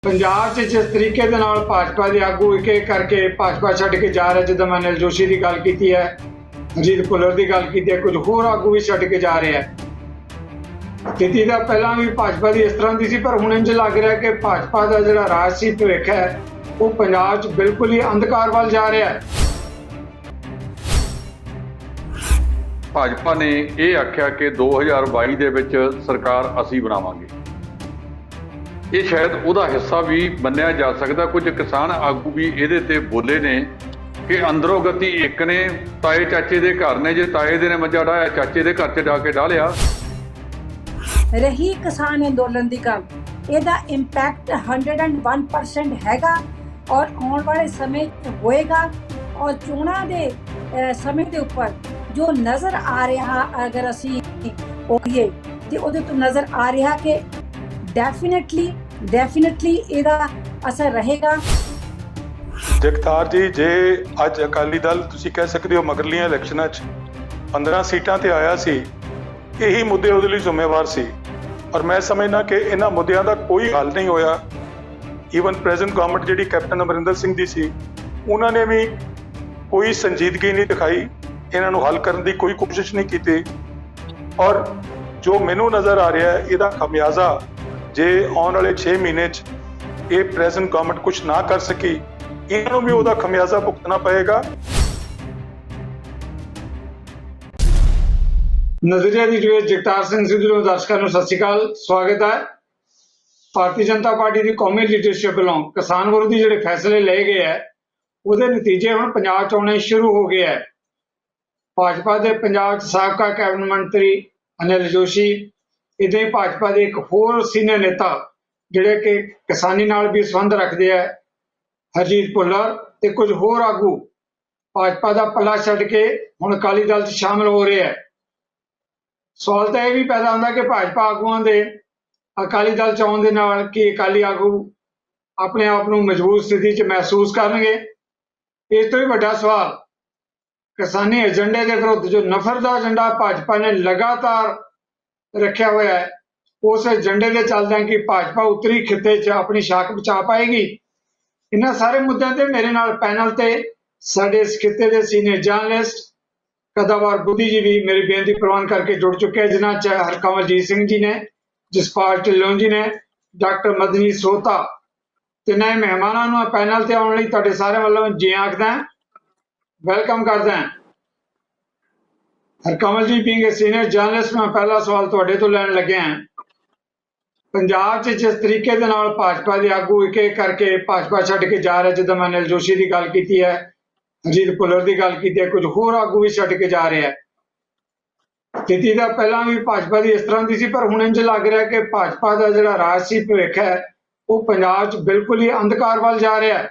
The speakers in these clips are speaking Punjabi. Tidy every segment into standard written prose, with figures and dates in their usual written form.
ਪੰਜਾਬ 'ਚ ਜਿਸ ਤਰੀਕੇ ਦੇ ਨਾਲ ਭਾਜਪਾ ਦੇ ਆਗੂ ਇੱਕ-ਇੱਕ ਕਰਕੇ ਭਾਜਪਾ ਛੱਡ ਕੇ ਜਾ ਰਹੇ, ਜਿੱਦਾਂ ਮੈਂ ਅਨਿਲ ਜੋਸ਼ੀ ਦੀ ਗੱਲ ਕੀਤੀ ਹੈ, ਅਜੀਤ ਭੁੱਲਰ ਦੀ ਗੱਲ ਕੀਤੀ ਹੈ, ਕੁਝ ਹੋਰ ਆਗੂ ਵੀ ਛੱਡ ਕੇ ਜਾ ਰਹੇ ਹੈ। ਸਥਿਤੀ ਤਾਂ ਪਹਿਲਾਂ ਵੀ ਭਾਜਪਾ ਦੀ ਇਸ ਤਰ੍ਹਾਂ ਦੀ ਸੀ, ਪਰ ਹੁਣ ਇੰਝ ਲੱਗ ਰਿਹਾ ਕਿ ਭਾਜਪਾ ਦਾ ਜਿਹੜਾ ਰਾਜਸੀ ਭਵਿੱਖ ਹੈ ਉਹ ਪੰਜਾਬ 'ਚ ਬਿਲਕੁਲ ਹੀ ਅੰਧਕਾਰ ਵੱਲ ਜਾ ਰਿਹਾ ਹੈ। ਭਾਜਪਾ ਨੇ ਇਹ ਆਖਿਆ ਕਿ 2022 ਦੇ ਵਿੱਚ ਸਰਕਾਰ ਅਸੀਂ ਬਣਾਵਾਂਗੇ। ਇਹ ਸ਼ਾਇਦ ਉਹਦਾ ਹਿੱਸਾ ਵੀ ਮੰਨਿਆ ਜਾ ਸਕਦਾ। ਕੁਝ ਕਿਸਾਨ ਆਗੂ ਵੀ ਇਹਦੇ ਤੇ ਬੋਲੇ ਨੇ ਕਿ ਅੰਦਰੋਂ ਗਤੀ ਇੱਕ ਨੇ, ਤਾਏ ਚਾਚੇ ਦੇ ਘਰ ਨੇ, ਜੇ ਤਾਏ ਦੇ ਨੇ ਮੰਜਾ ਢਾਇਆ ਚਾਚੇ ਦੇ ਘਰ 'ਚ ਜਾ ਕੇ ਢਾਲਿਆ। ਰਹੀ ਕਿਸਾਨ ਅੰਦੋਲਨ ਦੀ ਗੱਲ, ਇਹਦਾ ਇੰਪੈਕਟ 101% ਹੈਗਾ ਔਰ ਆਉਣ ਵਾਲੇ ਸਮੇਂ 'ਚ ਹੋਏਗਾ। ਔਰ ਚੋਣਾਂ ਦੇ ਸਮੇਂ ਦੇ ਉੱਪਰ ਜੋ ਨਜ਼ਰ ਆ ਰਿਹਾ, ਅਗਰ ਅਸੀਂ ਕਹੀਏ ਤੇ ਉਹਦੇ ਤੋਂ ਨਜ਼ਰ ਆ ਰਿਹਾ ਕਿ ਡੈਫੀਨਿਟਲੀ ਇਹਦਾ ਅਸਰ ਰਹੇਗਾ। ਜਗਤਾਰ ਜੀ, ਜੇ ਅੱਜ ਅਕਾਲੀ ਦਲ ਤੁਸੀਂ ਕਹਿ ਸਕਦੇ ਹੋ ਮਗਰਲੀਆਂ ਇਲੈਕਸ਼ਨਾਂ 'ਚ 15 ਸੀਟਾਂ ਤੇ ਆਇਆ ਸੀ, ਇਹੀ ਮੁੱਦੇ ਉਹਦੇ ਲਈ ਜ਼ਿੰਮੇਵਾਰ ਸੀ। ਔਰ ਮੈਂ ਸਮਝਦਾ ਕਿ ਇਹਨਾਂ ਮੁੱਦਿਆਂ ਦਾ ਕੋਈ ਹੱਲ ਨਹੀਂ ਹੋਇਆ। ਈਵਨ ਪ੍ਰੈਜ਼ੈਂਟ ਗਵਰਨਮੈਂਟ ਜਿਹੜੀ ਕੈਪਟਨ ਅਮਰਿੰਦਰ ਸਿੰਘ ਦੀ ਸੀ, ਉਹਨਾਂ ਨੇ ਵੀ ਕੋਈ ਸੰਜੀਦਗੀ ਨਹੀਂ ਦਿਖਾਈ, ਇਹਨਾਂ ਨੂੰ ਹੱਲ ਕਰਨ ਦੀ ਕੋਈ ਕੋਸ਼ਿਸ਼ ਨਹੀਂ ਕੀਤੀ। ਔਰ ਜੋ ਮੈਨੂੰ ਨਜ਼ਰ ਆ ਰਿਹਾ ਹੈ, ਇਹਦਾ ਖਮਿਆਜ਼ਾ ਜੇ ਆਉਣ ਵਾਲੇ 6 ਮਹੀਨੇ 'ਚ ਇਹ ਪ੍ਰੈਜ਼ੈਂਟ ਗਵਰਨਮੈਂਟ ਕੁਝ ਨਾ ਕਰ ਸਕੀ, ਇਹਨਾਂ ਨੂੰ ਵੀ ਉਹਦਾ ਖਮਿਆਜ਼ਾ ਭੁਗਤਣਾ ਪਏਗਾ। ਨਜ਼ਰੀਆ ਦੀ ਜੋ ਜਗਤਾਰ ਸਿੰਘ ਸਿੱਧੂ ਨੂੰ ਦਰਸ਼ਕਾਂ ਨੂੰ ਸਤਿ ਸ਼੍ਰੀ ਅਕਾਲ, ਸਵਾਗਤ ਹੈ। ਭਾਰਤੀ ਜਨਤਾ ਪਾਰਟੀ ਦੀ ਕੌਮੀ ਲੀਡਰਸ਼ਿਪ ਵੱਲੋਂ ਕਿਸਾਨ ਵਿਰੋਧੀ ਜਿਹੜੇ ਫੈਸਲੇ ਲਏ ਗਏ ਹੈ, ਉਹਦੇ ਨਤੀਜੇ ਹੁਣ ਪੰਜਾਬ 'ਚ ਆਉਣੇ ਸ਼ੁਰੂ ਹੋ ਗਏ ਹੈ। ਭਾਜਪਾ ਦੇ ਪੰਜਾਬ 'ਚ ਸਾਬਕਾ ਕੈਬਨਿਟ ਮੰਤਰੀ ਅਨਿਲ ਜੋਸ਼ੀ, ਇੱਦਾਂ ਹੀ ਭਾਜਪਾ ਦੇ ਇੱਕ ਹੋਰ ਸੀਨੀਅਰ ਨੇਤਾ ਜਿਹੜੇ ਕਿ ਕਿਸਾਨੀ ਨਾਲ ਵੀ ਸੰਬੰਧ ਰੱਖਦੇ ਹੈ, ਅਜੀਤ ਭੁੱਲਰ, ਤੇ ਕੁਝ ਹੋਰ ਆਗੂ ਭਾਜਪਾ ਦਾ ਪੱਲਾ ਛੱਡ ਕੇ ਹੁਣ ਅਕਾਲੀ ਦਲ 'ਚ ਸ਼ਾਮਲ ਹੋ ਰਹੇ ਹੈ। ਸਵਾਲ ਤਾਂ ਇਹ ਵੀ ਪੈਦਾ ਹੁੰਦਾ ਕਿ ਭਾਜਪਾ ਆਗੂਆਂ ਦੇ ਅਕਾਲੀ ਦਲ 'ਚ ਆਉਣ ਦੇ ਨਾਲ ਕੀ ਅਕਾਲੀ ਆਗੂ ਆਪਣੇ ਆਪ ਨੂੰ ਮਜ਼ਬੂਤ ਸਥਿਤੀ 'ਚ ਮਹਿਸੂਸ ਕਰਨਗੇ। ਇਸ ਤੋਂ ਵੀ ਵੱਡਾ ਸਵਾਲ ਕਿਸਾਨੀ ਏਜੰਡੇ ਦੇ ਵਿਰੁੱਧ ਜੋ ਨਫ਼ਰਤ ਦਾ ਏਜੰਡਾ ਭਾਜਪਾ ਨੇ ਲਗਾਤਾਰ ਰੱਖਿਆ ਹੋਇਆ ਹੈ, ਉਸ ਏਜੰਡੇ ਦੇ ਚੱਲਦਿਆਂ ਕਿ ਭਾਜਪਾ ਉੱਤਰੀ ਖਿੱਤੇ 'ਚ ਆਪਣੀ ਛਾਕ ਬਚਾ ਪਾਏਗੀ। ਇਹਨਾਂ ਸਾਰੇ ਮੁੱਦਿਆਂ ਤੇ ਮੇਰੇ ਨਾਲ ਪੈਨਲ ਤੇ ਸਾਡੇ ਇਸ ਖਿੱਤੇ ਦੇ ਸੀਨੀਅਰ ਜਰਨਲਿਸਟ ਕਦਾਵਰ ਬੁੱਧੀਜੀਵੀ ਮੇਰੀ ਬੇਨਤੀ ਪ੍ਰਵਾਨ ਕਰਕੇ ਜੁੜ ਚੁੱਕੇ, ਜਿਨ੍ਹਾਂ 'ਚ ਹਰਕਮਲਜੀਤ ਸਿੰਘ ਜੀ ਨੇ, ਜਸਪਾਲ ਢਿੱਲੋਂ ਜੀ ਨੇ, ਡਾਕਟਰ ਮਦਨੀ ਸੋਤਾ। ਤਿੰਨੇ ਮਹਿਮਾਨਾਂ ਨੂੰ ਪੈਨਲ ਤੇ ਆਉਣ ਲਈ ਤੁਹਾਡੇ ਸਾਰਿਆਂ ਵੱਲੋਂ ਜੀ ਆਖਦਾ, ਵੈਲਕਮ ਕਰਦਾ। ਹਰਕਮਲ ਜੀ, ਬੀਇੰਗ ਏ ਸੀਨੀਅਰ ਜਰਨਲਿਸਟ, ਮੈਂ ਪਹਿਲਾ ਸਵਾਲ ਤੁਹਾਡੇ ਤੋਂ ਲੈਣ ਲੱਗਿਆ। ਪੰਜਾਬ 'ਚ ਜਿਸ ਤਰੀਕੇ ਦੇ ਨਾਲ ਭਾਜਪਾ ਦੇ ਆਗੂ ਇੱਕ-ਇੱਕ ਕਰਕੇ ਭਾਜਪਾ ਛੱਡ ਕੇ ਜਾ ਰਹੇ, ਜਿੱਦਾਂ ਮੈਂ ਅਨਿਲ ਜੋਸ਼ੀ ਦੀ ਗੱਲ ਕੀਤੀ ਹੈ, ਅਜੀਤ ਭੁੱਲਰ ਦੀ ਗੱਲ ਕੀਤੀ ਹੈ, ਕੁਝ ਹੋਰ ਆਗੂ ਵੀ ਛੱਡ ਕੇ ਜਾ ਰਹੇ ਹੈ। ਸਥਿਤੀ ਤਾਂ ਪਹਿਲਾਂ ਵੀ ਭਾਜਪਾ ਦੀ ਇਸ ਤਰ੍ਹਾਂ ਦੀ ਸੀ, ਪਰ ਹੁਣ ਇੰਝ ਲੱਗ ਰਿਹਾ ਕਿ ਭਾਜਪਾ ਦਾ ਜਿਹੜਾ ਰਾਜਸੀ ਭਵਿੱਖ ਹੈ ਉਹ ਪੰਜਾਬ 'ਚ ਬਿਲਕੁਲ ਹੀ ਅੰਧਕਾਰ ਵੱਲ ਜਾ ਰਿਹਾ ਹੈ।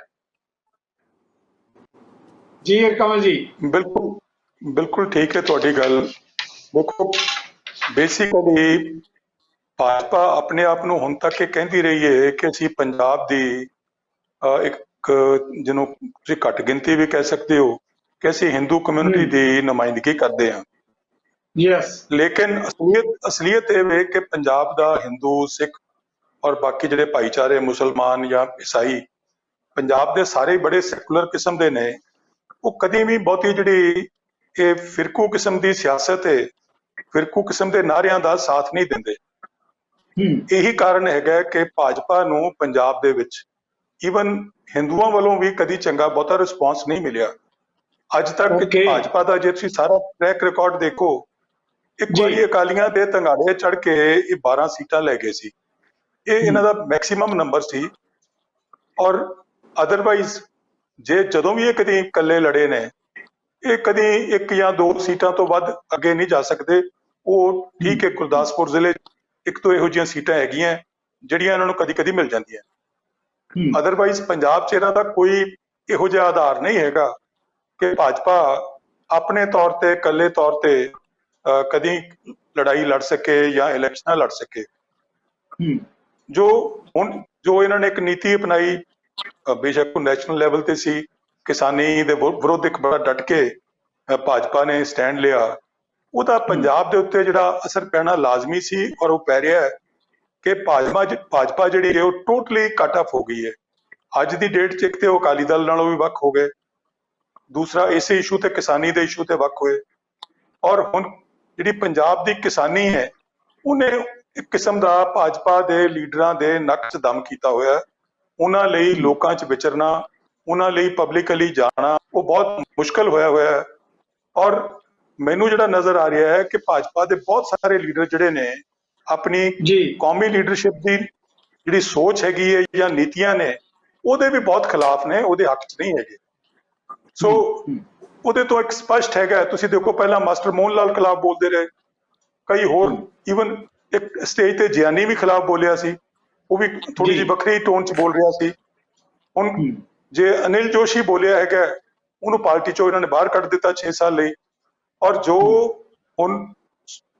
ਜੀ ਹਰਕਮਲ ਜੀ। ਬਿਲਕੁਲ ਠੀਕ ਹੈ ਤੁਹਾਡੀ ਗੱਲ। ਦੇਖੋ, ਬੇਸਿਕਲੀ ਭਾਜਪਾ ਆਪਣੇ ਆਪ ਨੂੰ ਹੁਣ ਤੱਕ ਇਹ ਕਹਿੰਦੀ ਰਹੀ ਹੈ ਕਿ ਅਸੀਂ ਪੰਜਾਬ ਦੀ ਇੱਕ ਜਿਹਨੂੰ ਤੁਸੀਂ ਘੱਟ ਗਿਣਤੀ ਵੀ ਕਹਿ ਸਕਦੇ ਹੋ ਕਿ ਅਸੀਂ ਹਿੰਦੂ ਕਮਿਊਨਿਟੀ ਦੀ ਨੁਮਾਇੰਦਗੀ ਕਰਦੇ ਹਾਂ। ਲੇਕਿਨ ਅਸਲੀਅਤ ਇਹ ਵੇ ਕਿ ਪੰਜਾਬ ਦਾ ਹਿੰਦੂ, ਸਿੱਖ ਔਰ ਬਾਕੀ ਜਿਹੜੇ ਭਾਈਚਾਰੇ ਮੁਸਲਮਾਨ ਜਾਂ ਈਸਾਈ ਪੰਜਾਬ ਦੇ ਸਾਰੇ ਬੜੇ ਸੈਕੂਲਰ ਕਿਸਮ ਦੇ ਨੇ। ਉਹ ਕਦੀ ਵੀ ਬਹੁਤੀ ਜਿਹੜੀ ਇਹ ਫਿਰਕੂ ਕਿਸਮ ਦੀ ਸਿਆਸਤ ਹੈ, ਫਿਰਕੂ ਕਿਸਮ ਦੇ ਨਾਅਰਿਆਂ ਦਾ ਸਾਥ ਨਹੀਂ ਦਿੰਦੇ। ਇਹੀ ਕਾਰਨ ਹੈਗਾ ਕਿ ਭਾਜਪਾ ਨੂੰ ਪੰਜਾਬ ਦੇ ਵਿੱਚ ਈਵਨ ਹਿੰਦੂਆਂ ਵੱਲੋਂ ਵੀ ਕਦੀ ਚੰਗਾ ਬਹੁਤਾ ਰਿਸਪੌਂਸ ਨਹੀਂ ਮਿਲਿਆ ਅੱਜ ਤੱਕ। ਭਾਜਪਾ ਦਾ ਜੇ ਤੁਸੀਂ ਸਾਰਾ ਟਰੈਕ ਰਿਕਾਰਡ ਦੇਖੋ, ਇੱਕ ਵਾਰੀ ਅਕਾਲੀਆਂ ਦੇ ਤੰਗਾੜੇ ਚੜ ਕੇ ਇਹ 12 ਸੀਟਾਂ ਲੈ ਗਏ ਸੀ, ਇਹ ਇਹਨਾਂ ਦਾ ਮੈਕਸਿਮਮ ਨੰਬਰ ਸੀ। ਔਰ ਅਦਰਵਾਈਜ਼ ਜੇ ਜਦੋਂ ਵੀ ਇਹ ਕਦੀ ਇਕੱਲੇ ਲੜੇ ਨੇ, ਇਹ ਕਦੀ 1 ਜਾਂ 2 ਸੀਟਾਂ ਤੋਂ ਵੱਧ ਅੱਗੇ ਨਹੀਂ ਜਾ ਸਕਦੇ। ਉਹ ਠੀਕ ਹੈ, ਗੁਰਦਾਸਪੁਰ ਜ਼ਿਲ੍ਹੇ ਇੱਕ ਤੋਂ ਇਹੋ ਜਿਹੀਆਂ ਸੀਟਾਂ ਹੈਗੀਆਂ ਜਿਹੜੀਆਂ ਇਹਨਾਂ ਨੂੰ ਕਦੀ ਕਦੀ ਮਿਲ ਜਾਂਦੀਆਂ। ਅਦਰਵਾਈਜ਼ ਪੰਜਾਬ 'ਚ ਇਹਨਾਂ ਦਾ ਕੋਈ ਇਹੋ ਜਿਹਾ ਆਧਾਰ ਨਹੀਂ ਹੈਗਾ ਕਿ ਭਾਜਪਾ ਆਪਣੇ ਤੌਰ ਤੇ, ਇਕੱਲੇ ਤੌਰ ਤੇ ਕਦੀ ਲੜਾਈ ਲੜ ਸਕੇ ਜਾਂ ਇਲੈਕਸ਼ਨਾਂ ਲੜ ਸਕੇ। ਜੋ ਇਹਨਾਂ ਨੇ ਇੱਕ ਨੀਤੀ ਅਪਣਾਈ, ਬੇਸ਼ੱਕ ਉਹ ਨੈਸ਼ਨਲ ਲੈਵਲ ਤੇ ਸੀ, ਕਿਸਾਨੀ ਦੇ ਵਿਰੁੱਧ ਇੱਕ ਬੜਾ ਡਟ ਕੇ ਭਾਜਪਾ ਨੇ ਸਟੈਂਡ ਲਿਆ, ਉਹਦਾ ਪੰਜਾਬ ਦੇ ਉੱਤੇ ਜਿਹੜਾ ਅਸਰ ਪੈਣਾ ਲਾਜ਼ਮੀ ਸੀ ਔਰ ਉਹ ਪੈ ਰਿਹਾ ਹੈ। ਕਿ ਭਾਜਪਾ ਜਿਹੜੀ ਹੈ ਉਹ ਟੋਟਲੀ ਕੱਟ ਆਫ ਹੋ ਗਈ ਹੈ। ਅੱਜ ਦੀ ਡੇਟ 'ਚ ਇੱਕ ਤੇ ਉਹ ਅਕਾਲੀ ਦਲ ਨਾਲੋਂ ਵੀ ਵੱਖ ਹੋ ਗਏ, ਦੂਸਰਾ ਇਸੇ ਇਸ਼ੂ ਤੇ ਕਿਸਾਨੀ ਦੇ ਇਸ਼ੂ ਤੇ ਵੱਖ ਹੋਏ, ਔਰ ਹੁਣ ਜਿਹੜੀ ਪੰਜਾਬ ਦੀ ਕਿਸਾਨੀ ਹੈ ਉਹਨੇ ਇੱਕ ਕਿਸਮ ਦਾ ਭਾਜਪਾ ਦੇ ਲੀਡਰਾਂ ਦੇ ਨੱਕ 'ਚ ਦਮ ਕੀਤਾ ਹੋਇਆ ਹੈ। ਉਹਨਾਂ ਲਈ ਲੋਕਾਂ 'ਚ ਵਿਚਰਨਾ, ਉਹਨਾਂ ਲਈ ਪਬਲਿਕਲੀ ਜਾਣਾ ਉਹ ਬਹੁਤ ਮੁਸ਼ਕਲ ਹੋਇਆ ਹੈ। ਔਰ ਮੈਨੂੰ ਜਿਹੜਾ ਨਜ਼ਰ ਆ ਰਿਹਾ ਹੈ ਕਿ ਭਾਜਪਾ ਦੇ ਬਹੁਤ ਸਾਰੇ ਲੀਡਰ ਜਿਹੜੇ ਨੇ ਆਪਣੀ ਜੀ ਕੌਮੀ ਲੀਡਰਸ਼ਿਪ ਦੀ ਜਿਹੜੀ ਸੋਚ ਹੈਗੀ ਹੈ ਜਾਂ ਨੀਤੀਆਂ ਨੇ ਉਹਦੇ ਵੀ ਬਹੁਤ ਖਿਲਾਫ ਨੇ, ਉਹਦੇ ਹੱਕ 'ਚ ਨਹੀਂ ਹੈਗੇ। ਸੋ ਉਹਦੇ ਤੋਂ ਇੱਕ ਸਪਸ਼ਟ ਹੈਗਾ, ਤੁਸੀਂ ਦੇਖੋ ਪਹਿਲਾਂ ਮਾਸਟਰ ਮੋਹਨ ਲਾਲ ਖਿਲਾਫ ਬੋਲਦੇ ਰਹੇ, ਕਈ ਹੋਰ ਈਵਨ ਇੱਕ ਸਟੇਜ ਤੇ ਜਿਆਨੀ ਵੀ ਖਿਲਾਫ ਬੋਲਿਆ ਸੀ, ਉਹ ਵੀ ਥੋੜੀ ਜਿਹੀ ਵੱਖਰੀ ਟੋਨ 'ਚ ਬੋਲ ਰਿਹਾ ਸੀ। ਹੁਣ ਜੇ ਅਨਿਲ ਜੋਸ਼ੀ ਬੋਲਿਆ ਹੈਗਾ, ਉਹਨੂੰ ਪਾਰਟੀ 'ਚੋਂ ਇਹਨਾਂ ਨੇ ਬਾਹਰ ਕੱਢ ਦਿੱਤਾ 6 ਸਾਲ ਲਈ। ਔਰ ਜੋ ਹੁਣ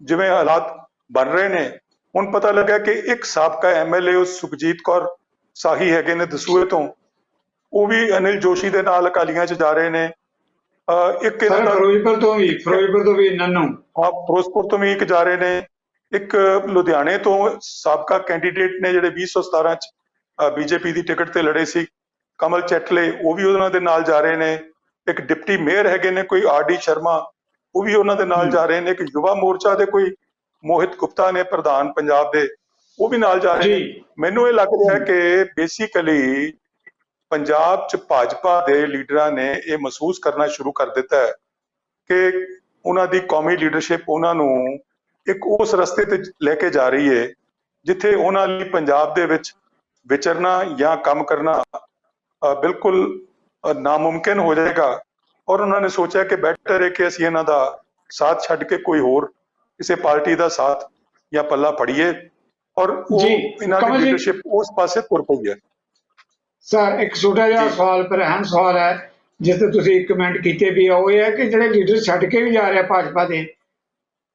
ਜਿਵੇਂ ਹਾਲਾਤ ਬਣ ਰਹੇ ਨੇ, ਹੁਣ ਪਤਾ ਲੱਗਾ ਕਿ ਇੱਕ ਸਾਬਕਾ ਐਮਐਲਏ ਉਹ ਸੁਖਜੀਤ ਕੌਰ ਸਾਹੀ ਹੈਗੇ ਨੇ ਦਸੂਹੇ ਤੋਂ, ਉਹ ਵੀ ਅਨਿਲ ਜੋਸ਼ੀ ਦੇ ਨਾਲ ਅਕਾਲੀਆਂ 'ਚ ਜਾ ਰਹੇ ਨੇ। ਇੱਕ ਇਹਨਾਂ ਦਾ ਫਿਰੋਜ਼ਪੁਰ ਤੋਂ ਵੀ ਨੰਨੂ ਫਿਰੋਜ਼ਪੁਰ ਤੋਂ ਵੀ ਇੱਕ ਜਾ ਰਹੇ ਨੇ, ਇੱਕ ਲੁਧਿਆਣੇ ਤੋਂ ਸਾਬਕਾ ਕੈਂਡੀਡੇਟ ਨੇ ਜਿਹੜੇ 2017 ਚ ਬੀਜੇਪੀ ਦੀ ਟਿਕਟ ਤੇ ਲੜੇ ਸੀ, ਕਮਲ ਚੈਟਲੇ, ਉਹ ਵੀ ਉਹਨਾਂ ਦੇ ਨਾਲ ਜਾ ਰਹੇ ਨੇ। ਇੱਕ ਡਿਪਟੀ ਮੇਅਰ ਹੈਗੇ ਨੇ ਕੋਈ ਆਰ ਡੀ ਸ਼ਰਮਾ, ਉਹ ਵੀ ਉਹਨਾਂ ਦੇ ਨਾਲ ਜਾ ਰਹੇ ਨੇ। ਇੱਕ ਯੁਵਾ ਮੋਰਚਾ ਦੇ ਕੋਈ ਮੋਹਿਤ ਗੁਪਤਾ ਨੇ ਪ੍ਰਧਾਨ ਪੰਜਾਬ ਦੇ, ਉਹ ਵੀ ਨਾਲ ਜਾ ਰਹੇ ਨੇ। ਮੈਨੂੰ ਇਹ ਲੱਗ ਰਿਹਾ ਕਿ ਬੇਸਿਕਲੀ ਪੰਜਾਬ ਚ ਭਾਜਪਾ ਦੇ ਲੀਡਰਾਂ ਨੇ ਇਹ ਮਹਿਸੂਸ ਕਰਨਾ ਸ਼ੁਰੂ ਕਰ ਦਿੱਤਾ ਹੈ ਕਿ ਉਹਨਾਂ ਦੀ ਕੌਮੀ ਲੀਡਰਸ਼ਿਪ ਉਹਨਾਂ ਨੂੰ ਇੱਕ ਉਸ ਰਸਤੇ ਤੇ ਲੈ ਕੇ ਜਾ ਰਹੀ ਹੈ ਜਿੱਥੇ ਉਹਨਾਂ ਲਈ ਪੰਜਾਬ ਦੇ ਵਿੱਚ ਵਿਚਰਨਾ ਜਾਂ ਕੰਮ ਕਰਨਾ ਬਿਲਕੁਲ ਨਾਮੁਮਕਿਨ ਹੋ ਜਾਏਗਾ। ਔਰ ਉਹਨਾਂ ਨੇ ਸੋਚਿਆ ਕਿ ਬੈਟਰ ਹੈ ਕਿ ਅਸੀਂ ਇਹਨਾਂ ਦਾ ਸਾਥ ਛੱਡ ਕੇ ਕੋਈ ਹੋਰ ਕਿਸੇ ਪਾਰਟੀ ਦਾ ਸਾਥ ਜਾਂ ਪੱਲਾ ਫੜੀਏ, ਔਰ ਉਹ ਇਹਨਾਂ ਦੀ ਲੀਡਰਸ਼ਿਪ ਉਸ ਪਾਸੇ ਤੁਰ ਪਈ ਹੈ। ਸਰ ਇੱਕ ਛੋਟਾ ਜਿਹਾ ਸਵਾਲ, ਪਰ ਅਹਿਮ ਸਵਾਲ ਹੈ ਜਿਸ ਤੇ ਤੁਸੀਂ ਕਮੈਂਟ ਕੀਤੇ ਵੀ ਆ, ਉਹ ਇਹ ਹੈ ਕਿ ਜਿਹੜੇ ਲੀਡਰ ਛੱਡ ਕੇ ਵੀ ਜਾ ਰਹੇ ਭਾਜਪਾ ਦੇ,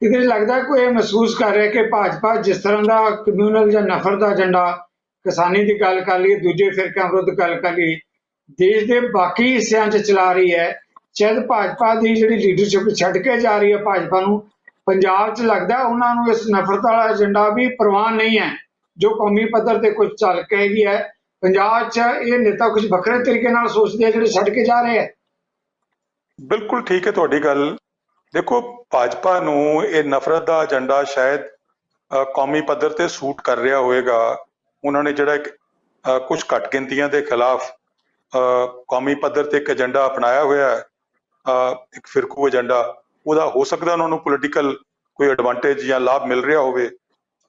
ਕਿਤੇ ਲੱਗਦਾ ਕੋਈ ਇਹ ਮਹਿਸੂਸ ਕਰ ਰਿਹਾ ਕਿ ਭਾਜਪਾ ਜਿਸ ਤਰ੍ਹਾਂ ਦਾ ਕਮਿਊਨਲ ਜਾਂ ਨਫ਼ਰਤ ਦਾ ਏਜੰਡਾ ਕਿਸਾਨੀ ਦੀ ਗੱਲ ਕਰ ਲਈਏ, ਦੂਜੇ ਫਿਰਕਿਆਂ ਵਿਰੁੱਧ ਗੱਲ ਕਰ ਲਈਏ, ਦੇਸ਼ ਦੇ ਬਾਕੀ ਹਿੱਸਿਆਂ 'ਚ ਚਲਾ ਰਹੀ ਹੈ, ਸ਼ਾਇਦ ਭਾਜਪਾ ਦੀ ਜਿਹੜੀ ਲੀਡਰਸ਼ਿਪ ਛੱਡ ਕੇ ਜਾ ਰਹੀ ਹੈ ਭਾਜਪਾ ਨੂੰ, ਪੰਜਾਬ 'ਚ ਲੱਗਦਾ ਉਹਨਾਂ ਨੂੰ ਇਸ ਨਫ਼ਰਤ ਵਾਲਾ ਏਜੰਡਾ ਵੀ ਪ੍ਰਵਾਨ ਨਹੀਂ ਹੈ ਜੋ ਕੌਮੀ ਪੱਧਰ ਤੇ ਕੁਝ ਚੱਲ ਕੇ ਹੈਗੀ ਹੈ। ਪੰਜਾਬ 'ਚ ਇਹ ਨੇਤਾ ਕੁਝ ਵੱਖਰੇ ਤਰੀਕੇ ਨਾਲ ਸੋਚਦੇ ਆ ਜਿਹੜੇ ਛੱਡ ਕੇ ਜਾ ਰਹੇ ਹੈ। ਬਿਲਕੁਲ ਠੀਕ ਹੈ ਤੁਹਾਡੀ ਗੱਲ। ਦੇਖੋ, ਭਾਜਪਾ ਨੂੰ ਇਹ ਨਫ਼ਰਤ ਦਾ ਏਜੰਡਾ ਸ਼ਾਇਦ ਕੌਮੀ ਪੱਧਰ ਤੇ ਸੂਟ ਕਰ ਰਿਹਾ ਹੋਵੇਗਾ। ਉਹਨਾਂ ਨੇ ਜਿਹੜਾ ਕੁਝ ਘੱਟ ਗਿਣਤੀਆਂ ਦੇ ਖਿਲਾਫ ਕੌਮੀ ਪੱਧਰ ਤੇ ਇੱਕ ਏਜੰਡਾ ਅਪਣਾਇਆ ਹੋਇਆ ਹੈ, ਇੱਕ ਫਿਰਕੂ ਏਜੰਡਾ, ਉਹਦਾ ਹੋ ਸਕਦਾ ਉਹਨਾਂ ਨੂੰ ਪੋਲੀਟੀਕਲ ਕੋਈ ਐਡਵਾਂਟੇਜ ਜਾਂ ਲਾਭ ਮਿਲ ਰਿਹਾ ਹੋਵੇ।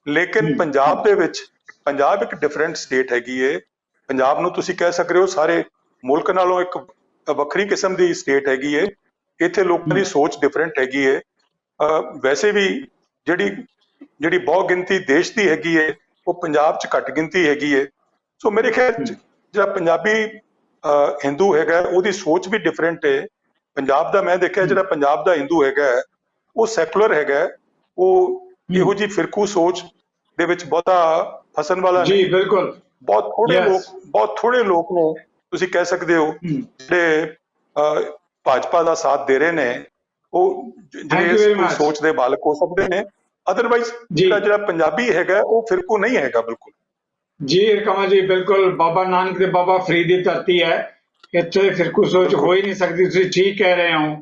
ਲੇਕਿਨ ਪੰਜਾਬ ਦੇ ਵਿੱਚ, ਪੰਜਾਬ ਇੱਕ ਡਿਫਰੈਂਟ ਸਟੇਟ ਹੈਗੀ ਹੈ। ਪੰਜਾਬ ਨੂੰ ਤੁਸੀਂ ਕਹਿ ਸਕਦੇ ਹੋ ਸਾਰੇ ਮੁਲਕ ਨਾਲੋਂ ਇੱਕ ਵੱਖਰੀ ਕਿਸਮ ਦੀ ਸਟੇਟ ਹੈਗੀ ਹੈ। ਇੱਥੇ ਲੋਕਾਂ ਦੀ ਸੋਚ ਡਿਫਰੈਂਟ ਹੈਗੀ ਹੈ। ਵੈਸੇ ਵੀ ਜਿਹੜੀ ਬਹੁ ਗਿਣਤੀ ਦੇਸ਼ ਦੀ ਹੈਗੀ ਹੈ ਉਹ ਪੰਜਾਬ 'ਚ ਘੱਟ ਗਿਣਤੀ ਹੈਗੀ ਹੈ। ਸੋ ਮੇਰੇ ਖਿਆਲ 'ਚ ਜਿਹੜਾ ਪੰਜਾਬੀ ਹਿੰਦੂ ਹੈਗਾ ਉਹਦੀ ਸੋਚ ਵੀ ਡਿਫਰੈਂਟ ਹੈ। ਪੰਜਾਬ ਦਾ ਮੈਂ ਦੇਖਿਆ ਜਿਹੜਾ ਪੰਜਾਬ ਦਾ ਹਿੰਦੂ ਹੈਗਾ ਉਹ ਸੈਕੂਲਰ ਹੈਗਾ, ਉਹ ਇਹੋ ਜਿਹੀ ਫਿਰਕੂ ਸੋਚ ਦੇ ਵਿੱਚ ਬਹੁਤਾ ਫਸਣ ਵਾਲਾ ਨਹੀਂ। ਜੀ ਬਿਲਕੁਲ। ਬਹੁਤ ਥੋੜੇ ਲੋਕ ਨੇ ਤੁਸੀਂ ਕਹਿ ਸਕਦੇ ਹੋ ਜਿਹੜੇ ਭਾਜਪਾ ਦਾ ਸਾਥ ਦੇ ਰਹੇ ਨੇ, ਉਹ ਜਿਹੜੇ ਸੋਚ ਦੇ ਮਾਲਕ ਹੋ ਸਕਦੇ ਨੇ। ਅਦਰਵਾਈਜ਼ ਜਿਹੜਾ ਪੰਜਾਬੀ ਹੈਗਾ ਉਹ ਫਿਰਕੂ ਨਹੀਂ ਹੈਗਾ ਬਿਲਕੁਲ। ਜੀ ਕਮਲ ਜੀ, ਬਿਲਕੁਲ ਬਾਬਾ ਨਾਨਕ ਤੇ ਬਾਬਾ ਫਰੀਦ ਦੀ ਧਰਤੀ ਹੈ, ਇੱਥੇ ਫਿਰਕੂ ਸੋਚ ਹੋ ਹੀ ਨਹੀਂ ਸਕਦੀ। ਤੁਸੀਂ ਠੀਕ ਕਹਿ ਰਹੇ ਹੋ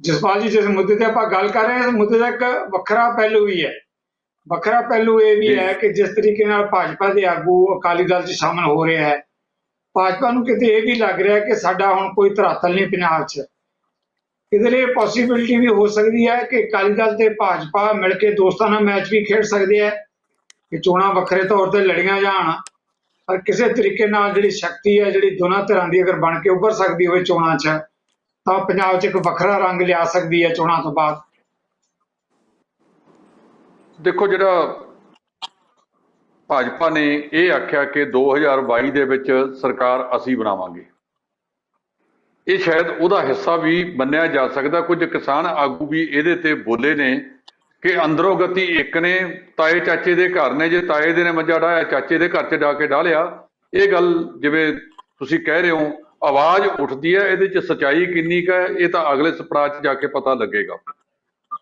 ਜਸਪਾਲ ਜੀ। ਜਿਸ ਮੁੱਦੇ ਤੇ ਆਪਾਂ ਗੱਲ ਕਰ ਰਹੇ ਹਾਂ, ਇਸ ਮੁੱਦੇ ਦਾ ਇੱਕ ਵੱਖਰਾ ਪਹਿਲੂ ਵੀ ਹੈ। ਵੱਖਰਾ ਪਹਿਲੂ ਇਹ ਵੀ ਹੈ ਕਿ ਜਿਸ ਤਰੀਕੇ ਨਾਲ ਭਾਜਪਾ ਦੇ ਆਗੂ ਅਕਾਲੀ ਦਲ 'ਚ ਸ਼ਾਮਲ ਹੋ ਰਿਹਾ ਹੈ, ਭਾਜਪਾ ਨੂੰ ਕਿਤੇ ਇਹ ਵੀ ਲੱਗ ਰਿਹਾ ਕਿ ਸਾਡਾ ਹੁਣ ਕੋਈ ਧਰਾਤਲ ਨਹੀਂ ਪੰਜਾਬ 'ਚ। ਕਿਤੇ ਇਹ ਪੋਸੀਬਿਲਿਟੀ ਵੀ ਹੋ ਸਕਦੀ ਹੈ ਕਿ ਅਕਾਲੀ ਦਲ ਤੇ ਭਾਜਪਾ ਮਿਲ ਕੇ ਦੋਸਤਾਨਾ ਮੈਚ ਵੀ ਖੇਡ ਸਕਦੇ ਹੈ ਕਿ ਚੋਣਾਂ ਵੱਖਰੇ ਤੌਰ ਤੇ ਲੜੀਆਂ ਜਾਣ, ਪਰ ਕਿਸੇ ਤਰੀਕੇ ਨਾਲ ਜਿਹੜੀ ਸ਼ਕਤੀ ਹੈ ਜਿਹੜੀ ਦੋਨਾਂ ਧਿਰਾਂ ਦੀ ਅਗਰ ਬਣ ਕੇ ਉੱਭਰ ਸਕਦੀ ਹੋਵੇ ਚੋਣਾਂ 'ਚ, ਤਾਂ ਪੰਜਾਬ 'ਚ ਇੱਕ ਵੱਖਰਾ ਰੰਗ ਲਿਆ ਸਕਦੀ ਹੈ ਚੋਣਾਂ ਤੋਂ ਬਾਅਦ। ਦੇਖੋ, ਜਿਹੜਾ ਭਾਜਪਾ ਨੇ ਇਹ ਆਖਿਆ ਕਿ 2022 ਦੇ ਵਿੱਚ ਸਰਕਾਰ ਅਸੀਂ ਬਣਾਵਾਂਗੇ, ਇਹ ਸ਼ਾਇਦ ਉਹਦਾ ਹਿੱਸਾ ਵੀ ਮੰਨਿਆ ਜਾ ਸਕਦਾ। ਕੁਝ ਕਿਸਾਨ ਆਗੂ ਵੀ ਇਹਦੇ ਤੇ ਬੋਲੇ ਨੇ ਕਿ ਅੰਦਰੋਂ ਗਤੀ ਇੱਕ ਨੇ, ਤਾਏ ਚਾਚੇ ਦੇ ਘਰ ਨੇ, ਜੇ ਤਾਏ ਦੇ ਨੇ ਮੰਜਾ ਡਾਹਿਆ ਚਾਚੇ ਦੇ ਘਰ 'ਚ ਜਾ ਕੇ ਡਾਹ ਲਿਆ। ਇਹ ਗੱਲ ਜਿਵੇਂ ਤੁਸੀਂ ਕਹਿ ਰਹੇ ਹੋ ਆਵਾਜ਼ ਉੱਠਦੀ ਹੈ, ਇਹਦੇ 'ਚ ਸੱਚਾਈ ਕਿੰਨੀ ਕੁ ਹੈ ਇਹ ਤਾਂ ਅਗਲੇ ਪੜਾਅ 'ਚ ਜਾ ਕੇ ਪਤਾ ਲੱਗੇਗਾ।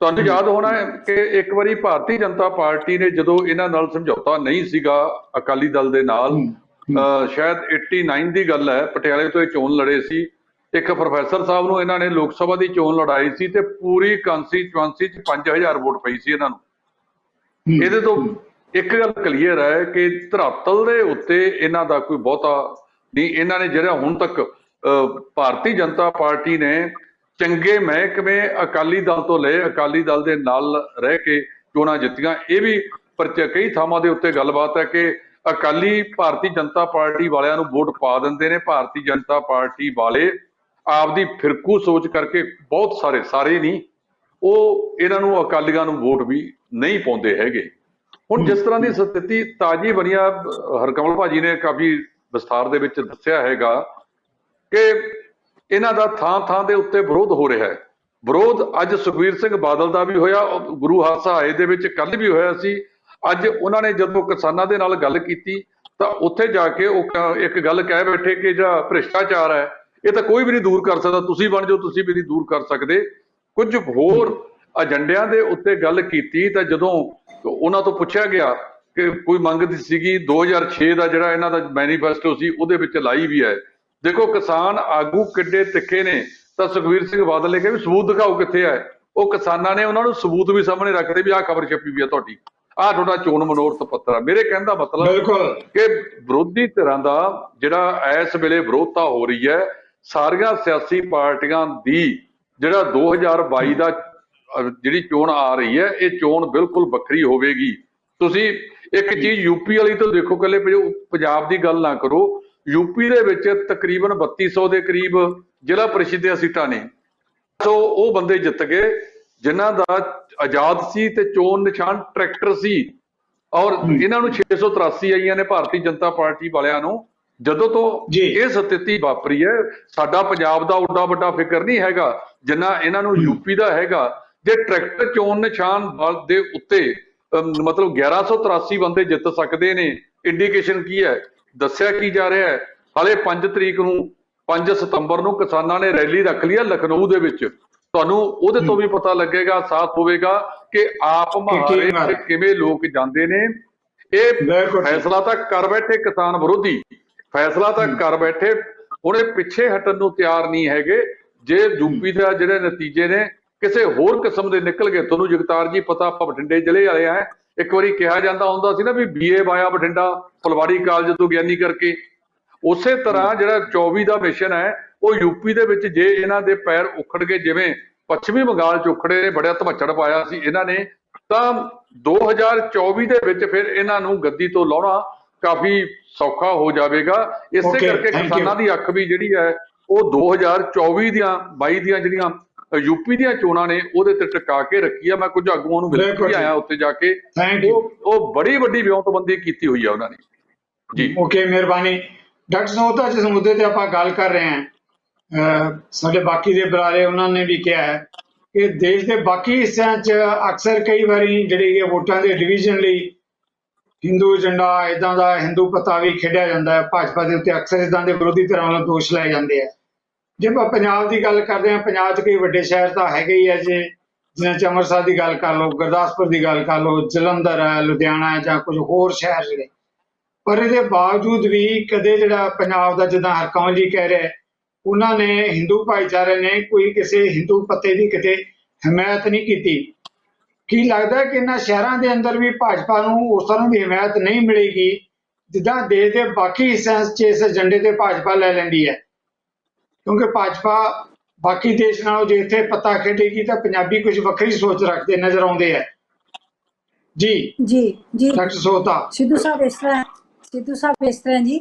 ਤੁਹਾਨੂੰ ਯਾਦ ਹੋਣਾ ਹੈ ਕਿ ਇੱਕ ਵਾਰੀ ਭਾਰਤੀ ਜਨਤਾ ਪਾਰਟੀ ਨੇ ਜਦੋਂ ਇਹਨਾਂ ਨਾਲ ਸਮਝੌਤਾ ਨਹੀਂ ਸੀਗਾ ਅਕਾਲੀ ਦਲ ਦੇ ਨਾਲ, ਸ਼ਾਇਦ 89 ਦੀ ਗੱਲ ਹੈ, ਪਟਿਆਲੇ ਤੋਂ ਇਹ ਚੋਣ ਲੜੇ ਸੀ। ਇੱਕ ਪ੍ਰੋਫੈਸਰ ਸਾਹਿਬ ਨੂੰ ਇਹਨਾਂ ਨੇ ਲੋਕ ਸਭਾ ਦੀ ਚੋਣ ਲੜਾਈ ਸੀ ਤੇ ਪੂਰੀ ਕੰਸਟੀਚੁਐਂਸੀ 'ਚ 5000 ਵੋਟ ਪਈ ਸੀ ਇਹਨਾਂ ਨੂੰ। ਇਹਦੇ ਤੋਂ ਇੱਕ ਗੱਲ ਕਲੀਅਰ ਹੈ ਕਿ ਧਰਾਤਲ ਦੇ ਉੱਤੇ ਇਹਨਾਂ ਦਾ ਕੋਈ ਬਹੁਤਾ ਨਹੀਂ। ਇਹਨਾਂ ਨੇ ਜਿਹੜਾ ਹੁਣ ਤੱਕ ਭਾਰਤੀ ਜਨਤਾ ਪਾਰਟੀ ਨੇ ਚੰਗੇ ਮਹਿਕਮੇ ਅਕਾਲੀ ਦਲ ਤੋਂ ਲਏ, ਅਕਾਲੀ ਦਲ ਦੇ ਨਾਲ ਰਹਿ ਕੇ ਚੋਣਾਂ ਜਿੱਤੀਆਂ। ਇਹ ਵੀ ਕਈ ਥਾਵਾਂ ਦੇ ਉੱਤੇ ਗੱਲਬਾਤ ਹੈ ਕਿ ਅਕਾਲੀ ਭਾਰਤੀ ਜਨਤਾ ਪਾਰਟੀ ਵਾਲਿਆਂ ਨੂੰ ਵੋਟ ਪਾ ਦਿੰਦੇ ਨੇ। ਭਾਰਤੀ ਜਨਤਾ ਪਾਰਟੀ ਵਾਲੇ ਆਪਦੀ ਫਿਰਕੂ ਸੋਚ ਕਰਕੇ ਬਹੁਤ ਸਾਰੇ ਨਹੀਂ, ਉਹ ਇਹਨਾਂ ਨੂੰ ਅਕਾਲੀਆਂ ਨੂੰ ਵੋਟ ਵੀ ਨਹੀਂ ਪਾਉਂਦੇ ਹੈਗੇ। ਹੁਣ ਜਿਸ ਤਰ੍ਹਾਂ ਦੀ ਸਥਿਤੀ ਤਾਜੀ ਬਣੀ ਆ, ਹਰਕਮਲ ਭਾਜੀ ਨੇ ਕਾਫੀ ਵਿਸਥਾਰ ਦੇ ਵਿੱਚ ਦੱਸਿਆ ਹੈਗਾ ਕਿ ਇਹਨਾਂ ਦਾ ਥਾਂ ਦੇ ਉੱਤੇ ਵਿਰੋਧ ਹੋ ਰਿਹਾ ਹੈ। ਵਿਰੋਧ ਅੱਜ ਸੁਖਬੀਰ ਸਿੰਘ ਬਾਦਲ ਦਾ ਵੀ ਹੋਇਆ, ਗੁਰੂ ਹਰਸਹਾਏ ਦੇ ਵਿੱਚ ਕੱਲ ਵੀ ਹੋਇਆ ਸੀ। ਅੱਜ ਉਹਨਾਂ ਨੇ ਜਦੋਂ ਕਿਸਾਨਾਂ ਦੇ ਨਾਲ ਗੱਲ ਕੀਤੀ ਤਾਂ ਉੱਥੇ ਜਾ ਕੇ ਉਹ ਇੱਕ ਗੱਲ ਕਹਿ ਬੈਠੇ ਕਿ ਜਿਹੜਾ ਭ੍ਰਿਸ਼ਟਾਚਾਰ ਹੈ ਇਹ ਤਾਂ ਕੋਈ ਵੀ ਨਹੀਂ ਦੂਰ ਕਰ ਸਕਦਾ, ਤੁਸੀਂ ਬਣ ਜਾਓ, ਤੁਸੀਂ ਵੀ ਨਹੀਂ ਦੂਰ ਕਰ ਸਕਦੇ। ਕੁਝ ਹੋਰ ਏਜੰਡਿਆਂ ਦੇ ਉੱਤੇ ਗੱਲ ਕੀਤੀ ਤਾਂ ਜਦੋਂ ਉਹਨਾਂ ਤੋਂ ਪੁੱਛਿਆ ਗਿਆ ਕਿ ਕੋਈ ਮੰਗਦੀ ਸੀਗੀ 2006 ਦਾ ਜਿਹੜਾ ਇਹਨਾਂ ਦਾ ਮੈਨੀਫੈਸਟੋ ਸੀ ਉਹਦੇ ਵਿੱਚ ਲਾਈ ਵੀ ਹੈ। ਦੇਖੋ ਕਿਸਾਨ ਆਗੂ ਕਿੱਡੇ ਤਿੱਖੇ ਨੇ, ਤਾਂ ਸੁਖਬੀਰ ਸਿੰਘ ਬਾਦਲ ਨੇ ਕਿਹਾ ਵੀ ਸਬੂਤ ਦਿਖਾਓ ਕਿੱਥੇ ਹੈ। ਉਹ ਕਿਸਾਨਾਂ ਨੇ ਉਹਨਾਂ ਨੂੰ ਸਬੂਤ ਵੀ ਸਾਹਮਣੇ ਰੱਖਦੇ ਵੀ ਆਹ ਖਬਰ ਛਪੀ ਵੀ ਆ ਤੁਹਾਡੀ, ਆਹ ਤੁਹਾਡਾ ਚੋਣ ਮਨੋਰਥ ਪੱਤਰ ਆ। ਮੇਰੇ ਕਹਿਣ ਦਾ ਮਤਲਬ ਕਿ ਵਿਰੋਧੀ ਧਿਰਾਂ ਦਾ ਜਿਹੜਾ ਇਸ ਵੇਲੇ ਵਿਰੋਧਤਾ ਹੋ ਰਹੀ ਹੈ, ਸਾਰੀਆਂ ਸਿਆਸੀ ਪਾਰਟੀਆਂ ਦੀ ਜਿਹੜਾ 2022 ਦਾ ਜਿਹੜੀ ਚੋਣ ਆ ਰਹੀ ਹੈ, ਇਹ ਚੋਣ ਬਿਲਕੁਲ ਵੱਖਰੀ ਹੋਵੇਗੀ। ਤੁਸੀਂ ਇੱਕ ਚੀਜ਼ ਯੂਪੀ ਵਾਲੀ ਤੋਂ ਦੇਖੋ, ਇਕੱਲੇ ਪੰਜਾਬ ਦੀ ਗੱਲ ਨਾ ਕਰੋ। ਯੂਪੀ ਦੇ ਵਿੱਚ ਤਕਰੀਬਨ 3200 ਦੇ ਕਰੀਬ ਜ਼ਿਲ੍ਹਾ ਪਰਿਸ਼ਦ ਦੀਆਂ ਸੀਟਾਂ ਨੇ। ਸੋ ਉਹ ਬੰਦੇ ਜਿੱਤ ਗਏ ਜਿਨ੍ਹਾਂ ਦਾ ਆਜ਼ਾਦ ਸੀ ਤੇ ਚੋਣ ਨਿਸ਼ਾਨ ਟਰੈਕਟਰ ਸੀ, ਔਰ ਇਹਨਾਂ ਨੂੰ 683 ਆਈਆਂ ਨੇ ਭਾਰਤੀ ਜਨਤਾ ਪਾਰਟੀ ਵਾਲਿਆਂ ਨੂੰ। ਜਦੋਂ ਤੋਂ ਇਹ ਸਥਿਤੀ ਵਾਪਰੀ ਹੈ, ਸਾਡਾ ਪੰਜਾਬ ਦਾ ਓਡਾ ਵੱਡਾ ਫਿਕਰ ਨਹੀਂ ਹੈਗਾ ਜਿੰਨਾ ਇਹਨਾਂ ਨੂੰ ਯੂਪੀ ਦਾ ਹੈਗਾ। ਜੇ ਟਰੈਕਟਰ ਚੋਣ ਨਿਸ਼ਾਨ ਦੇ ਉੱਤੇ ਮਤਲਬ 1183 ਬੰਦੇ ਜਿੱਤ ਸਕਦੇ ਨੇ, ਇੰਡੀਕੇਸ਼ਨ ਕੀ ਹੈ, ਦੱਸਿਆ ਕੀ ਜਾ ਰਿਹਾ ਹੈ। ਹਾਲੇ 5 ਤਰੀਕ ਨੂੰ 5 ਸਤੰਬਰ ਨੂੰ ਕਿਸਾਨਾਂ ਨੇ ਰੈਲੀ ਰੱਖ ਲਈ ਹੈ ਲਖਨਊ ਦੇ ਵਿੱਚ। ਤੁਹਾਨੂੰ ਉਹਦੇ ਤੋਂ ਵੀ ਪਤਾ ਲੱਗੇਗਾ, ਸਾਫ਼ ਹੋਵੇਗਾ ਕਿ ਆਪ ਮਹਾਰੇ ਕਿਵੇਂ ਲੋਕ ਜਾਂਦੇ ਨੇ। ਇਹ ਫੈਸਲਾ ਤਾਂ ਕਰ ਬੈਠੇ ਕਿਸਾਨ ਵਿਰੋਧੀ, ਫੈਸਲਾ ਤਾਂ ਕਰ ਬੈਠੇ, ਹੁਣ ਇਹ ਪਿੱਛੇ ਹਟਣ ਨੂੰ ਤਿਆਰ ਨਹੀਂ ਹੈਗੇ। ਜੇ ਯੂਪੀ ਦਾ ਜਿਹੜੇ ਨਤੀਜੇ ਨੇ ਕਿਸੇ ਹੋਰ ਕਿਸਮ ਦੇ ਨਿਕਲ ਗਏ, ਤੁਹਾਨੂੰ ਜਗਤਾਰ ਜੀ ਪਤਾ, ਆਪਾਂ ਬਠਿੰਡੇ ਜ਼ਿਲ੍ਹੇ ਵਾਲੇ ਆ। ਇੱਕ ਵਾਰੀ ਕਿਹਾ ਜਾਂਦਾ ਹੁੰਦਾ ਸੀ ਨਾ ਵੀ BA ਵਾਇਆ ਬਠਿੰਡਾ ਫੁਲਵਾੜੀ ਕਾਲਜ ਤੋਂ ਗਿਆਨੀ ਕਰਕੇ। ਉਸੇ ਤਰ੍ਹਾਂ ਜਿਹੜਾ 24 ਦਾ ਮਿਸ਼ਨ ਹੈ ਉਹ ਯੂਪੀ ਦੇ ਵਿੱਚ ਜੇ ਇਹਨਾਂ ਦੇ ਪੈਰ ਉਖੜ ਗਏ, ਜਿਵੇਂ ਪੱਛਮੀ ਬੰਗਾਲ ਚ ਉਖੜੇ ਨੇ, ਬੜਾ ਧਮੱਚੜ ਪਾਇਆ ਸੀ ਇਹਨਾਂ ਨੇ, ਤਾਂ 2024 ਦੇ ਵਿੱਚ ਫਿਰ ਇਹਨਾਂ ਨੂੰ ਗੱਦੀ ਤੋਂ ਲਾਉਣਾ ਕਾਫੀ ਸੌਖਾ ਹੋ ਜਾਵੇਗਾ। ਇਸੇ ਕਰਕੇ ਕਿਸਾਨਾਂ ਦੀ ਅੱਖ ਵੀ ਜਿਹੜੀ ਹੈ ਉਹ 2024 ਦੀਆਂ 22 ਦੀਆਂ ਜਿਹੜੀਆਂ ਯੂਪੀ ਦੀਆਂ ਚੋਣਾਂ ਨੇ ਉਹਦੇ ਤੇ ਟਿਕਾ ਕੇ ਰੱਖੀ ਆ। ਮੈਂ ਕੁਝ ਆਗੂਆਂ ਨੂੰ ਮਿਲ ਕੇ ਆਇਆ ਉੱਥੇ ਜਾ ਕੇ, ਉਹ ਬੜੀ ਵੱਡੀ ਵਿਉਂਤਬੰਦੀ ਕੀਤੀ ਹੋਈ ਆ ਉਹਨਾਂ ਨੇ ਜੀ। ਓਕੇ, ਮਿਹਰਬਾਨੀ ਡਾਕਟਰ ਸਨੋਤਾ। ਜਿਸ ਮੁੱਦੇ ਤੇ ਆਪਾਂ ਗੱਲ ਕਰ ਰਹੇ ਹਾਂ, ਸਾਡੇ ਬਾਕੀ ਦੇ ਬੁਲਾਰੇ ਉਹਨਾਂ ਨੇ ਵੀ ਕਿਹਾ ਹੈ ਕਿ ਦੇਸ਼ ਦੇ ਬਾਕੀ ਹਿੱਸਿਆਂ 'ਚ ਅਕਸਰ ਕਈ ਵਾਰੀ ਜਿਹੜੀ ਵੋਟਾਂ ਦੇ ਡਿਵੀਜ਼ਨ ਲਈ ਹਿੰਦੂ ਏਜੰਡਾ, ਇੱਦਾਂ ਦਾ ਹਿੰਦੂ ਪਤਾ ਵੀ ਖੇਡਿਆ ਜਾਂਦਾ ਹੈ। ਭਾਜਪਾ ਦੇ ਉੱਤੇ ਅਕਸਰ ਇੱਦਾਂ ਦੇ ਵਿਰੋਧੀ ਧਿਰਾਂ ਵੱਲੋਂ ਦੋਸ਼ ਲਾਏ ਜਾਂਦੇ ਆ। ਜੇ ਆਪਾਂ ਪੰਜਾਬ ਦੀ ਗੱਲ ਕਰਦੇ ਹਾਂ, ਪੰਜਾਬ 'ਚ ਕਈ ਵੱਡੇ ਸ਼ਹਿਰ ਤਾਂ ਹੈਗੇ ਹੀ ਹੈ, ਜਿਵੇਂ ਚ ਅੰਮ੍ਰਿਤਸਰ ਦੀ ਗੱਲ ਕਰ ਲਓ, ਗੁਰਦਾਸਪੁਰ ਦੀ ਗੱਲ ਕਰ ਲਓ, ਜਲੰਧਰ ਹੈ, ਲੁਧਿਆਣਾ ਹੈ, ਜਾਂ ਕੁਝ ਹੋਰ ਸ਼ਹਿਰ ਜਿਹੜੇ। ਪਰ ਇਹਦੇ ਬਾਵਜੂਦ ਵੀ ਕਦੇ ਜਿਹੜਾ ਪੰਜਾਬ ਦਾ, ਜਿੱਦਾਂ ਹਰਕਮਲ ਜੀ ਕਹਿ ਰਹੇ, ਉਹਨਾਂ ਨੇ ਹਿੰਦੂ ਭਾਈਚਾਰੇ ਨੇ ਕੋਈ ਕਿਸੇ ਹਿੰਦੂ ਪੱਤੇ ਦੀ ਕਿਤੇ ਹਮਾਇਤ ਨਹੀਂ ਕੀਤੀ। ਕੀ ਲੱਗਦਾ ਕਿ ਇਹਨਾਂ ਸ਼ਹਿਰਾਂ ਦੇ ਅੰਦਰ ਵੀ ਭਾਜਪਾ ਨੂੰ ਉਸ ਤਰ੍ਹਾਂ ਦੀ ਹਮਾਇਤ ਨਹੀਂ ਮਿਲੇਗੀ ਜਿੱਦਾਂ ਦੇਸ਼ ਦੇ ਬਾਕੀ ਹਿੱਸਿਆਂ 'ਚ ਇਸ ਏਜੰਡੇ ਤੇ ਭਾਜਪਾ ਲੈ ਲੈਂਦੀ ਹੈ? ਕਿਉਂਕਿ ਭਾਜਪਾ ਬਾਕੀ ਦੇਸ਼ ਨਾਲੋਂ ਜੇ ਇੱਥੇ ਪਤਾ ਖੇਡੇਗੀ ਤਾਂ ਪੰਜਾਬੀ ਕੁਝ ਵੱਖਰੀ ਸੋਚ ਰੱਖਦੇ ਨਜ਼ਰ ਆਉਂਦੇ ਹੈ। ਜੀ ਡਾਕਟਰ ਸੋਤਾ। ਸਿੱਧੂ ਸਾਹਿਬ ਇਸ ਤਰ੍ਹਾਂ ਜੀ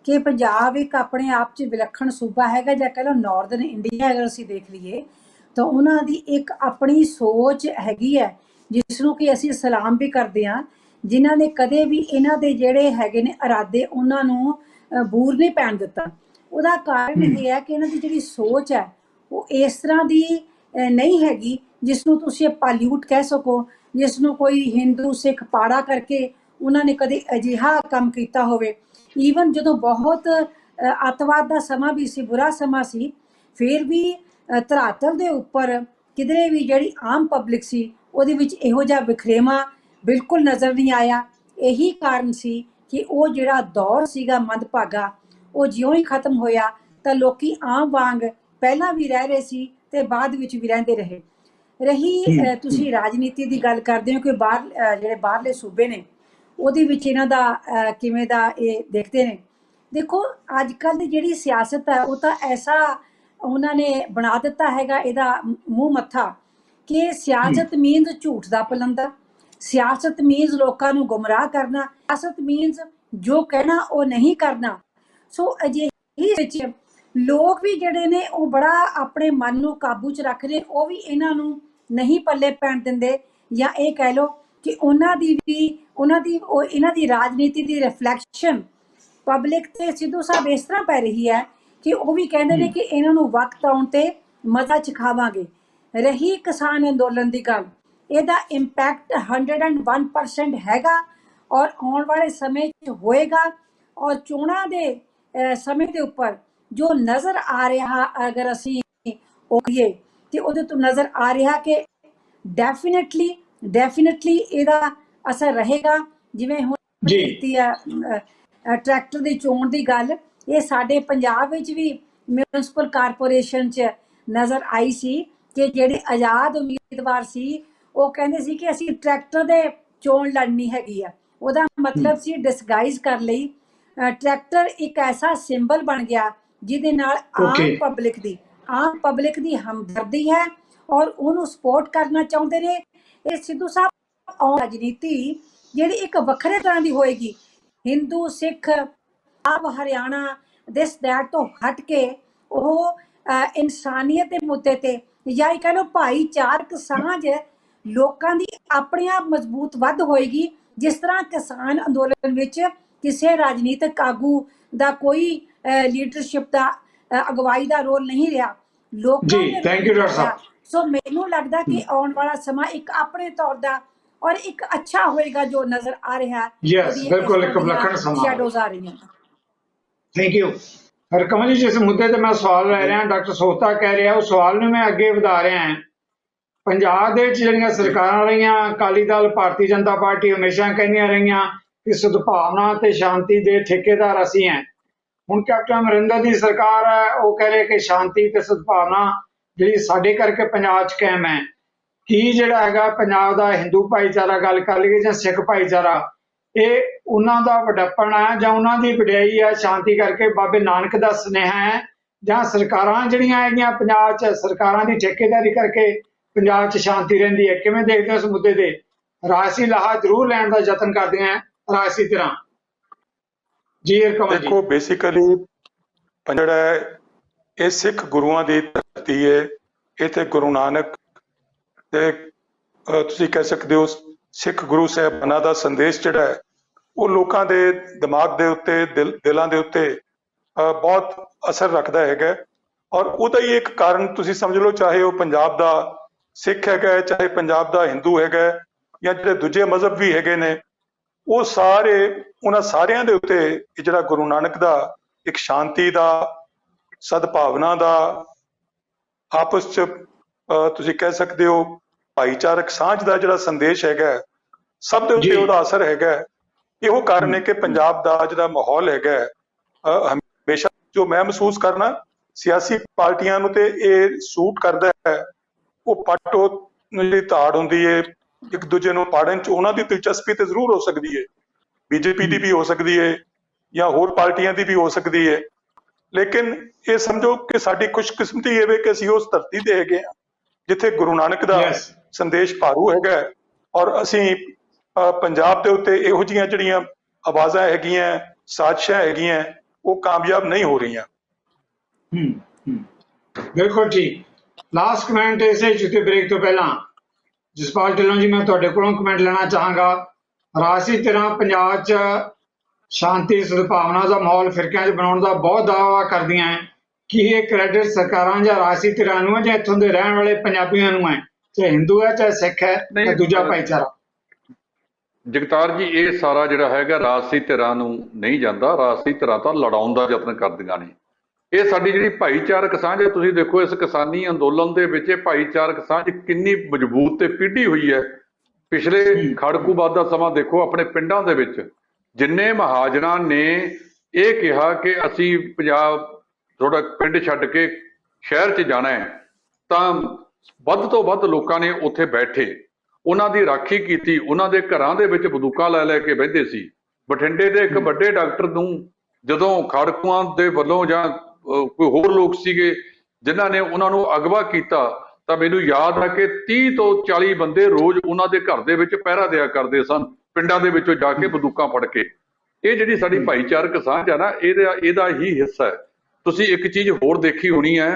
ਕਿ ਪੰਜਾਬ ਇੱਕ ਆਪਣੇ ਆਪ 'ਚ ਵਿਲੱਖਣ ਸੂਬਾ ਹੈਗਾ, ਜਾਂ ਕਹਿ ਲਓ ਨਾਰਦਰਨ ਇੰਡੀਆ ਅਗਰ ਅਸੀਂ ਦੇਖ ਲਈਏ ਤਾਂ ਉਹਨਾਂ ਦੀ ਇੱਕ ਆਪਣੀ ਸੋਚ ਹੈਗੀ ਹੈ ਜਿਸ ਨੂੰ ਕਿ ਅਸੀਂ ਸਲਾਮ ਵੀ ਕਰਦੇ ਹਾਂ, ਜਿਨ੍ਹਾਂ ਨੇ ਕਦੇ ਵੀ ਇਹਨਾਂ ਦੇ ਜਿਹੜੇ ਹੈਗੇ ਨੇ ਇਰਾਦੇ ਉਹਨਾਂ ਨੂੰ ਬੂਰ ਨਹੀਂ ਪੈਣ ਦਿੱਤਾ। ਉਹਦਾ ਕਾਰਨ ਇਹ ਹੈ ਕਿ ਇਹਨਾਂ ਦੀ ਜਿਹੜੀ ਸੋਚ ਹੈ ਉਹ ਇਸ ਤਰ੍ਹਾਂ ਦੀ ਨਹੀਂ ਹੈਗੀ ਜਿਸ ਨੂੰ ਤੁਸੀਂ ਪਾਲਿਊਟ ਕਹਿ ਸਕੋ, ਜਿਸ ਨੂੰ ਕੋਈ ਹਿੰਦੂ ਸਿੱਖ ਪਾੜਾ ਕਰਕੇ ਉਹਨਾਂ ਨੇ ਕਦੇ ਅਜਿਹਾ ਕੰਮ ਕੀਤਾ ਹੋਵੇ। ਈਵਨ ਜਦੋਂ ਬਹੁਤ ਅੱਤਵਾਦ ਦਾ ਸਮਾਂ ਵੀ ਸੀ, ਬੁਰਾ ਸਮਾਂ ਸੀ, ਫਿਰ ਵੀ ਧਰਾਤਲ ਦੇ ਉੱਪਰ ਕਿਧਰੇ ਵੀ ਜਿਹੜੀ ਆਮ ਪਬਲਿਕ ਸੀ ਉਹਦੇ ਵਿੱਚ ਇਹੋ ਜਿਹਾ ਵਿਖਰੇਵਾਂ ਬਿਲਕੁਲ ਨਜ਼ਰ ਨਹੀਂ ਆਇਆ। ਇਹੀ ਕਾਰਨ ਸੀ ਕਿ ਉਹ ਜਿਹੜਾ ਦੌਰ ਸੀਗਾ ਮੰਦਭਾਗਾ, ਉਹ ਜਿਉਂ ਹੀ ਖਤਮ ਹੋਇਆ ਤਾਂ ਲੋਕੀ ਆਮ ਵਾਂਗ ਪਹਿਲਾਂ ਵੀ ਰਹਿ ਰਹੇ ਸੀ ਤੇ ਬਾਅਦ ਵਿੱਚ ਵੀ ਰਹਿੰਦੇ ਰਹੇ। ਤੁਸੀਂ ਰਾਜਨੀਤੀ ਦੀ ਗੱਲ ਕਰਦੇ ਹੋ ਕਿ ਜਿਹੜੇ ਬਾਹਰਲੇ ਸੂਬੇ ਨੇ ਉਹਦੇ ਵਿੱਚ ਇਹਨਾਂ ਦਾ ਕਿਵੇਂ ਦਾ ਇਹ ਦੇਖਦੇ ਨੇ। ਦੇਖੋ ਅੱਜ ਕੱਲ੍ਹ ਦੀ ਜਿਹੜੀ ਸਿਆਸਤ ਹੈ ਉਹ ਤਾਂ ਐਸਾ ਉਹਨਾਂ ਨੇ ਬਣਾ ਦਿੱਤਾ ਹੈਗਾ ਇਹਦਾ ਮੂੰਹ ਮੱਥਾ ਕਿ ਸਿਆਸਤ ਮੀਨਸ ਝੂਠ ਦਾ ਪਲੰਦਾ, ਸਿਆਸਤ ਮੀਨਸ ਲੋਕਾਂ ਨੂੰ ਗੁੰਮਰਾਹ ਕਰਨਾ, ਸਿਆਸਤ ਮੀਨਸ ਜੋ ਕਹਿਣਾ ਉਹ ਨਹੀਂ ਕਰਨਾ। ਸੋ ਅਜਿਹੀ ਵਿੱਚ ਲੋਕ ਵੀ ਜਿਹੜੇ ਨੇ ਉਹ ਬੜਾ ਆਪਣੇ ਮਨ ਨੂੰ ਕਾਬੂ 'ਚ ਰੱਖ ਰਹੇ, ਉਹ ਵੀ ਇਹਨਾਂ ਨੂੰ ਨਹੀਂ ਪੱਲੇ ਪੈਣ ਦਿੰਦੇ, ਜਾਂ ਇਹ ਕਹਿ ਲਓ ਕਿ ਇਹਨਾਂ ਦੀ ਰਾਜਨੀਤੀ ਦੀ ਰਿਫਲੈਕਸ਼ਨ ਪਬਲਿਕ ਤੇ ਸਿੱਧੂ ਸਾਹਿਬ ਇਸ ਤਰ੍ਹਾਂ ਪੈ ਰਹੀ ਹੈ ਕਿ ਉਹ ਵੀ ਕਹਿੰਦੇ ਨੇ ਕਿ ਇਹਨਾਂ ਨੂੰ ਵਕਤ ਆਉਣ ਤੇ ਮਜ਼ਾ ਚਖਾਵਾਂਗੇ। ਰਹੀ ਕਿਸਾਨ ਅੰਦੋਲਨ ਦੀ ਗੱਲ, ਇਹਦਾ ਇੰਪੈਕਟ 101% ਹੈਗਾ ਔਰ ਆਉਣ ਵਾਲੇ ਸਮੇਂ 'ਚ ਹੋਏਗਾ। ਔਰ ਚੋਣਾਂ ਦੇ ਸਮੇਂ ਦੇ ਉੱਪਰ ਜੋ ਨਜ਼ਰ ਆ ਰਿਹਾ, ਅਗਰ ਅਸੀਂ ਉਹ ਕਹੀਏ ਤੇ ਉਹਦੇ ਤੋਂ ਨਜ਼ਰ ਆ ਰਿਹਾ ਕਿ ਡੈਫੀਨੇਟਲੀ ਇਹਦਾ ਅਸਰ ਰਹੇਗਾ। ਜਿਵੇਂ ਹੁਣ ਕੀਤੀ ਆ ਟਰੈਕਟਰ ਦੀ ਚੋਣ ਦੀ ਗੱਲ, ਇਹ ਸਾਡੇ ਪੰਜਾਬ ਵਿੱਚ ਵੀ ਮਿਊਨਿਸਪਲ ਕਾਰਪੋਰੇਸ਼ਨ 'ਚ ਨਜ਼ਰ ਆਈ ਸੀ ਕਿ ਜਿਹੜੇ ਆਜ਼ਾਦ ਉਮੀਦਵਾਰ ਸੀ ਉਹ ਕਹਿੰਦੇ ਸੀ ਕਿ ਅਸੀਂ ਟਰੈਕਟਰ ਦੇ ਚੋਣ ਲੜਨੀ ਹੈਗੀ ਆ। ਉਹਦਾ ਮਤਲਬ ਸੀ ਡਿਸਗਾਈਜ਼ ਕਰ ਲਈ। ਟਰੈਕਟਰ ਇੱਕ ਐਸਾ ਸਿੰਬਲ ਬਣ ਗਿਆ ਜਿਹਦੇ ਨਾਲ ਆਮ ਪਬਲਿਕ ਦੀ ਹਮਦਰਦੀ ਹੈ ਔਰ ਉਹਨੂੰ ਸਪੋਰਟ ਕਰਨਾ ਚਾਹੁੰਦੇ ਨੇ। ਇਹ ਸਿੱਧੂ ਸਾਹਿਬ ਰਾਜਨੀਤੀ ਜਿਹੜੀ ਇੱਕ ਵੱਖਰੇ ਤਰ੍ਹਾਂ ਦੀ ਹੋਏਗੀ, ਹਿੰਦੂ ਸਿੱਖ ਆਪ ਹਰਿਆਣਾ ਦਿਸ ਦੈਟ ਤੋਂ ਹਟ ਕੇ ਉਹ ਇਨਸਾਨੀਅਤ ਦੇ ਮੁੱਦੇ ਤੇ ਜਾਂ ਇਹ ਕਹਿ ਲਓ ਭਾਈਚਾਰਕ ਸਾਂਝ ਲੋਕਾਂ ਦੀ ਆਪਣੇ ਆਪ ਮਜ਼ਬੂਤ ਵੱਧ ਹੋਏਗੀ। ਜਿਸ ਤਰ੍ਹਾਂ ਕਿਸਾਨ ਅੰਦੋਲਨ ਵਿੱਚ ਕਿਸੇ ਰਾਜਨੀਤਿਕ ਆਗੂ ਦਾ ਕੋਈ ਲੀਡਰਸ਼ਿਪ ਦਾ ਅਗਵਾਈ ਦਾ ਰੋਲ ਨਹੀਂ ਰਿਹਾ, ਲੋਕਾਂ ਨੇ ਥੈਂਕ ਯੂ ਡਾਕਟਰ ਸਾਹਿਬ। ਸੋ ਮੈਨੂੰ ਲੱਗਦਾ ਕਿ ਆਉਣ ਵਾਲਾ ਸਮਾਂ ਇੱਕ ਆਪਣੇ ਤੌਰ ਦਾ ਔਰ ਇੱਕ ਅੱਛਾ ਹੋਏਗਾ ਜੋ ਨਜ਼ਰ ਆ ਰਿਹਾ। ਯੈਸ, ਬਿਲਕੁਲ ਇੱਕ ਵਿਲੱਖਣ ਸਮਾਂ ਸ਼ੈਡੋਜ਼ ਆ ਰਹੀਆਂ। Thank you. ਹਰਕਮਲ ਜੀ, ਜਿਸ ਮੁੱਦੇ ਤੇ ਮੈਂ ਸਵਾਲ ਲੈ ਰਿਹਾ, ਡਾਕਟਰ ਸੋਹਤਾ ਕਹਿ ਰਿਹਾ, ਉਹ ਸਵਾਲ ਨੂੰ ਮੈਂ ਅੱਗੇ ਵਧਾ ਰਿਹਾ ਹਾਂ। ਪੰਜਾਬ ਦੇ ਵਿੱਚ ਜਿਹੜੀਆਂ ਸਰਕਾਰਾਂ ਰਹੀਆਂ, ਅਕਾਲੀ ਦਲ, ਭਾਰਤੀ ਜਨਤਾ ਪਾਰਟੀ ਹਮੇਸ਼ਾ ਕਹਿੰਦੀਆਂ ਰਹੀਆਂ ਕਿ ਸਦਭਾਵਨਾ ਤੇ ਸ਼ਾਂਤੀ ਦੇ ਠੇਕੇਦਾਰ ਅਸੀਂ ਹਾਂ। ਹੁਣ ਕੈਪਟਨ ਅਮਰਿੰਦਰ ਦੀ ਸਰਕਾਰ ਹੈ, ਉਹ ਕਹਿ ਰਹੇ ਕਿ ਸ਼ਾਂਤੀ ਤੇ ਸਦਭਾਵਨਾ ਜਿਹੜੀ ਸਾਡੇ ਕਰਕੇ ਪੰਜਾਬ 'ਚ ਕਾਇਮ ਹੈ। ਕੀ ਜਿਹੜਾ ਹੈਗਾ ਪੰਜਾਬ ਦਾ ਹਿੰਦੂ ਭਾਈਚਾਰਾ ਗੱਲ ਕਰ ਲਈਏ ਜਾਂ ਸਿੱਖ ਭਾਈਚਾਰਾ, ਇਹ ਉਹਨਾਂ ਦਾ ਵਡੱਪਣ ਹੈ ਜਾਂ ਉਹਨਾਂ ਦੀ ਵਡਿਆਈ ਹੈ ਸ਼ਾਂਤੀ ਕਰਕੇ ਬਾਬੇ ਨਾਨਕ ਦਾ ਸੁਨੇਹਾ ਹੈ, ਜਾਂ ਸਰਕਾਰਾਂ ਜਿਹੜੀਆਂ ਹੈਗੀਆਂ ਪੰਜਾਬ 'ਚ ਸਰਕਾਰਾਂ ਦੀ ਠੇਕੇਦਾਰੀ ਕਰਕੇ ਪੰਜਾਬ 'ਚ ਸ਼ਾਂਤੀ ਰਹਿੰਦੀ ਹੈ? ਕਿਵੇਂ ਦੇਖਦੇ ਹੋ ਇਸ ਮੁੱਦੇ ਤੇ? ਰਾਜਸੀ ਲਾਹਾ ਜ਼ਰੂਰ ਲੈਣ ਦਾ ਯਤਨ ਕਰਦੀਆਂ ਰਾਜਸੀ ਤਰ੍ਹਾਂ। ਜੀ ਹਰਕਮਲ ਜੀ। ਦੇਖੋ, ਬੇਸਿਕਲੀ ਜਿਹੜਾ ਹੈ ਇਹ ਸਿੱਖ ਗੁਰੂਆਂ ਦੀ ਧਰਤੀ ਹੈ। ਇੱਥੇ ਗੁਰੂ ਨਾਨਕ ਤੇ ਤੁਸੀਂ ਕਹਿ ਸਕਦੇ ਹੋ ਸਿੱਖ ਗੁਰੂ ਸਾਹਿਬਾਨਾਂ ਦਾ ਸੰਦੇਸ਼ ਜਿਹੜਾ ਹੈ ਉਹ ਲੋਕਾਂ ਦੇ ਦਿਮਾਗ ਦੇ ਉੱਤੇ, ਦਿਲਾਂ ਦੇ ਉੱਤੇ ਬਹੁਤ ਅਸਰ ਰੱਖਦਾ ਹੈਗਾ। ਔਰ ਉਹਦਾ ਹੀ ਇੱਕ ਕਾਰਨ ਤੁਸੀਂ ਸਮਝ ਲਓ, ਚਾਹੇ ਉਹ ਪੰਜਾਬ ਦਾ ਸਿੱਖ ਹੈਗਾ, ਚਾਹੇ ਪੰਜਾਬ ਦਾ ਹਿੰਦੂ ਹੈਗਾ, ਜਾਂ ਜਿਹੜੇ ਦੂਜੇ ਮਜ਼ਹਬ ਵੀ ਹੈਗੇ ਨੇ, ਉਹ ਉਹਨਾਂ ਸਾਰਿਆਂ ਦੇ ਉੱਤੇ ਇਹ ਜਿਹੜਾ ਗੁਰੂ ਨਾਨਕ ਦਾ ਇੱਕ ਸ਼ਾਂਤੀ ਦਾ, ਸਦਭਾਵਨਾ ਦਾ, ਆਪਸ 'ਚ ਤੁਸੀਂ ਕਹਿ ਸਕਦੇ ਹੋ ਭਾਈਚਾਰਕ ਸਾਂਝ ਦਾ ਜਿਹੜਾ ਸੰਦੇਸ਼ ਹੈਗਾ, ਸਭ ਦੇ ਉੱਤੇ ਉਹਦਾ ਅਸਰ ਹੈਗਾ। ਇਹੋ ਕਾਰਨ ਹੈ ਕਿ ਪੰਜਾਬ ਦਾ ਜਿਹੜਾ ਮਾਹੌਲ ਹੈਗਾ ਹਮੇਸ਼ਾ, ਜੋ ਮੈਂ ਮਹਿਸੂਸ ਕਰਨਾ, ਸਿਆਸੀ ਪਾਰਟੀਆਂ ਨੂੰ ਤੇ ਇਹ ਸੂਟ ਕਰਦਾ ਹੈ। ਉਹ ਪਾਟੋ ਜਿਹੜੀ ਧਾੜ ਹੁੰਦੀ ਹੈ ਇੱਕ ਦੂਜੇ ਨੂੰ ਪਾੜਨ 'ਚ, ਉਹਨਾਂ ਦੀ ਦਿਲਚਸਪੀ ਤੇ ਜ਼ਰੂਰ ਹੋ ਸਕਦੀ ਹੈ, ਬੀਜੇਪੀ ਦੀ ਵੀ ਹੋ ਸਕਦੀ ਹੈ ਜਾਂ ਹੋਰ ਪਾਰਟੀਆਂ ਦੀ ਵੀ ਹੋ ਸਕਦੀ ਹੈ। ਲੇਕਿਨ ਇਹ ਸਮਝੋ ਕਿ ਸਾਡੀ ਖੁਸ਼ਕਿਸਮਤੀ ਇਹ ਵੇ ਕਿ ਅਸੀਂ ਉਸ ਧਰਤੀ ਤੇ ਹੈਗੇ ਹਾਂ ਜਿੱਥੇ ਗੁਰੂ ਨਾਨਕ ਦਾ ਸੰਦੇਸ਼ ਭਾਰੂ ਹੈਗਾ। ਔਰ ਅਸੀਂ ਪੰਜਾਬ ਦੇ ਉੱਤੇ ਇਹੋ ਜਿਹੀਆਂ ਜਿਹੜੀਆਂ ਆਵਾਜ਼ਾਂ ਹੈਗੀਆਂ, ਸਾਜ਼ਿਸ਼ਾਂ ਹੈਗੀਆਂ, ਉਹ ਕਾਮਯਾਬ ਨਹੀਂ ਹੋ ਰਹੀਆਂ। ਬਿਲਕੁਲ ਠੀਕ। ਲਾਸਟ ਕਮੈਂਟ ਇਸੇ ਛੁੱਟੀ ਬ੍ਰੇਕ ਤੋਂ ਪਹਿਲਾਂ ਜਸਪਾਲ ਢਿੱਲੋਂ ਜੀ, ਮੈਂ ਤੁਹਾਡੇ ਕੋਲੋਂ ਕਮੈਂਟ ਲੈਣਾ ਚਾਹਾਂਗਾ। ਰਾਜਸੀ ਤਰ੍ਹਾਂ ਪੰਜਾਬ 'ਚ ਸ਼ਾਂਤੀ ਸਦਭਾਵਨਾ ਦਾ ਮਾਹੌਲ ਫਿਰਕਿਆਂ 'ਚ ਬਣਾਉਣ ਦਾ ਬਹੁਤ ਦਾਅਵਾ ਕਰਦੀਆਂ ਹੈ। ਕੀ ਇਹ ਕ੍ਰੈਡਿਟ ਸਰਕਾਰਾਂ ਜਾਂ ਰਾਜਸੀ ਧਿਰਾਂ ਨੂੰ ਹੈ ਜਾਂ ਇੱਥੋਂ ਦੇ ਰਹਿਣ ਵਾਲੇ ਪੰਜਾਬੀਆਂ ਨੂੰ ਹੈ, ਚਾਹੇ ਹਿੰਦੂ ਹੈ ਚਾਹੇ ਸਿੱਖ ਹੈ ਜਾਂ ਦੂਜਾ ਭਾਈਚਾਰਾ? ਜਗਤਾਰ ਜੀ, ਇਹ ਸਾਰਾ ਜਿਹੜਾ ਹੈਗਾ ਰਾਜਸੀ ਧਿਰਾਂ ਨੂੰ ਨਹੀਂ ਜਾਂਦਾ। ਰਾਜਸੀ ਧਿਰਾਂ ਤਾਂ ਲੜਾਉਣ ਦਾ ਯਤਨ ਕਰਦੀਆਂ ਨੇ। ਇਹ ਸਾਡੀ ਜਿਹੜੀ ਭਾਈਚਾਰਕ ਸਾਂਝ ਹੈ, ਤੁਸੀਂ ਦੇਖੋ ਇਸ ਕਿਸਾਨੀ ਅੰਦੋਲਨ ਦੇ ਵਿੱਚ ਇਹ ਭਾਈਚਾਰਕ ਸਾਂਝ ਕਿੰਨੀ ਮਜ਼ਬੂਤ ਤੇ ਪੀਢੀ ਹੋਈ ਹੈ। ਪਿਛਲੇ ਖੜਕੂਬਾਦ ਦਾ ਸਮਾਂ ਦੇਖੋ, ਆਪਣੇ ਪਿੰਡਾਂ ਦੇ ਵਿੱਚ ਜਿੰਨੇ ਮਹਾਜਨਾਂ ਨੇ ਇਹ ਕਿਹਾ ਕਿ ਅਸੀਂ ਪੰਜਾਬ ਥੋੜਾ ਪਿੰਡ ਛੱਡ ਕੇ ਸ਼ਹਿਰ 'ਚ ਜਾਣਾ ਹੈ, ਤਾਂ ਵੱਧ ਤੋਂ ਵੱਧ ਲੋਕਾਂ ਨੇ ਉੱਥੇ ਬੈਠੇ, ਉਹਨਾਂ ਦੀ ਰਾਖੀ ਕੀਤੀ, ਉਹਨਾਂ ਦੇ ਘਰਾਂ ਦੇ ਵਿੱਚ ਬੰਦੂਕਾਂ ਲੈ ਲੈ ਕੇ ਬਹਿੰਦੇ ਸੀ। ਬਠਿੰਡੇ ਦੇ ਇੱਕ ਵੱਡੇ ਡਾਕਟਰ ਨੂੰ ਜਦੋਂ ਖਾੜਕੂਆਂ ਦੇ ਵੱਲੋਂ ਜਾਂ ਕੋਈ ਹੋਰ ਲੋਕ ਸੀਗੇ ਜਿਨ੍ਹਾਂ ਨੇ ਉਹਨਾਂ ਨੂੰ ਅਗਵਾ ਕੀਤਾ, ਤਾਂ ਮੈਨੂੰ ਯਾਦ ਹੈ ਕਿ 30 ਤੋਂ 40 ਬੰਦੇ ਰੋਜ਼ ਉਹਨਾਂ ਦੇ ਘਰ ਦੇ ਵਿੱਚ ਪਹਿਰਾ ਦਿਆ ਕਰਦੇ ਸਨ, ਪਿੰਡਾਂ ਦੇ ਵਿੱਚੋਂ ਜਾ ਕੇ ਬੰਦੂਕਾਂ ਫੜ ਕੇ। ਇਹ ਜਿਹੜੀ ਸਾਡੀ ਭਾਈਚਾਰਕ ਸਾਂਝ ਹੈ ਨਾ, ਇਹਦਾ ਹੀ ਹਿੱਸਾ ਹੈ। ਤੁਸੀਂ ਇੱਕ ਚੀਜ਼ ਹੋਰ ਦੇਖੀ ਹੋਣੀ ਹੈ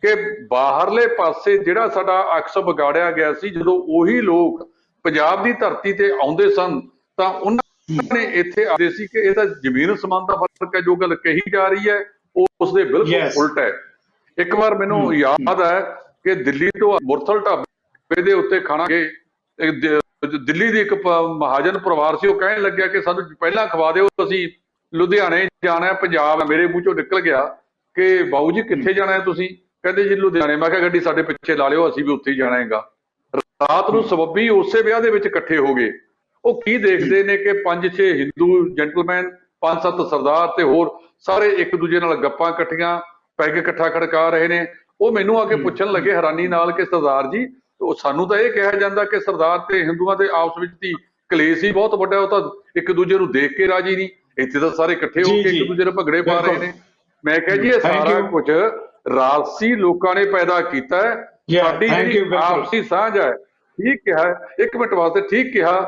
ਕਿ ਬਾਹਰਲੇ ਪਾਸੇ ਜਿਹੜਾ ਸਾਡਾ ਅਕਸ ਵਿਗਾੜਿਆ ਗਿਆ ਸੀ, ਜਦੋਂ ਉਹੀ ਲੋਕ ਪੰਜਾਬ ਦੀ ਧਰਤੀ ਤੇ ਆਉਂਦੇ ਸਨ ਤਾਂ ਉਹਨਾਂ ਨੇ ਇੱਥੇ ਆਦੇ ਸੀ ਕਿ ਇਹ ਤਾਂ ਜ਼ਮੀਨ ਅਸਮਾਨ ਦਾ ਫਰਕ ਹੈ। ਜੋ ਗੱਲ ਕਹੀ ਜਾ ਰਹੀ ਹੈ ਉਹ ਉਸਦੇ ਬਿਲਕੁਲ ਉਲਟ ਹੈ। ਇੱਕ ਵਾਰ ਮੈਨੂੰ ਯਾਦ ਹੈ ਕਿ ਦਿੱਲੀ ਤੋਂ ਮੁਰਥਲ ਢਾਬੇ ਦੇ ਉੱਤੇ ਖਾਣਾ ਕੇ ਦਿੱਲੀ ਦੀ ਇੱਕ ਮਹਾਜਨ ਪਰਿਵਾਰ ਸੀ, ਉਹ ਕਹਿਣ ਲੱਗਿਆ ਕਿ ਸਾਨੂੰ ਪਹਿਲਾਂ ਖਵਾ ਦਿਓ, ਅਸੀਂ ਲੁਧਿਆਣੇ ਜਾਣਾ, ਪੰਜਾਬ। ਮੇਰੇ ਮੂੰਹ ਚੋਂ ਨਿਕਲ ਗਿਆ ਕਿ ਬਾਊ ਜੀ ਕਿੱਥੇ ਜਾਣਾ ਹੈ ਤੁਸੀਂ? ਕਹਿੰਦੇ ਜੀ ਲੁਧਿਆਣੇ। ਮੈਂ ਕਿਹਾ ਗੱਡੀ ਸਾਡੇ ਪਿੱਛੇ ਲਾ ਲਿਓ, ਅਸੀਂ ਵੀ ਉੱਥੇ ਹੀ ਜਾਣਾ ਹੈਗਾ। ਰਾਤ ਨੂੰ ਸਬੱਬੀ ਉਸੇ ਵਿਆਹ ਦੇ ਵਿੱਚ ਇਕੱਠੇ ਹੋ ਗਏ। ਉਹ ਕੀ ਦੇਖਦੇ ਨੇ ਕਿ 5-6 ਹਿੰਦੂ ਜੈਂਟਲਮੈਨ, 5-7 ਸਰਦਾਰ ਤੇ ਹੋਰ ਸਾਰੇ ਇੱਕ ਦੂਜੇ ਨਾਲ ਗੱਪਾਂ ਇਕੱਠੀਆਂ, ਪੈਗ ਇਕੱਠਾ ਖੜਕਾ ਰਹੇ ਨੇ। ਉਹ ਮੈਨੂੰ ਆ ਕੇ ਪੁੱਛਣ ਲੱਗੇ ਹੈਰਾਨੀ ਨਾਲ ਕਿ ਸਰਦਾਰ ਜੀ, ਸਾਨੂੰ ਤਾਂ ਇਹ ਕਿਹਾ ਜਾਂਦਾ ਕਿ ਸਰਦਾਰ ਤੇ ਹਿੰਦੂਆਂ ਦੇ ਆਪਸ ਵਿੱਚ ਦੀ ਕਲੇਸ਼ ਹੀ ਬਹੁਤ ਵੱਡਾ, ਉਹ ਤਾਂ ਇੱਕ ਦੂਜੇ ਨੂੰ ਦੇਖ ਕੇ ਰਾਜੀ ਨਹੀਂ। ਇੱਥੇ ਤਾਂ ਸਾਰੇ ਇਕੱਠੇ ਹੋ ਕੇ ਇੱਕ ਦੂਜੇ ਨੂੰ ਭਗੜੇ ਪਾ ਰਹੇ ਨੇ। ਮੈਂ ਕਿਹਾ ਜੀ ਇਹ ਸਾਰਾ ਕੁਝ ਰਾਜਸੀ ਲੋਕਾਂ ਨੇ ਪੈਦਾ ਕੀਤਾ ਹੈ। ਸਾਡੀ ਜਿਹੜੀ ਆਪਸੀ ਸਾਂਝ ਹੈ, ਠੀਕ ਕਿਹਾ, ਇੱਕ ਮਿੰਟ ਵਾਸਤੇ ਠੀਕ ਕਿਹਾ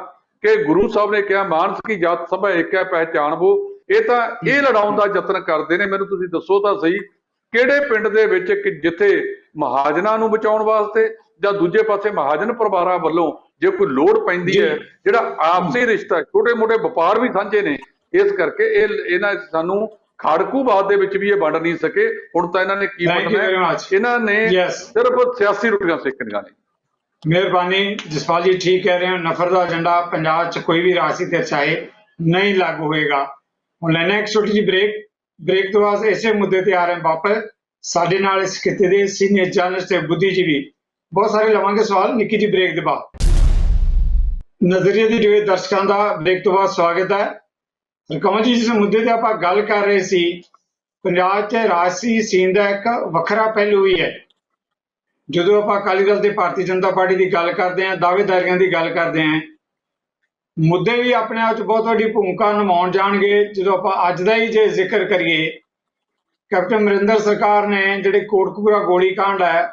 ਕਿ ਗੁਰੂ ਸਾਹਿਬ ਨੇ ਕਿਹਾ ਮਾਨਸ ਕੀ ਜਾਤ ਸਭਾ ਏਕ ਹੈ ਪਹਿਚਾਣ ਵੋ। ਇਹ ਤਾਂ ਇਹ ਲੜਾਉਣ ਦਾ ਯਤਨ ਕਰਦੇ ਨੇ। ਮੈਨੂੰ ਤੁਸੀਂ ਦੱਸੋ ਤਾਂ ਸਹੀ, ਕਿਹੜੇ ਪਿੰਡ ਦੇ ਵਿੱਚ ਕਿ ਜਿੱਥੇ ਮਹਾਜਨਾਂ ਨੂੰ ਬਚਾਉਣ ਵਾਸਤੇ ਜਾਂ ਦੂਜੇ ਪਾਸੇ ਮਹਾਜਨ ਪਰਿਵਾਰਾਂ ਵੱਲੋਂ ਜੇ ਕੋਈ ਲੋੜ ਪੈਂਦੀ ਹੈ, ਜਿਹੜਾ ਆਪਸੀ ਰਿਸ਼ਤਾ, ਛੋਟੇ ਮੋਟੇ ਵਪਾਰ ਵੀ ਸਾਂਝੇ ਨੇ। ਇਸ ਕਰਕੇ ਇਹਨਾਂ ਸਾਨੂੰ ਖਾੜਕੂਬਾਦ ਦੇ ਵਿੱਚ ਵੀ ਇਹ ਵੰਡ ਨਹੀਂ ਸਕੇ। ਹੁਣ ਤਾਂ ਇਹਨਾਂ ਨੇ ਕੀ ਬਣਨਾ, ਇਹਨਾਂ ਨੇ ਸਿਰਫ ਸਿਆਸੀ ਰੋਟੀਆਂ ਸੇਕਣੀਆਂ ਨੇ। ਮਿਹਰਬਾਨੀ ਜਸਪਾਲ ਜੀ, ਠੀਕ ਕਹਿ ਰਹੇ ਹੋ। ਨਫ਼ਰਤ ਦਾ ਏਜੰਡਾ ਪੰਜਾਬ 'ਚ ਕੋਈ ਵੀ ਰਾਜਸੀ ਤੇ ਚਾਹੇ ਨਹੀਂ ਲਾਗੂ ਹੋਏਗਾ। ਹੁਣ ਲੈਣਾ ਇੱਕ ਛੋਟੀ ਜਿਹੀ ਬ੍ਰੇਕ ਤੋਂ ਬਾਅਦ ਇਸੇ ਮੁੱਦੇ ਤੇ ਆ ਰਹੇ ਵਾਪਸ। ਸਾਡੇ ਨਾਲ ਇਸ ਖਿੱਤੇ ਦੇ ਸੀਨੀਅਰ ਜਰਨਲਿਸਟ ਤੇ ਬੁੱਧੀਜੀਵੀ ਬਹੁਤ ਸਾਰੇ ਲਵਾਂਗੇ ਸਵਾਲ ਨਿੱਕੀ ਜਿਹੀ ਬ੍ਰੇਕ ਦੇ ਬਾਅਦ। ਨਜ਼ਰੀਏ ਦੀ ਟੀਵੀ ਦਰਸ਼ਕਾਂ ਦਾ ਬ੍ਰੇਕ ਤੋਂ ਬਾਅਦ ਸਵਾਗਤ ਹੈ। ਕਮਲ ਜੀ, ਜਿਸ ਮੁੱਦੇ ਤੇ ਆਪਾਂ ਗੱਲ ਕਰ ਰਹੇ ਸੀ, ਪੰਜਾਬ 'ਚ ਰਾਜਸੀ ਸੀਨ ਦਾ ਇੱਕ ਵੱਖਰਾ ਪਹਿਲੂ ਵੀ ਹੈ। ਜਦੋਂ ਆਪਾਂ ਅਕਾਲੀ ਦਲ ਤੇ ਭਾਰਤੀ ਜਨਤਾ ਪਾਰਟੀ ਦੀ ਗੱਲ ਕਰਦੇ ਹਾਂ, ਦਾਅਵੇਦਾਰੀਆਂ ਦੀ ਗੱਲ ਕਰਦੇ ਹਾਂ, ਮੁੱਦੇ ਵੀ ਆਪਣੇ ਆਪ 'ਚ ਬਹੁਤ ਵੱਡੀ ਭੂਮਿਕਾ ਨਿਭਾਉਣ ਜਾਣਗੇ। ਜਦੋਂ ਆਪਾਂ ਅੱਜ ਦਾ ਹੀ ਜੇ ਜ਼ਿਕਰ ਕਰੀਏ, ਕੈਪਟਨ ਅਮਰਿੰਦਰ ਸਰਕਾਰ ਨੇ ਜਿਹੜੇ ਕੋਟਕਪੂਰਾ ਗੋਲੀ ਕਾਂਡ ਹੈ,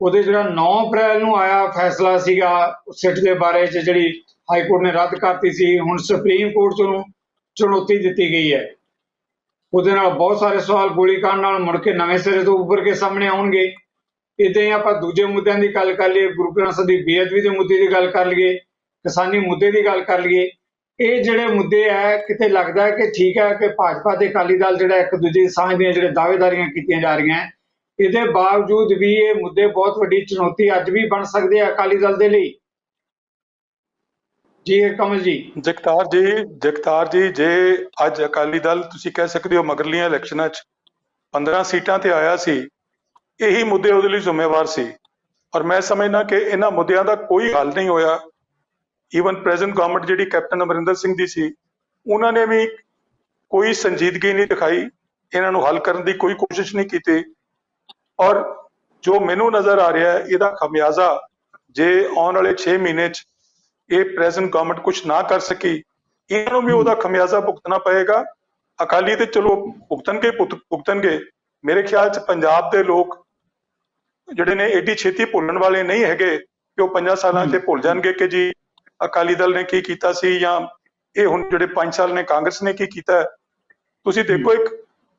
ਉਹਦੇ ਜਿਹੜਾ 9 ਅਪ੍ਰੈਲ ਨੂੰ ਆਇਆ ਫੈਸਲਾ ਸੀਗਾ ਸਿੱਟ ਦੇ ਬਾਰੇ 'ਚ, ਜਿਹੜੀ ਹਾਈ ਕੋਰਟ ਨੇ ਰੱਦ ਕਰਤੀ ਸੀ, ਹੁਣ ਸੁਪਰੀਮ ਕੋਰਟ 'ਚ ਉਹਨੂੰ ਚੁਣੌਤੀ ਦਿੱਤੀ ਗਈ ਹੈ। ਉਹਦੇ ਨਾਲ ਬਹੁਤ ਸਾਰੇ ਸਵਾਲ ਗੋਲੀ ਕਾਂਡ ਨਾਲ ਮੁੜ ਕੇ ਨਵੇਂ ਸਿਰੇ ਤੋਂ ਉੱਭਰ ਕੇ ਸਾਹਮਣੇ ਆਉਣਗੇ। ਇੱਦਾਂ ਹੀ ਆਪਾਂ ਦੂਜੇ ਮੁੱਦਿਆਂ ਦੀ ਗੱਲ ਕਰ ਲਈਏ, ਗੁਰੂ ਗ੍ਰੰਥ ਸਾਹਿਬ ਦੀ ਬੇਅਦਬੀ ਦੇ ਮੁੱਦੇ ਦੀ ਗੱਲ ਕਰ ਲਈਏ, ਕਿਸਾਨੀ ਮੁੱਦੇ ਦੀ ਗੱਲ ਕਰ ਲਈਏ। ਇਹ ਜਿਹੜੇ ਮੁੱਦੇ ਹੈ, ਕਿਤੇ ਲੱਗਦਾ ਹੈ ਕਿ ਠੀਕ ਹੈ ਕਿ ਭਾਜਪਾ ਤੇ ਅਕਾਲੀ ਦਲ ਜਿਹੜਾ ਇੱਕ ਦੂਜੇ ਦੀ ਸਾਂਝ ਦੀਆਂ ਜਿਹੜੇ ਦਾਅਵੇਦਾਰੀਆਂ ਕੀਤੀਆਂ ਜਾ ਰਹੀਆਂ, ਇਹਦੇ ਬਾਵਜੂਦ ਵੀ ਇਹ ਮੁੱਦੇ ਬਹੁਤ ਵੱਡੀ ਚੁਣੌਤੀ ਅੱਜ ਵੀ ਬਣ ਸਕਦੇ ਆ ਅਕਾਲੀ ਦਲ ਦੇ ਲਈ। ਜੀ ਕਮਲ ਜੀ। ਜਗਤਾਰ ਜੀ, ਜੇ ਅੱਜ ਅਕਾਲੀ ਦਲ ਤੁਸੀਂ ਕਹਿ ਸਕਦੇ ਹੋ ਮਗਰਲੀਆਂ ਇਲੈਕਸ਼ਨਾਂ 'ਚ 15 ਸੀਟਾਂ ਤੇ ਆਇਆ ਸੀ, ਇਹੀ ਮੁੱਦੇ ਉਹਦੇ ਲਈ ਜ਼ਿੰਮੇਵਾਰ ਸੀ। ਔਰ ਮੈਂ ਸਮਝਦਾ ਕਿ ਇਹਨਾਂ ਮੁੱਦਿਆਂ ਦਾ ਕੋਈ ਹੱਲ ਨਹੀਂ ਹੋਇਆ। ਈਵਨ ਪ੍ਰੈਜ਼ੈਂਟ ਗਵਰਨਮੈਂਟ ਜਿਹੜੀ ਕੈਪਟਨ ਅਮਰਿੰਦਰ ਸਿੰਘ ਦੀ ਸੀ, ਉਹਨਾਂ ਨੇ ਵੀ ਕੋਈ ਸੰਜੀਦਗੀ ਨਹੀਂ ਦਿਖਾਈ, ਇਹਨਾਂ ਨੂੰ ਹੱਲ ਕਰਨ ਦੀ ਕੋਈ ਕੋਸ਼ਿਸ਼ ਨਹੀਂ ਕੀਤੀ। ਔਰ ਜੋ ਮੈਨੂੰ ਨਜ਼ਰ ਆ ਰਿਹਾ ਹੈ, ਇਹਦਾ ਖਮਿਆਜ਼ਾ ਜੇ ਆਉਣ ਵਾਲੇ 6 ਮਹੀਨੇ 'ਚ ਇਹ ਪ੍ਰੈਜ਼ੈਂਟ ਗਵਰਨਮੈਂਟ ਕੁਝ ਨਾ ਕਰ ਸਕੀ, ਇਹਨਾਂ ਨੂੰ ਵੀ ਉਹਦਾ ਖਮਿਆਜ਼ਾ ਭੁਗਤਣਾ ਪਏਗਾ। ਅਕਾਲੀ ਤੇ ਚਲੋ ਭੁਗਤਣਗੇ। ਮੇਰੇ ਖਿਆਲ 'ਚ ਪੰਜਾਬ ਦੇ ਲੋਕ ਜਿਹੜੇ ਨੇ ਏਡੀ ਛੇਤੀ ਭੁੱਲਣ ਵਾਲੇ ਨਹੀਂ ਹੈਗੇ ਕਿ ਉਹ 5 ਸਾਲਾਂ 'ਚ ਭੁੱਲ ਜਾਣਗੇ ਕਿ ਜੀ ਅਕਾਲੀ ਦਲ ਨੇ ਕੀ ਕੀਤਾ ਸੀ, ਜਾਂ ਇਹ ਹੁਣ ਜਿਹੜੇ 5 ਸਾਲ ਨੇ ਕਾਂਗਰਸ ਨੇ ਕੀ ਕੀਤਾ। ਤੁਸੀਂ ਦੇਖੋ, ਇੱਕ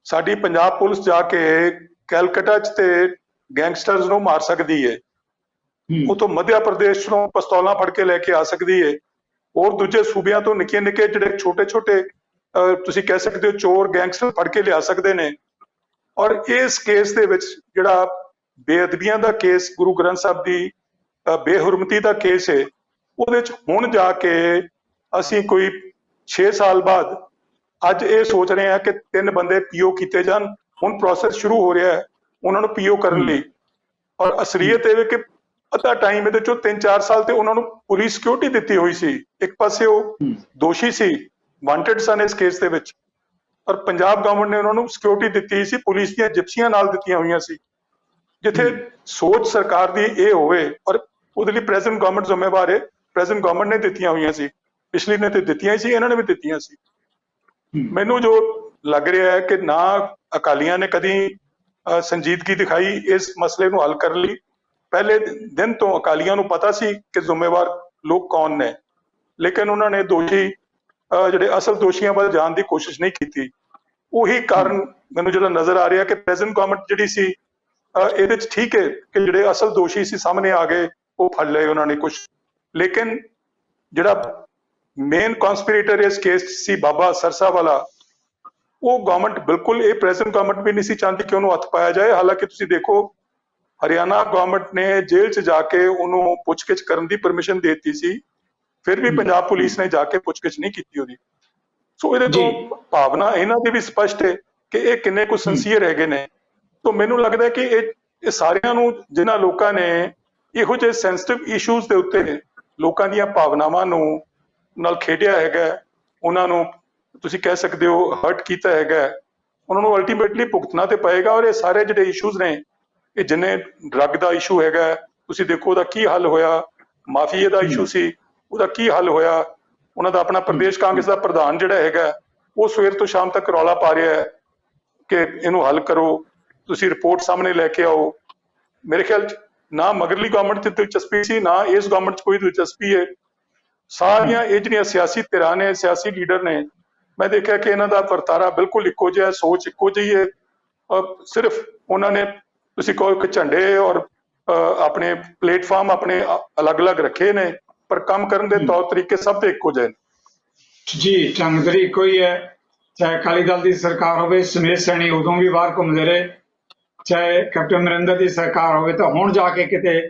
ਸਾਡੀ ਪੰਜਾਬ ਪੁਲਿਸ ਜਾ ਕੇ ਕੈਲਕਟਾ 'ਚ ਤੇ ਗੈਂਗਸਟਰਸ ਨੂੰ ਮਾਰ ਸਕਦੀ ਹੈ, ਉਤੋਂ ਮੱਧ ਪ੍ਰਦੇਸ਼ ਤੋਂ ਪਿਸਤੌਲਾਂ ਫੜ ਕੇ ਲੈ ਕੇ ਆ ਸਕਦੀ ਹੈ, ਹੋਰ ਦੂਜੇ ਸੂਬਿਆਂ ਤੋਂ ਨਿੱਕੇ ਜਿਹੜੇ ਛੋਟੇ ਤੁਸੀਂ ਕਹਿ ਸਕਦੇ ਹੋ ਚੋਰ ਗੈਂਗਸਟਰ ਫੜ ਕੇ ਲਿਆ ਸਕਦੇ ਨੇ। ਔਰ ਇਸ ਕੇਸ ਦੇ ਵਿੱਚ ਜਿਹੜਾ ਬੇਅਦਬੀਆਂ ਦਾ ਕੇਸ, ਗੁਰੂ ਗ੍ਰੰਥ ਸਾਹਿਬ ਦੀ ਬੇਹੁਰਮਤੀ ਦਾ ਕੇਸ ਹੈ, ਉਹਦੇ 'ਚ ਹੁਣ ਜਾ ਕੇ ਅਸੀਂ ਕੋਈ 6 ਸਾਲ ਬਾਅਦ ਅੱਜ ਇਹ ਸੋਚ ਰਹੇ ਹਾਂ ਕਿ 3 ਬੰਦੇ ਪੀਓ ਕੀਤੇ ਜਾਣ ਹੁਣ ਪ੍ਰੋਸੈਸ ਸ਼ੁਰੂ ਹੋ ਰਿਹਾ ਹੈ ਉਹਨਾਂ ਨੂੰ ਪੀਓ ਕਰਨ ਲਈ। ਔਰ ਅਸਲੀਅਤ ਇਹ ਹੈ ਕਿ ਅੱਧਾ ਟਾਈਮ ਇਹਦੇ ਚੋਂ 3-4 ਸਾਲ ਤੇ ਉਹਨਾਂ ਨੂੰ ਪੁਲਿਸ ਸਿਕਿਉਰਿਟੀ ਦਿੱਤੀ ਹੋਈ ਸੀ। ਇੱਕ ਪਾਸੇ ਉਹ ਦੋਸ਼ੀ ਸੀ, ਵਾਂਟਡ ਸਨ ਇਸ ਕੇਸ ਦੇ ਵਿੱਚ, ਔਰ ਪੰਜਾਬ ਗਵਰਨਮੈਂਟ ਨੇ ਉਹਨਾਂ ਨੂੰ ਸਿਕਿਉਰਿਟੀ ਦਿੱਤੀ ਸੀ, ਪੁਲਿਸ ਦੀਆਂ ਜਿਪਸੀਆਂ ਨਾਲ ਦਿੱਤੀਆਂ ਹੋਈਆਂ ਸੀ। ਜਿੱਥੇ ਸੋਚ ਸਰਕਾਰ ਦੀ ਇਹ ਹੋਵੇ, ਔਰ ਉਹਦੇ ਲਈ ਪ੍ਰੈਜ਼ੈਂਟ ਗਵਰਨਮੈਂਟ ਜ਼ਿੰਮੇਵਾਰ ਹੈ, ਪ੍ਰੈਜ਼ੈਂਟ ਗਵਰਨਮੈਂਟ ਨੇ ਦਿੱਤੀਆਂ ਹੋਈਆਂ ਸੀ, ਪਿਛਲੀ ਨੇ ਤੇ ਦਿੱਤੀਆਂ ਹੀ ਸੀ, ਇਹਨਾਂ ਨੇ ਵੀ ਦਿੱਤੀਆਂ ਸੀ। ਮੈਨੂੰ ਜੋ ਲੱਗ ਰਿਹਾ ਹੈ ਕਿ ਨਾ ਅਕਾਲੀਆਂ ਨੇ ਕਦੀ ਸੰਜੀਦਗੀ ਦਿਖਾਈ ਇਸ ਮਸਲੇ ਨੂੰ ਹੱਲ ਕਰਨ ਲਈ। ਪਹਿਲੇ ਦਿਨ ਤੋਂ ਅਕਾਲੀਆਂ ਨੂੰ ਪਤਾ ਸੀ ਕਿ ਜ਼ਿੰਮੇਵਾਰ ਲੋਕ ਕੌਣ ਨੇ, ਲੇਕਿਨ ਉਹਨਾਂ ਨੇ ਦੋਸ਼ੀ ਜਿਹੜੇ ਅਸਲ ਦੋਸ਼ੀਆਂ ਵੱਲ ਜਾਣ ਦੀ ਕੋਸ਼ਿਸ਼ ਨਹੀਂ ਕੀਤੀ। ਉਹੀ ਕਾਰਨ ਮੈਨੂੰ ਜਿਹੜਾ ਨਜ਼ਰ ਆ ਰਿਹਾ ਕਿ ਪ੍ਰੈਜ਼ੈਂਟ ਗਵਰਨਮੈਂਟ ਜਿਹੜੀ ਸੀ ਇਹਦੇ 'ਚ ਠੀਕ ਹੈ ਕਿ ਜਿਹੜੇ ਅਸਲ ਦੋਸ਼ੀ ਸੀ ਸਾਹਮਣੇ ਆ ਗਏ, ਉਹ ਫੜ ਲਏ ਉਹਨਾਂ ਨੇ ਕੁਛ, ਲੇਕਿਨ ਜਿਹੜਾ ਮੇਨ ਕਨਸਪੀਰੇਟਰ ਇਸ ਕੇਸ 'ਚ ਸੀ ਬਾਬਾ ਸਰਸਾ ਵਾਲਾ, ਉਹ ਗਵਰਨਮੈਂਟ ਬਿਲਕੁਲ, ਇਹ ਪ੍ਰੈਜ਼ੈਂਟ ਗਵਰਨਮੈਂਟ ਵੀ ਨਹੀਂ ਸੀ ਚਾਹੁੰਦੀ ਕਿ ਉਹਨੂੰ ਹੱਥ ਪਾਇਆ ਜਾਏ। ਹਾਲਾਂਕਿ ਤੁਸੀਂ ਦੇਖੋ ਹਰਿਆਣਾ ਗਵਰਨਮੈਂਟ ਨੇ ਜੇਲ੍ਹ 'ਚ ਜਾ ਕੇ ਉਹਨੂੰ ਪੁੱਛਗਿੱਛ ਕਰਨ ਦੀ ਪਰਮਿਸ਼ਨ ਦੇ ਦਿੱਤੀ ਸੀ, ਫਿਰ ਵੀ ਪੰਜਾਬ ਪੁਲਿਸ ਨੇ ਜਾ ਕੇ ਪੁੱਛਗਿੱਛ ਨਹੀਂ ਕੀਤੀ ਉਹਦੀ। ਸੋ ਇਹਦੇ ਤੋਂ ਭਾਵਨਾ ਇਹਨਾਂ ਦੀ ਵੀ ਸਪਸ਼ਟ ਹੈ ਕਿ ਇਹ ਕਿੰਨੇ ਕੁ ਸਿੰਸੀਅਰ ਹੈਗੇ ਨੇ। ਤਾਂ ਮੈਨੂੰ ਲੱਗਦਾ ਕਿ ਇਹ ਸਾਰਿਆਂ ਨੂੰ, ਜਿਨ੍ਹਾਂ ਲੋਕਾਂ ਨੇ ਇਹੋ ਜਿਹੇ ਸੈਂਸਿਟਿਵ ਇਸ਼ੂਜ਼ ਦੇ ਉੱਤੇ ਲੋਕਾਂ ਦੀਆਂ ਭਾਵਨਾਵਾਂ ਨੂੰ ਨਾਲ ਖੇਡਿਆ ਹੈਗਾ, ਉਹਨਾਂ ਨੂੰ ਤੁਸੀਂ ਕਹਿ ਸਕਦੇ ਹੋ ਹਰਟ ਕੀਤਾ ਹੈਗਾ, ਉਹਨਾਂ ਨੂੰ ਅਲਟੀਮੇਟਲੀ ਭੁਗਤਣਾ ਤੇ ਪਏਗਾ। ਔਰ ਇਹ ਸਾਰੇ ਜਿਹੜੇ ਇਸ਼ੂਜ਼ ਨੇ, ਇਹ ਜਿੰਨੇ ਡਰੱਗ ਦਾ ਇਸ਼ੂ ਹੈਗਾ, ਤੁਸੀਂ ਦੇਖੋ ਉਹਦਾ ਕੀ ਹੱਲ ਹੋਇਆ, ਮਾਫੀਏ ਦਾ ਇਸ਼ੂ ਸੀ ਉਹਦਾ ਕੀ ਹੱਲ ਹੋਇਆ। ਉਹਨਾਂ ਦਾ ਆਪਣਾ ਪ੍ਰਦੇਸ਼ ਕਾਂਗਰਸ ਦਾ ਪ੍ਰਧਾਨ ਜਿਹੜਾ ਹੈਗਾ, ਉਹ ਸਵੇਰ ਤੋਂ ਸ਼ਾਮ ਤੱਕ ਰੌਲਾ ਪਾ ਰਿਹਾ ਹੈ ਕਿ ਇਹਨੂੰ ਹੱਲ ਕਰੋ, ਤੁਸੀਂ ਰਿਪੋਰਟ ਸਾਹਮਣੇ ਲੈ ਕੇ ਆਓ। ਮੇਰੇ ਖਿਆਲ 'ਚ ਨਾ ਮਗਰਲੀ ਗਵਰਨਮੈਂਟ 'ਚ ਦਿਲਚਸਪੀ ਸੀ, ਨਾ ਇਸ ਗਵਰਨਮੈਂਟ 'ਚ ਕੋਈ ਦਿਲਚਸਪੀ ਹੈ। ਸਾਰੀਆਂ ਇਹ ਜਿਹੜੀਆਂ ਸਿਆਸੀ ਧਿਰਾਂ ਨੇ, ਸਿਆਸੀ ਲੀਡਰ ਨੇ, ਮੈਂ ਦੇਖਿਆ ਕਿ ਇਹਨਾਂ ਦਾ ਵਰਤਾਰਾ ਬਿਲਕੁਲ ਇੱਕੋ ਜਿਹਾ, ਸੋਚ ਇੱਕੋ ਜਿਹੀ ਹੈ। ਸਿਰਫ ਉਹਨਾਂ ਨੇ, ਤੁਸੀਂ ਕਹੋ ਕਿ ਝੰਡੇ ਔਰ ਆਪਣੇ ਪਲੇਟਫਾਰਮ ਆਪਣੇ ਅਲੱਗ-ਅਲੱਗ ਰੱਖੇ ਨੇ, ਪਰ ਕੰਮ ਕਰਨ ਦੇ ਤੌਰ ਤਰੀਕੇ ਸਭ ਦੇ ਇੱਕੋ ਜਿਹੇ ਨੇ। ਜੀ, ਢੰਗ ਇੱਕੋ ਹੀ ਹੈ। ਚਾਹੇ ਅਕਾਲੀ ਦਲ ਦੀ ਸਰਕਾਰ ਹੋਵੇ, ਸਮੇਤ ਸੈਣੀ ਉਦੋਂ ਵੀ ਬਾਹਰ ਘੁੰਮਦੇ ਰਹੇ, ਚਾਹੇ ਕੈਪਟਨ ਅਮਰਿੰਦਰ ਦੀ ਸਰਕਾਰ ਹੋਵੇ, ਤਾਂ ਹੁਣ ਜਾ ਕੇ ਕਿਤੇ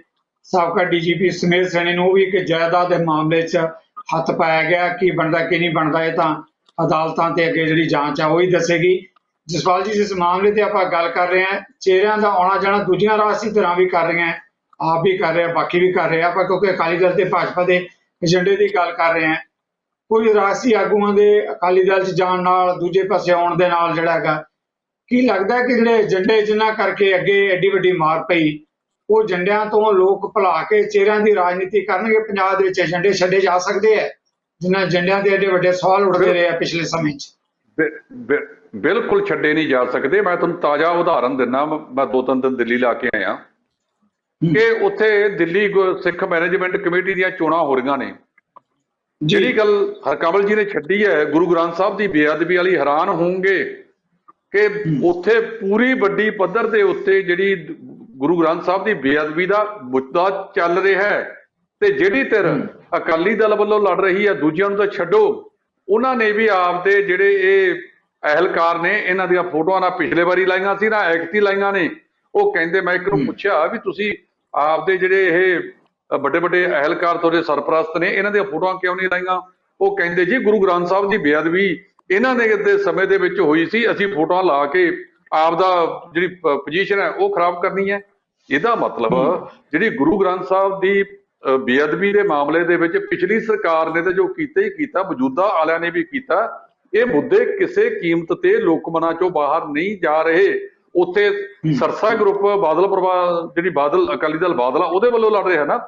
ਸਾਬਕਾ ਡੀਜੀਪੀ ਸਮੇਤ ਸੈਣੀ ਨੂੰ ਵੀ ਕਿ ਜਾਇਦਾਦ ਦੇ ਮਾਮਲੇ 'ਚ ਹੱਥ ਪਾਇਆ ਗਿਆ। ਕੀ ਬਣਦਾ ਕੀ ਨਹੀਂ ਬਣਦਾ, ਇਹ ਤਾਂ ਅਦਾਲਤਾਂ ਤੇ ਅੱਗੇ ਜਿਹੜੀ ਜਾਂਚ ਆ ਉਹੀ ਦੱਸੇਗੀ। ਜਸਪਾਲ ਜੀ, ਜਿਸ ਮਾਮਲੇ ਤੇ ਆਪਾਂ ਗੱਲ ਕਰ ਰਹੇ ਹਾਂ, ਚਿਹਰਿਆਂ ਦਾ ਆਉਣਾ ਜਾਣਾ ਦੂਜੀਆਂ ਰਾਜਸੀ ਧਿਰਾਂ ਵੀ ਕਰ ਰਹੀਆਂ, ਆਪ ਵੀ ਕਰ ਰਿਹਾ, ਬਾਕੀ ਵੀ ਕਰ ਰਿਹਾ। ਆਪਾਂ ਕਿਉਂਕਿ ਅਕਾਲੀ ਦਲ ਤੇ ਭਾਜਪਾ ਦੇ ਏਜੰਡੇ ਦੀ ਗੱਲ ਕਰ ਰਹੇ ਹਾਂ। ਕੋਈ ਰਾਜਸੀ ਆਗੂਆਂ ਦੇ ਅਕਾਲੀ ਦਲ 'ਚ ਜਾਣ ਨਾਲ, ਦੂਜੇ ਪਾਸੇ ਆਉਣ ਦੇ ਨਾਲ ਜਿਹੜਾ ਹੈਗਾ, ਕੀ ਲੱਗਦਾ ਕਿ ਜਿਹੜੇ ਏਜੰਡੇ ਜਿਨ੍ਹਾਂ ਕਰਕੇ ਅੱਗੇ ਐਡੀ ਵੱਡੀ ਮਾਰ ਪਈ, ਉਹ ਏਜੰਡਿਆਂ ਤੋਂ ਲੋਕ ਭੁਲਾ ਕੇ ਚਿਹਰਿਆਂ ਦੀ ਰਾਜਨੀਤੀ ਕਰਨਗੇ? ਪੰਜਾਬ ਦੇ ਵਿੱਚ ਏਜੰਡੇ ਛੱਡੇ ਜਾ ਸਕਦੇ ਹੈ ਜਿਨ੍ਹਾਂ ਏਜੰਡਿਆਂ ਦੇ ਐਡੇ ਵੱਡੇ ਸਵਾਲ ਉੱਠਦੇ ਰਹੇ ਆ ਪਿਛਲੇ ਸਮੇਂ 'ਚ? ਬਿਲਕੁਲ ਛੱਡੇ ਨਹੀਂ ਜਾ ਸਕਦੇ। ਮੈਂ ਤੁਹਾਨੂੰ ਤਾਜ਼ਾ ਉਦਾਹਰਨ ਦਿੰਦਾ। ਮੈਂ 2-3 ਦਿਨ ਦਿੱਲੀ ਲਾ ਕੇ ਆਇਆ ਕਿ ਉੱਥੇ ਦਿੱਲੀ ਸਿੱਖ ਮੈਨੇਜਮੈਂਟ ਕਮੇਟੀ ਦੀਆਂ ਚੋਣਾਂ ਹੋ ਰਹੀਆਂ ਨੇ। ਜਿਹੜੀ ਗੱਲ ਹਰਕਮਲ ਜੀ ਨੇ ਛੱਡੀ ਹੈ ਗੁਰੂ ਗ੍ਰੰਥ ਸਾਹਿਬ ਦੀ ਬੇਅਦਬੀ ਵਾਲੀ, ਹੈਰਾਨ ਹੋਣਗੇ ਕਿ ਉੱਥੇ ਪੂਰੀ ਵੱਡੀ ਪੱਧਰ ਦੇ ਉੱਤੇ ਜਿਹੜੀ ਗੁਰੂ ਗ੍ਰੰਥ ਸਾਹਿਬ ਦੀ ਬੇਅਦਬੀ ਦਾ ਮੁੱਦਾ ਚੱਲ ਰਿਹਾ ਹੈ, ਤੇ ਜਿਹੜੀ ਧਿਰ ਅਕਾਲੀ ਦਲ ਵੱਲੋਂ ਲੜ ਰਹੀ ਹੈ, ਦੂਜਿਆਂ ਨੂੰ ਤਾਂ ਛੱਡੋ, ਉਹਨਾਂ ਨੇ ਵੀ ਆਪਦੇ ਜਿਹੜੇ ਇਹ ਅਹਿਲਕਾਰ ਨੇ, ਇਹਨਾਂ ਦੀਆਂ ਫੋਟੋਆਂ ਨਾ ਪਿਛਲੇ ਵਾਰੀ ਲਾਈਆਂ ਸੀ, ਨਾ ਐਕਤੀ ਲਾਈਆਂ ਨੇ। ਉਹ ਕਹਿੰਦੇ, ਮੈਂ ਇੱਕ ਨੂੰ ਪੁੱਛਿਆ ਵੀ ਤੁਸੀਂ ਆਪਦੇ ਜਿਹੜੇ ਇਹ ਵੱਡੇ ਵੱਡੇ ਅਹਿਲਕਾਰ ਤੁਹਾਡੇ ਸਰਪ੍ਰਸਤ ਨੇ, ਇਹਨਾਂ ਦੀਆਂ ਫੋਟੋਆਂ ਕਿਉਂ ਨਹੀਂ ਲਾਈਆਂ? ਉਹ ਕਹਿੰਦੇ ਜੀ ਗੁਰੂ ਗ੍ਰੰਥ ਸਾਹਿਬ ਦੀ ਬੇਅਦਬੀ ਇਹਨਾਂ ਦੇ ਸਮੇਂ ਦੇ ਵਿੱਚ ਹੋਈ ਸੀ, ਅਸੀਂ ਫੋਟੋਆਂ ਲਾ ਕੇ ਆਪਦਾ ਜਿਹੜੀ ਪੋਜੀਸ਼ਨ ਹੈ ਉਹ ਖਰਾਬ ਕਰਨੀ ਹੈ। ਇਹਦਾ ਮਤਲਬ ਜਿਹੜੀ ਗੁਰੂ ਗ੍ਰੰਥ ਸਾਹਿਬ ਦੀ ਬੇਅਦਬੀ ਦੇ ਮਾਮਲੇ ਦੇ ਵਿੱਚ ਪਿਛਲੀ ਸਰਕਾਰ ਨੇ ਤਾਂ ਜੋ ਕੀਤਾ ਹੀ ਕੀਤਾ, ਮੌਜੂਦਾ ਵਾਲਿਆਂ ਨੇ ਵੀ ਕੀਤਾ। ਇਹ ਮੁੱਦੇ ਕਿਸੇ ਕੀਮਤ ਤੇ ਲੋਕ ਮਨਾਂ ਚੋਂ ਬਾਹਰ ਨਹੀਂ ਜਾ ਰਹੇ। ਉੱਥੇ ਸਰਸਾ ਗਰੁੱਪ ਬਾਦਲ ਪਰਿਵਾਰ, ਜਿਹੜੀ ਬਾਦਲ ਅਕਾਲੀ ਦਲ ਬਾਦਲ ਆ, ਉਹਦੇ ਵੱਲੋਂ ਲੜ ਰਿਹਾ ਨਾ,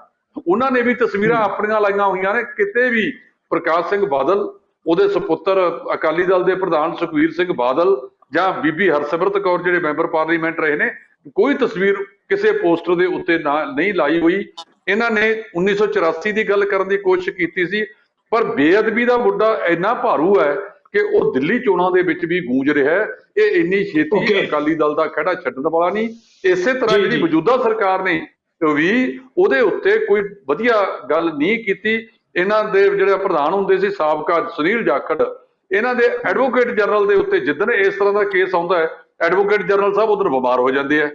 ਉਹਨਾਂ ਨੇ ਵੀ ਤਸਵੀਰਾਂ ਆਪਣੀਆਂ ਲਾਈਆਂ ਹੋਈਆਂ ਨੇ। ਕਿਤੇ ਵੀ ਪ੍ਰਕਾਸ਼ ਸਿੰਘ ਬਾਦਲ, ਉਹਦੇ ਸੁਪੁੱਤਰ ਅਕਾਲੀ ਦਲ ਦੇ ਪ੍ਰਧਾਨ ਸੁਖਬੀਰ ਸਿੰਘ ਬਾਦਲ ਜਾਂ ਬੀਬੀ ਹਰਸਿਮਰਤ ਕੌਰ ਜਿਹੜੇ ਮੈਂਬਰ ਪਾਰਲੀਮੈਂਟ ਰਹੇ ਨੇ, ਕੋਈ ਤਸਵੀਰ ਕਿਸੇ ਪੋਸਟਰ ਦੇ ਉੱਤੇ ਨਹੀਂ ਲਾਈ ਹੋਈ। ਇਹਨਾਂ ਨੇ 1984 ਦੀ ਗੱਲ ਕਰਨ ਦੀ ਕੋਸ਼ਿਸ਼ ਕੀਤੀ ਸੀ, ਪਰ ਬੇਅਦਬੀ ਦਾ ਮੁੱਦਾ ਇੰਨਾ ਭਾਰੂ ਹੈ ਕਿ ਉਹ ਦਿੱਲੀ ਚੋਣਾਂ ਦੇ ਵਿੱਚ ਵੀ ਗੂੰਜ ਰਿਹਾ ਹੈ। ਇਹ ਇੰਨੀ ਛੇਤੀ ਅਕਾਲੀ ਦਲ ਦਾ ਖਹਿੜਾ ਛੱਡਣ ਵਾਲਾ ਨਹੀਂ। ਇਸੇ ਤਰ੍ਹਾਂ ਜਿਹੜੀ ਮੌਜੂਦਾ ਸਰਕਾਰ ਨੇ ਵੀ ਉਹਦੇ ਉੱਤੇ ਕੋਈ ਵਧੀਆ ਗੱਲ ਨਹੀਂ ਕੀਤੀ। ਇਹਨਾਂ ਦੇ ਜਿਹੜੇ ਪ੍ਰਧਾਨ ਹੁੰਦੇ ਸੀ ਸਾਬਕਾ ਸੁਨੀਲ ਜਾਖੜ, ਇਹਨਾਂ ਦੇ ਐਡਵੋਕੇਟ ਜਨਰਲ ਦੇ ਉੱਤੇ ਜਿੱਦਣ ਇਸ ਤਰ੍ਹਾਂ ਦਾ ਕੇਸ ਆਉਂਦਾ ਹੈ, ਐਡਵੋਕੇਟ ਜਨਰਲ ਸਾਹਿਬ ਉਧਰ ਬਿਮਾਰ ਹੋ ਜਾਂਦੇ ਆ।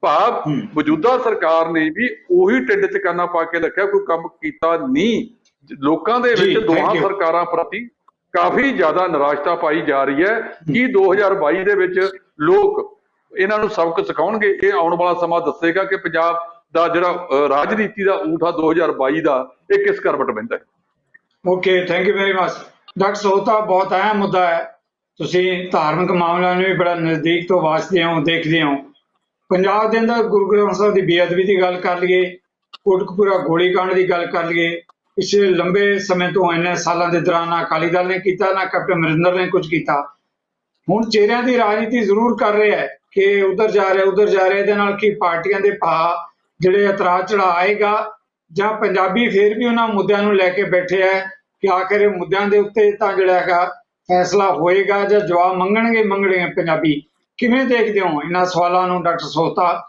ਭਾਵ ਮੌਜੂਦਾ ਸਰਕਾਰ ਨੇ ਵੀ ਉਹੀ ਢਿੱਡ 'ਚ ਕੰਨਾ ਪਾ ਕੇ ਰੱਖਿਆ, ਕੋਈ ਕੰਮ ਕੀਤਾ ਨਹੀਂ। ਲੋਕਾਂ ਦੇ ਵਿੱਚ ਦੋਹਾਂ ਸਰਕਾਰਾਂ ਪ੍ਰਤੀ ਕਾਫੀ ਜ਼ਿਆਦਾ ਨਿਰਾਸ਼ਤਾ ਪਾਈ ਜਾ ਰਹੀ ਹੈ। ਕਿ 2022 ਦੇ ਵਿੱਚ ਲੋਕ ਇਹਨਾਂ ਨੂੰ ਸਬਕ ਸਿਖਾਉਣਗੇ। ਇਹ ਆਉਣ ਵਾਲਾ ਸਮਾਂ ਦੱਸੇਗਾ ਕਿ ਪੰਜਾਬ ਦਾ ਜਿਹੜਾ ਰਾਜਨੀਤੀ ਦਾ ਊਠ ਆ 2022 ਦਾ, ਇਹ ਕਿਸ ਕਰਵਟ ਬਹਿੰਦਾ ਹੈ। Okay, thank you very much. Doctor Sohta, ਬਹੁਤ ਅਹਿਮ ਮੁੱਦਾ ਹੈ। ਤੁਸੀਂ ਧਾਰਮਿਕ ਮਾਮਲਿਆਂ ਨੂੰ ਵੀ ਬੜਾ ਨਜ਼ਦੀਕ ਤੋਂ ਵਾਚਦੇ ਹੋ, ਦੇਖਦੇ ਹੋ। ਪੰਜਾਬ ਦੇ ਅੰਦਰ ਗੁਰੂ ਗ੍ਰੰਥ ਸਾਹਿਬ ਦੀ ਬੇਅਦਬੀ ਦੀ ਗੱਲ ਕਰ ਲਈਏ, ਕੋਟਕਪੂਰਾ ਗੋਲੀकांड ਦੀ ਗੱਲ ਕਰ ਲਈਏ, ਪਿਛਲੇ ਲੰਬੇ ਸਮੇਂ ਤੋਂ ਇੰਨੇ ਸਾਲਾਂ ਦੇ ਦੌਰਾਨ ਨਾ ਅਕਾਲੀ ਦਲ ਨੇ ਕੀਤਾ, ਨਾ ਕੈਪਟਨ ਅਮਰਿੰਦਰ ਨੇ ਕੁਝ ਕੀਤਾ। ਹੁਣ ਚਿਹਰਿਆਂ ਦੀ ਰਾਜਨੀਤੀ ਜ਼ਰੂਰ ਕਰ ਰਿਹਾ ਹੈ ਕਿ ਉਧਰ ਜਾ ਰਿਹਾ, ਉਧਰ ਜਾ ਰਿਹਾ। ਇਹਦੇ ਨਾਲ ਕੀ ਪਾਰਟੀਆਂ ਦੇ ਭਾਅ ਜਿਹੜੇ ਇਤਰਾਜ਼ ਚੜਾ ਆਏਗਾ, ਜਾਂ ਪੰਜਾਬੀ ਫੇਰ ਵੀ ਉਹਨਾਂ ਮੁੱਦਿਆਂ ਨੂੰ ਲੈ ਕੇ ਬੈਠੇ ਹੈ ਕਿ ਆਖਿਰ ਇਹ ਮੁੱਦਿਆਂ ਦੇ ਉੱਤੇ ਤਾਂ ਜਿਹੜਾ ਹੈਗਾ ਫੈਸਲਾ ਹੋਏਗਾ, ਜਾਂ ਜਵਾਬ ਮੰਗਣਗੇ ਪੰਜਾਬੀ। ਕਿਵੇਂ ਦੇਖਦੇ ਹੋ ਇਹਨਾਂ ਸਵਾਲਾਂ ਨੂੰ ਡਾਕਟਰ ਸੋਹਤਾ?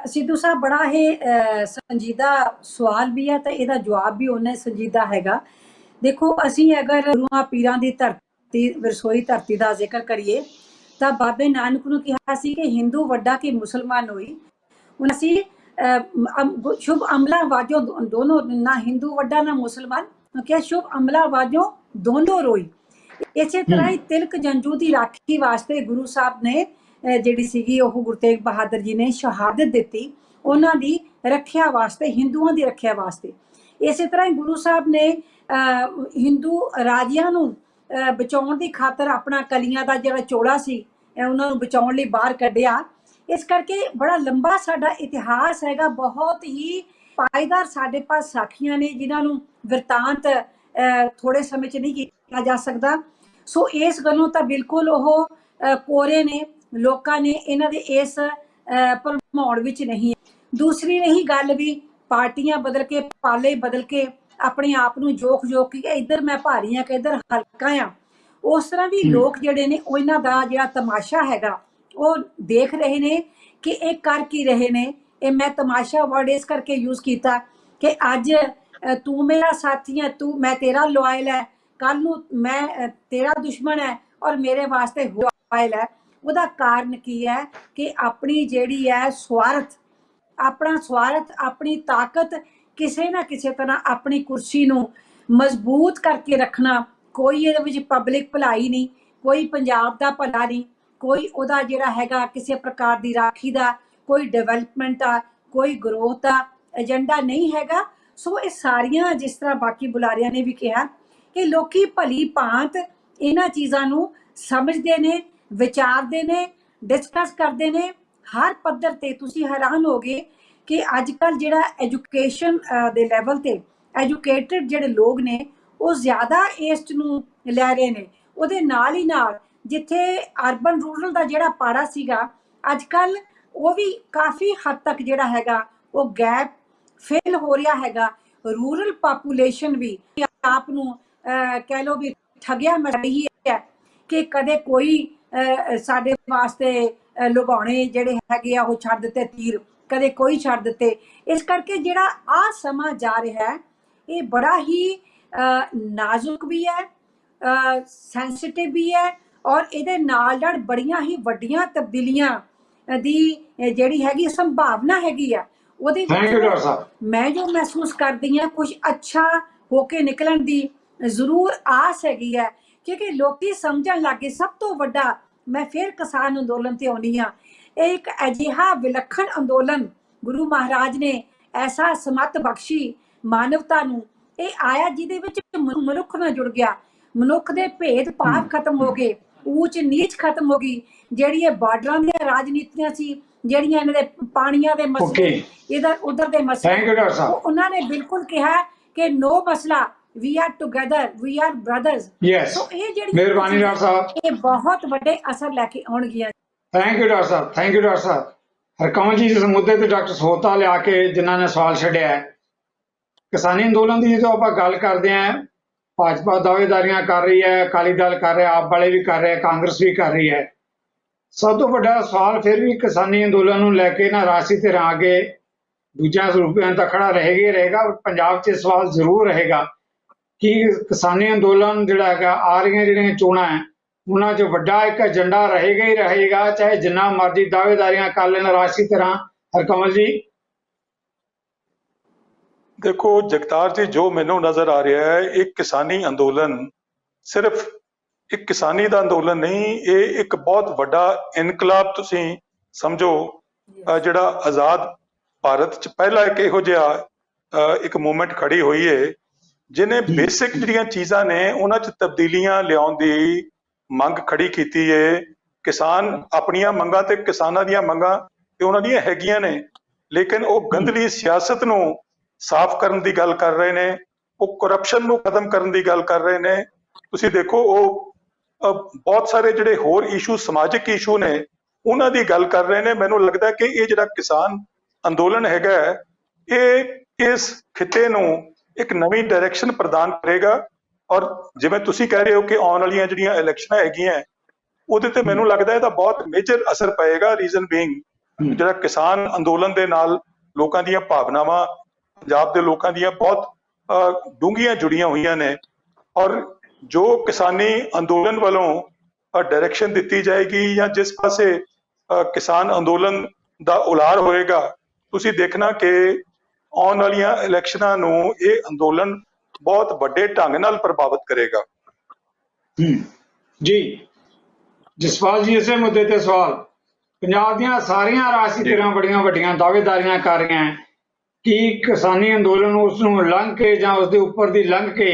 ਸਿੱਧੂ ਸਾਹਿਬ, ਬੜਾ ਇਹ ਸੰਜੀਦਾ ਸਵਾਲ ਵੀ ਹੈ ਤੇ ਇਹਦਾ ਜਵਾਬ ਵੀ ਉਹਨੇ ਸੰਜੀਦਾ ਹੈਗਾ। ਦੇਖੋ, ਅਸੀਂ ਅਗਰ ਗੁਰੂਆਂ ਪੀਰਾਂ ਦੀ ਧਰਤੀ, ਵਿਰਸੋਈ ਧਰਤੀ ਦਾ ਜ਼ਿਕਰ ਕਰੀਏ ਤਾਂ ਬਾਬੇ ਨਾਨਕ ਨੂੰ ਕਿਹਾ ਸੀ ਕਿ ਹਿੰਦੂ ਵੱਡਾ ਕਿ ਮੁਸਲਮਾਨ ਹੋਈ। ਹੁਣ ਅਸੀਂ ਸ਼ੁਭ ਅਮਲਾ ਵਾਜੋ ਦੋਨੋਂ, ਨਾ ਹਿੰਦੂ ਵੱਡਾ ਨਾ ਮੁਸਲਮਾਨ, ਕਿਹਾ ਸ਼ੁਭ ਅਮਲਾ ਵਾਜੋ ਦੋਨੋਂ ਰੋਈ। ਇਸੇ ਤਰ੍ਹਾਂ ਹੀ ਤਿਲਕ ਜੰਜੂ ਦੀ ਰਾਖੀ ਵਾਸਤੇ ਗੁਰੂ ਸਾਹਿਬ ਨੇ ਜਿਹੜੀ ਸੀਗੀ ਉਹ ਗੁਰੂ ਤੇਗ ਬਹਾਦਰ ਜੀ ਨੇ ਸ਼ਹਾਦਤ ਦਿੱਤੀ, ਉਹਨਾਂ ਦੀ ਰੱਖਿਆ ਵਾਸਤੇ, ਹਿੰਦੂਆਂ ਦੀ ਰੱਖਿਆ ਵਾਸਤੇ। ਇਸੇ ਤਰ੍ਹਾਂ ਹੀ ਗੁਰੂ ਸਾਹਿਬ ਨੇ ਹਿੰਦੂ ਰਾਜਿਆਂ ਨੂੰ ਬਚਾਉਣ ਦੀ ਖਾਤਰ ਆਪਣਾ ਕਲੀਆਂ ਦਾ ਜਿਹੜਾ ਚੋਲਾ ਸੀ ਉਹਨਾਂ ਨੂੰ ਬਚਾਉਣ ਲਈ ਬਾਹਰ ਕੱਢਿਆ। ਇਸ ਕਰਕੇ ਬੜਾ ਲੰਬਾ ਸਾਡਾ ਇਤਿਹਾਸ ਹੈਗਾ, ਬਹੁਤ ਹੀ ਪਾਏਦਾਰ ਸਾਡੇ ਪਾਸ ਸਾਖੀਆਂ ਨੇ ਜਿਨ੍ਹਾਂ ਨੂੰ ਬਿਰਤਾਂਤ ਥੋੜੇ ਸਮੇਂ 'ਚ ਨਹੀਂ ਕੀਤਾ ਜਾ ਸਕਦਾ। ਸੋ ਇਸ ਗੱਲੋਂ ਤਾਂ ਬਿਲਕੁਲ ਉਹ ਕੋਰੇ ਨੇ, ਲੋਕਾਂ ਨੇ ਇਹਨਾਂ ਦੇ ਇਸ ਭਰਮਾਉਣ ਵਿੱਚ ਨਹੀਂ। ਦੂਸਰੀ ਰਹੀ ਗੱਲ ਵੀ, ਪਾਰਟੀਆਂ ਬਦਲ ਕੇ, ਪਾਲੇ ਬਦਲ ਕੇ ਆਪਣੇ ਆਪ ਨੂੰ ਜੋਖ ਕੇ ਇੱਧਰ ਮੈਂ ਭਾਰੀ ਹਾਂ ਕਿ ਇੱਧਰ ਹਲਕਾ ਆ, ਉਸ ਤਰ੍ਹਾਂ ਵੀ ਲੋਕ ਜਿਹੜੇ ਨੇ ਉਹ ਇਹਨਾਂ ਦਾ ਜਿਹੜਾ ਤਮਾਸ਼ਾ ਹੈਗਾ ਉਹ ਦੇਖ ਰਹੇ ਨੇ ਕਿ ਇਹ ਕਰ ਕੀ ਰਹੇ ਨੇ। ਇਹ ਮੈਂ ਤਮਾਸ਼ਾ ਵਰਡ ਇਸ ਕਰਕੇ ਯੂਜ਼ ਕੀਤਾ ਕਿ ਅੱਜ ਤੂੰ ਮੇਰਾ ਸਾਥੀ ਹੈ, ਮੈਂ ਤੇਰਾ ਲੋਇਲ ਹੈ, ਕੱਲ ਨੂੰ ਮੈਂ ਤੇਰਾ ਦੁਸ਼ਮਣ ਹੈ ਔਰ ਮੇਰੇ ਵਾਸਤੇ ਲੋਇਲ ਹੈ। ਉਹਦਾ ਕਾਰਨ ਕੀ ਹੈ ਕਿ ਆਪਣੀ ਜਿਹੜੀ ਹੈ ਆਪਣਾ ਸਵਾਰਥ, ਆਪਣੀ ਤਾਕਤ, ਕਿਸੇ ਨਾ ਕਿਸੇ ਤਰ੍ਹਾਂ ਆਪਣੀ ਕੁਰਸੀ ਨੂੰ ਮਜ਼ਬੂਤ ਕਰਕੇ ਰੱਖਣਾ। ਕੋਈ ਇਹਦੇ ਵਿੱਚ ਪਬਲਿਕ ਭਲਾਈ ਨਹੀਂ, ਕੋਈ ਪੰਜਾਬ ਦਾ ਭਲਾ ਨਹੀਂ, ਕੋਈ ਉਹਦਾ ਜਿਹੜਾ ਹੈਗਾ ਕਿਸੇ ਪ੍ਰਕਾਰ ਦੀ ਰਾਖੀ ਦਾ, ਕੋਈ ਡਿਵੈਲਪਮੈਂਟ ਦਾ, ਕੋਈ ਗਰੋਥ ਦਾ ਏਜੰਡਾ ਨਹੀਂ ਹੈਗਾ। ਸੋ ਇਹ ਸਾਰੀਆਂ, ਜਿਸ ਤਰ੍ਹਾਂ ਬਾਕੀ ਬੁਲਾਰਿਆਂ ਨੇ ਵੀ ਕਿਹਾ, ਕਿ ਲੋਕੀ ਭਲੀ ਭਾਂਤ ਇਹਨਾਂ ਚੀਜ਼ਾਂ ਨੂੰ ਸਮਝਦੇ ਨੇ, ਵਿਚਾਰਦੇ ਨੇ, ਡਿਸਕਸ ਕਰਦੇ ਨੇ ਹਰ ਪੱਧਰ ਤੇ। ਤੁਸੀਂ ਹੈਰਾਨ ਹੋਗੇ ਕਿ ਅੱਜ ਕੱਲ੍ਹ ਜਿਹੜਾ ਐਜੂਕੇਸ਼ਨ ਦੇ ਲੈਵਲ ਤੇ ਐਜੂਕੇਟਡ ਜਿਹੜੇ ਲੋਕ ਨੇ ਉਹ ਜ਼ਿਆਦਾ ਇਸ ਨੂੰ ਲੈ ਰਹੇ ਨੇ। ਉਹਦੇ ਨਾਲ ਹੀ ਨਾਲ ਜਿੱਥੇ ਅਰਬਨ ਰੂਰਲ ਦਾ ਜਿਹੜਾ ਪਾੜਾ ਸੀਗਾ, ਅੱਜ ਕੱਲ੍ਹ ਉਹ ਵੀ ਕਾਫੀ ਹੱਦ ਤੱਕ ਜਿਹੜਾ ਹੈਗਾ ਉਹ ਗੈਪ ਫਿਲ ਹੋ ਰਿਹਾ ਹੈਗਾ। ਰੂਰਲ ਪਾਪੂਲੇਸ਼ਨ ਵੀ ਆਪ ਨੂੰ ਕਹਿ ਲਓ ਵੀ ਠੱਗਿਆ ਮਰ ਰਹੀ ਹੈ ਕਿ ਕਦੇ ਕੋਈ ਸਾਡੇ ਵਾਸਤੇ ਲੁਭਾਉਣੇ ਜਿਹੜੇ ਹੈਗੇ ਆ ਉਹ ਛੱਡ ਦਿੱਤੇ ਤੀਰ, ਕਦੇ ਕੋਈ ਛੱਡ ਦਿੱਤੇ। ਇਸ ਕਰਕੇ ਜਿਹੜਾ ਆ ਸਮਾਂ ਜਾ ਰਿਹਾ ਹੈ ਇਹ ਬੜਾ ਹੀ ਨਾਜ਼ੁਕ ਵੀ ਹੈ, ਸੈਂਸਿਟਿਵ ਵੀ ਹੈ, ਔਰ ਇਹਦੇ ਨਾਲ ਬੜੀਆਂ ਹੀ ਵੱਡੀਆਂ ਤਬਦੀਲੀਆਂ ਦੀ ਜਿਹੜੀ ਹੈਗੀ ਸੰਭਾਵਨਾ ਹੈਗੀ ਆ। ਉਹਦੇ ਵਿੱਚ ਮੈਂ ਜੋ ਮਹਿਸੂਸ ਕਰਦੀ ਹਾਂ ਕੁਝ ਅੱਛਾ ਹੋ ਕੇ ਨਿਕਲਣ ਦੀ ਜ਼ਰੂਰ ਆਸ ਹੈਗੀ ਹੈ, ਕਿਉਂਕਿ ਲੋਕੀ ਸਮਝਣ ਲੱਗੇ। ਸਭ ਤੋਂ ਵੱਡਾ, ਮੈਂ ਫਿਰ ਕਿਸਾਨ ਅੰਦੋਲਨ ਤੇ ਆਉਣੀ ਹਾਂ, ਇਹ ਇੱਕ ਅਜਿਹਾ ਵਿਲੱਖਣ ਅੰਦੋਲਨ ਗੁਰੂ ਮਹਾਰਾਜ ਨੇ ਐਸਾ ਸਮੱਤ ਬਖਸ਼ੀ ਮਾਨਵਤਾ ਨੂੰ, ਇਹ ਆਇਆ ਜਿਹਦੇ ਵਿੱਚ ਮਨੁੱਖ ਨਾਲ ਜੁੜ ਗਿਆ, ਮਨੁੱਖ ਦੇ ਭੇਦ ਭਾਵ ਖਤਮ ਹੋ ਗਏ, ਊਚ ਨੀਚ ਖਤਮ ਹੋ ਗਈ। ਜਿਹੜੀ ਇਹ ਬਾਰਡਰਾਂ ਦੀਆਂ ਰਾਜਨੀਤੀਆਂ ਸੀ, ਜਿਹੜੀਆਂ ਇਹਨਾਂ ਦੇ ਪਾਣੀਆਂ ਦੇ ਮਸਲੇ, ਇਧਰ ਉਧਰ ਦੇ ਮਸਲੇ, ਉਹਨਾਂ ਨੇ ਬਿਲਕੁਲ ਕਿਹਾ ਕਿ ਨੋ ਮਸਲਾ, we are together, we are brothers। ਸੋ ਇਹ ਜਿਹੜੀ ਮਿਹਰਬਾਨੀ ਡਾਕਟਰ ਸਾਹਿਬ, ਇਹ ਬਹੁਤ ਵੱਡੇ ਅਸਰ ਲੈ ਕੇ ਆਉਣਗੀਆਂ। Thank you doctor Sahib, thank you doctor ਸਾਹਿਬ। ਹਰਕਮਲ ਜੀ, ਇਸ ਮੁੱਦੇ ਤੇ ਡਾਕਟਰ ਸੋਹਤਾ ਲਿਆ ਕੇ ਜਿਨ੍ਹਾਂ ਨੇ ਸਵਾਲ ਛੱਡਿਆ ਹੈ, ਕਿਸਾਨੀ ਅੰਦੋਲਨ ਦੀ ਜਦੋਂ ਆਪਾਂ ਗੱਲ ਕਰਦੇ ਹਾਂ, ਭਾਜਪਾ ਦਾਅਵੇਦਾਰੀਆਂ ਕਰ ਰਹੀ ਹੈ, ਅਕਾਲੀ ਦਲ ਕਰ ਰਿਹਾ, ਆਪ ਵਾਲੇ ਵੀ ਕਰ ਰਹੇ, ਕਾਂਗਰਸ ਵੀ ਕਰ ਰਹੀ ਹੈ। ਸਭ ਤੋਂ ਵੱਡਾ ਸਵਾਲ ਫਿਰ ਵੀ ਕਿਸਾਨੀ ਅੰਦੋਲਨ ਨੂੰ ਲੈ ਕੇ ਨਾ ਰਾਜਸੀ ਧਿਰਾਂ ਅੱਗੇ ਦੂਜਿਆਂ ਸਰੂਪਾਂ ਤਾਂ ਖੜਾ ਰਹੇਗਾ। ਪੰਜਾਬ 'ਚ ਸਵਾਲ ਜ਼ਰੂਰ ਰਹੇਗਾ ਕਿ ਕਿਸਾਨੀ ਅੰਦੋਲਨ ਜਿਹੜਾ ਹੈਗਾ, ਆ ਰਹੀਆਂ ਜਿਹੜੀਆਂ ਚੋਣਾਂ ਹੈ, ਉਹਨਾਂ 'ਚ ਵੱਡਾ ਇੱਕ ਏਜੰਡਾ ਰਹੇਗਾ ਹੀ ਰਹੇਗਾ, ਚਾਹੇ ਜਿੰਨਾ ਮਰਜ਼ੀ ਦਾਅਵੇਦਾਰੀਆਂ ਕਰ ਲੈਣ ਰਾਜਸੀ ਧਿਰਾਂ। ਹਰਕਮਲ ਜੀ, ਦੇਖੋ ਜਗਤਾਰ ਜੀ, ਜੋ ਮੈਨੂੰ ਨਜ਼ਰ ਆ ਰਿਹਾ ਹੈ, ਇੱਕ ਕਿਸਾਨੀ ਅੰਦੋਲਨ ਸਿਰਫ ਇੱਕ ਕਿਸਾਨੀ ਦਾ ਅੰਦੋਲਨ ਨਹੀਂ, ਇਹ ਇੱਕ ਬਹੁਤ ਵੱਡਾ ਇਨਕਲਾਬ ਤੁਸੀਂ ਸਮਝੋ। ਜਿਹੜਾ ਆਜ਼ਾਦ ਭਾਰਤ ਚ ਪਹਿਲਾ ਇੱਕ ਇਹੋ ਜਿਹਾ ਇੱਕ ਮੂਵਮੈਂਟ ਖੜੀ ਹੋਈ ਹੈ ਜਿਹਨੇ ਬੇਸਿਕ ਜਿਹੜੀਆਂ ਚੀਜ਼ਾਂ ਨੇ ਉਹਨਾਂ ਚ ਤਬਦੀਲੀਆਂ ਲਿਆਉਣ ਦੀ ਮੰਗ ਖੜੀ ਕੀਤੀ ਹੈ। ਕਿਸਾਨ ਆਪਣੀਆਂ ਮੰਗਾਂ ਤੇ ਕਿਸਾਨਾਂ ਦੀਆਂ ਮੰਗਾਂ ਤੇ ਉਹਨਾਂ ਦੀਆਂ ਹੈਗੀਆਂ ਨੇ, ਲੇਕਿਨ ਉਹ ਗੰਧਲੀ ਸਿਆਸਤ ਨੂੰ ਸਾਫ਼ ਕਰਨ ਦੀ ਗੱਲ ਕਰ ਰਹੇ ਨੇ, ਉਹ ਕਰਪਸ਼ਨ ਨੂੰ ਖਤਮ ਕਰਨ ਦੀ ਗੱਲ ਕਰ ਰਹੇ ਨੇ। ਤੁਸੀਂ ਦੇਖੋ ਉਹ ਬਹੁਤ ਸਾਰੇ ਜਿਹੜੇ ਹੋਰ ਇਸ਼ੂ, ਸਮਾਜਿਕ ਇਸ਼ੂ ਨੇ, ਉਹਨਾਂ ਦੀ ਗੱਲ ਕਰ ਰਹੇ ਨੇ। ਮੈਨੂੰ ਲੱਗਦਾ ਕਿ ਇਹ ਜਿਹੜਾ ਕਿਸਾਨ ਅੰਦੋਲਨ ਹੈਗਾ ਇਹ ਇਸ ਖਿੱਤੇ ਨੂੰ ਇੱਕ ਨਵੀਂ ਡਾਇਰੈਕਸ਼ਨ ਪ੍ਰਦਾਨ ਕਰੇਗਾ। ਔਰ ਜਿਵੇਂ ਤੁਸੀਂ ਕਹਿ ਰਹੇ ਹੋ ਕਿ ਆਉਣ ਵਾਲੀਆਂ ਜਿਹੜੀਆਂ ਇਲੈਕਸ਼ਨਾਂ ਹੈਗੀਆਂ ਉਹਦੇ ਤੇ ਮੈਨੂੰ ਲੱਗਦਾ ਇਹਦਾ ਬਹੁਤ ਮੇਜਰ ਅਸਰ ਪਏਗਾ। ਰੀਜ਼ਨ ਬੀਇੰਗ ਜਿਹੜਾ ਕਿਸਾਨ ਅੰਦੋਲਨ ਦੇ ਨਾਲ ਲੋਕਾਂ ਦੀਆਂ ਭਾਵਨਾਵਾਂ, ਪੰਜਾਬ ਦੇ ਲੋਕਾਂ ਦੀਆਂ ਬਹੁਤ ਡੂੰਘੀਆਂ ਜੁੜੀਆਂ ਹੋਈਆਂ ਨੇ। ਔਰ ਜੋ ਕਿਸਾਨੀ ਅੰਦੋਲਨ ਵੱਲੋਂ ਡਾਇਰੈਕਸ਼ਨ ਦਿੱਤੀ ਜਾਏਗੀ ਜਾਂ ਜਿਸ ਪਾਸੇ ਕਿਸਾਨ ਅੰਦੋਲਨ ਦਾ ਉਲਾਰ ਹੋਏਗਾ, ਤੁਸੀਂ ਦੇਖਣਾ ਕਿ ਆਉਣ ਵਾਲੀਆਂ ਇਲੈਕਸ਼ਨਾਂ ਨੂੰ ਇਹ ਅੰਦੋਲਨ ਬਹੁਤ ਵੱਡੇ ਢੰਗ ਨਾਲ ਪ੍ਰਭਾਵਿਤ ਕਰੇਗਾ। ਜੀ ਜਸਪਾਲ ਜੀ, ਇਸੇ ਮੁੱਦੇ ਤੇ ਸਵਾਲ। ਪੰਜਾਬ ਦੀਆਂ ਸਾਰੀਆਂ ਰਾਜਸੀ ਧਿਰਾਂ ਬੜੀਆਂ ਵੱਡੀਆਂ ਦਾਅਵੇਦਾਰੀਆਂ ਕਰ ਰਹੀਆਂ ਹੈ ਕਿ ਕਿਸਾਨੀ ਅੰਦੋਲਨ ਉਸ ਨੂੰ ਲੰਘ ਕੇ ਜਾਂ ਉਸ ਦੇ ਉੱਪਰ ਦੀ ਲੰਘ ਕੇ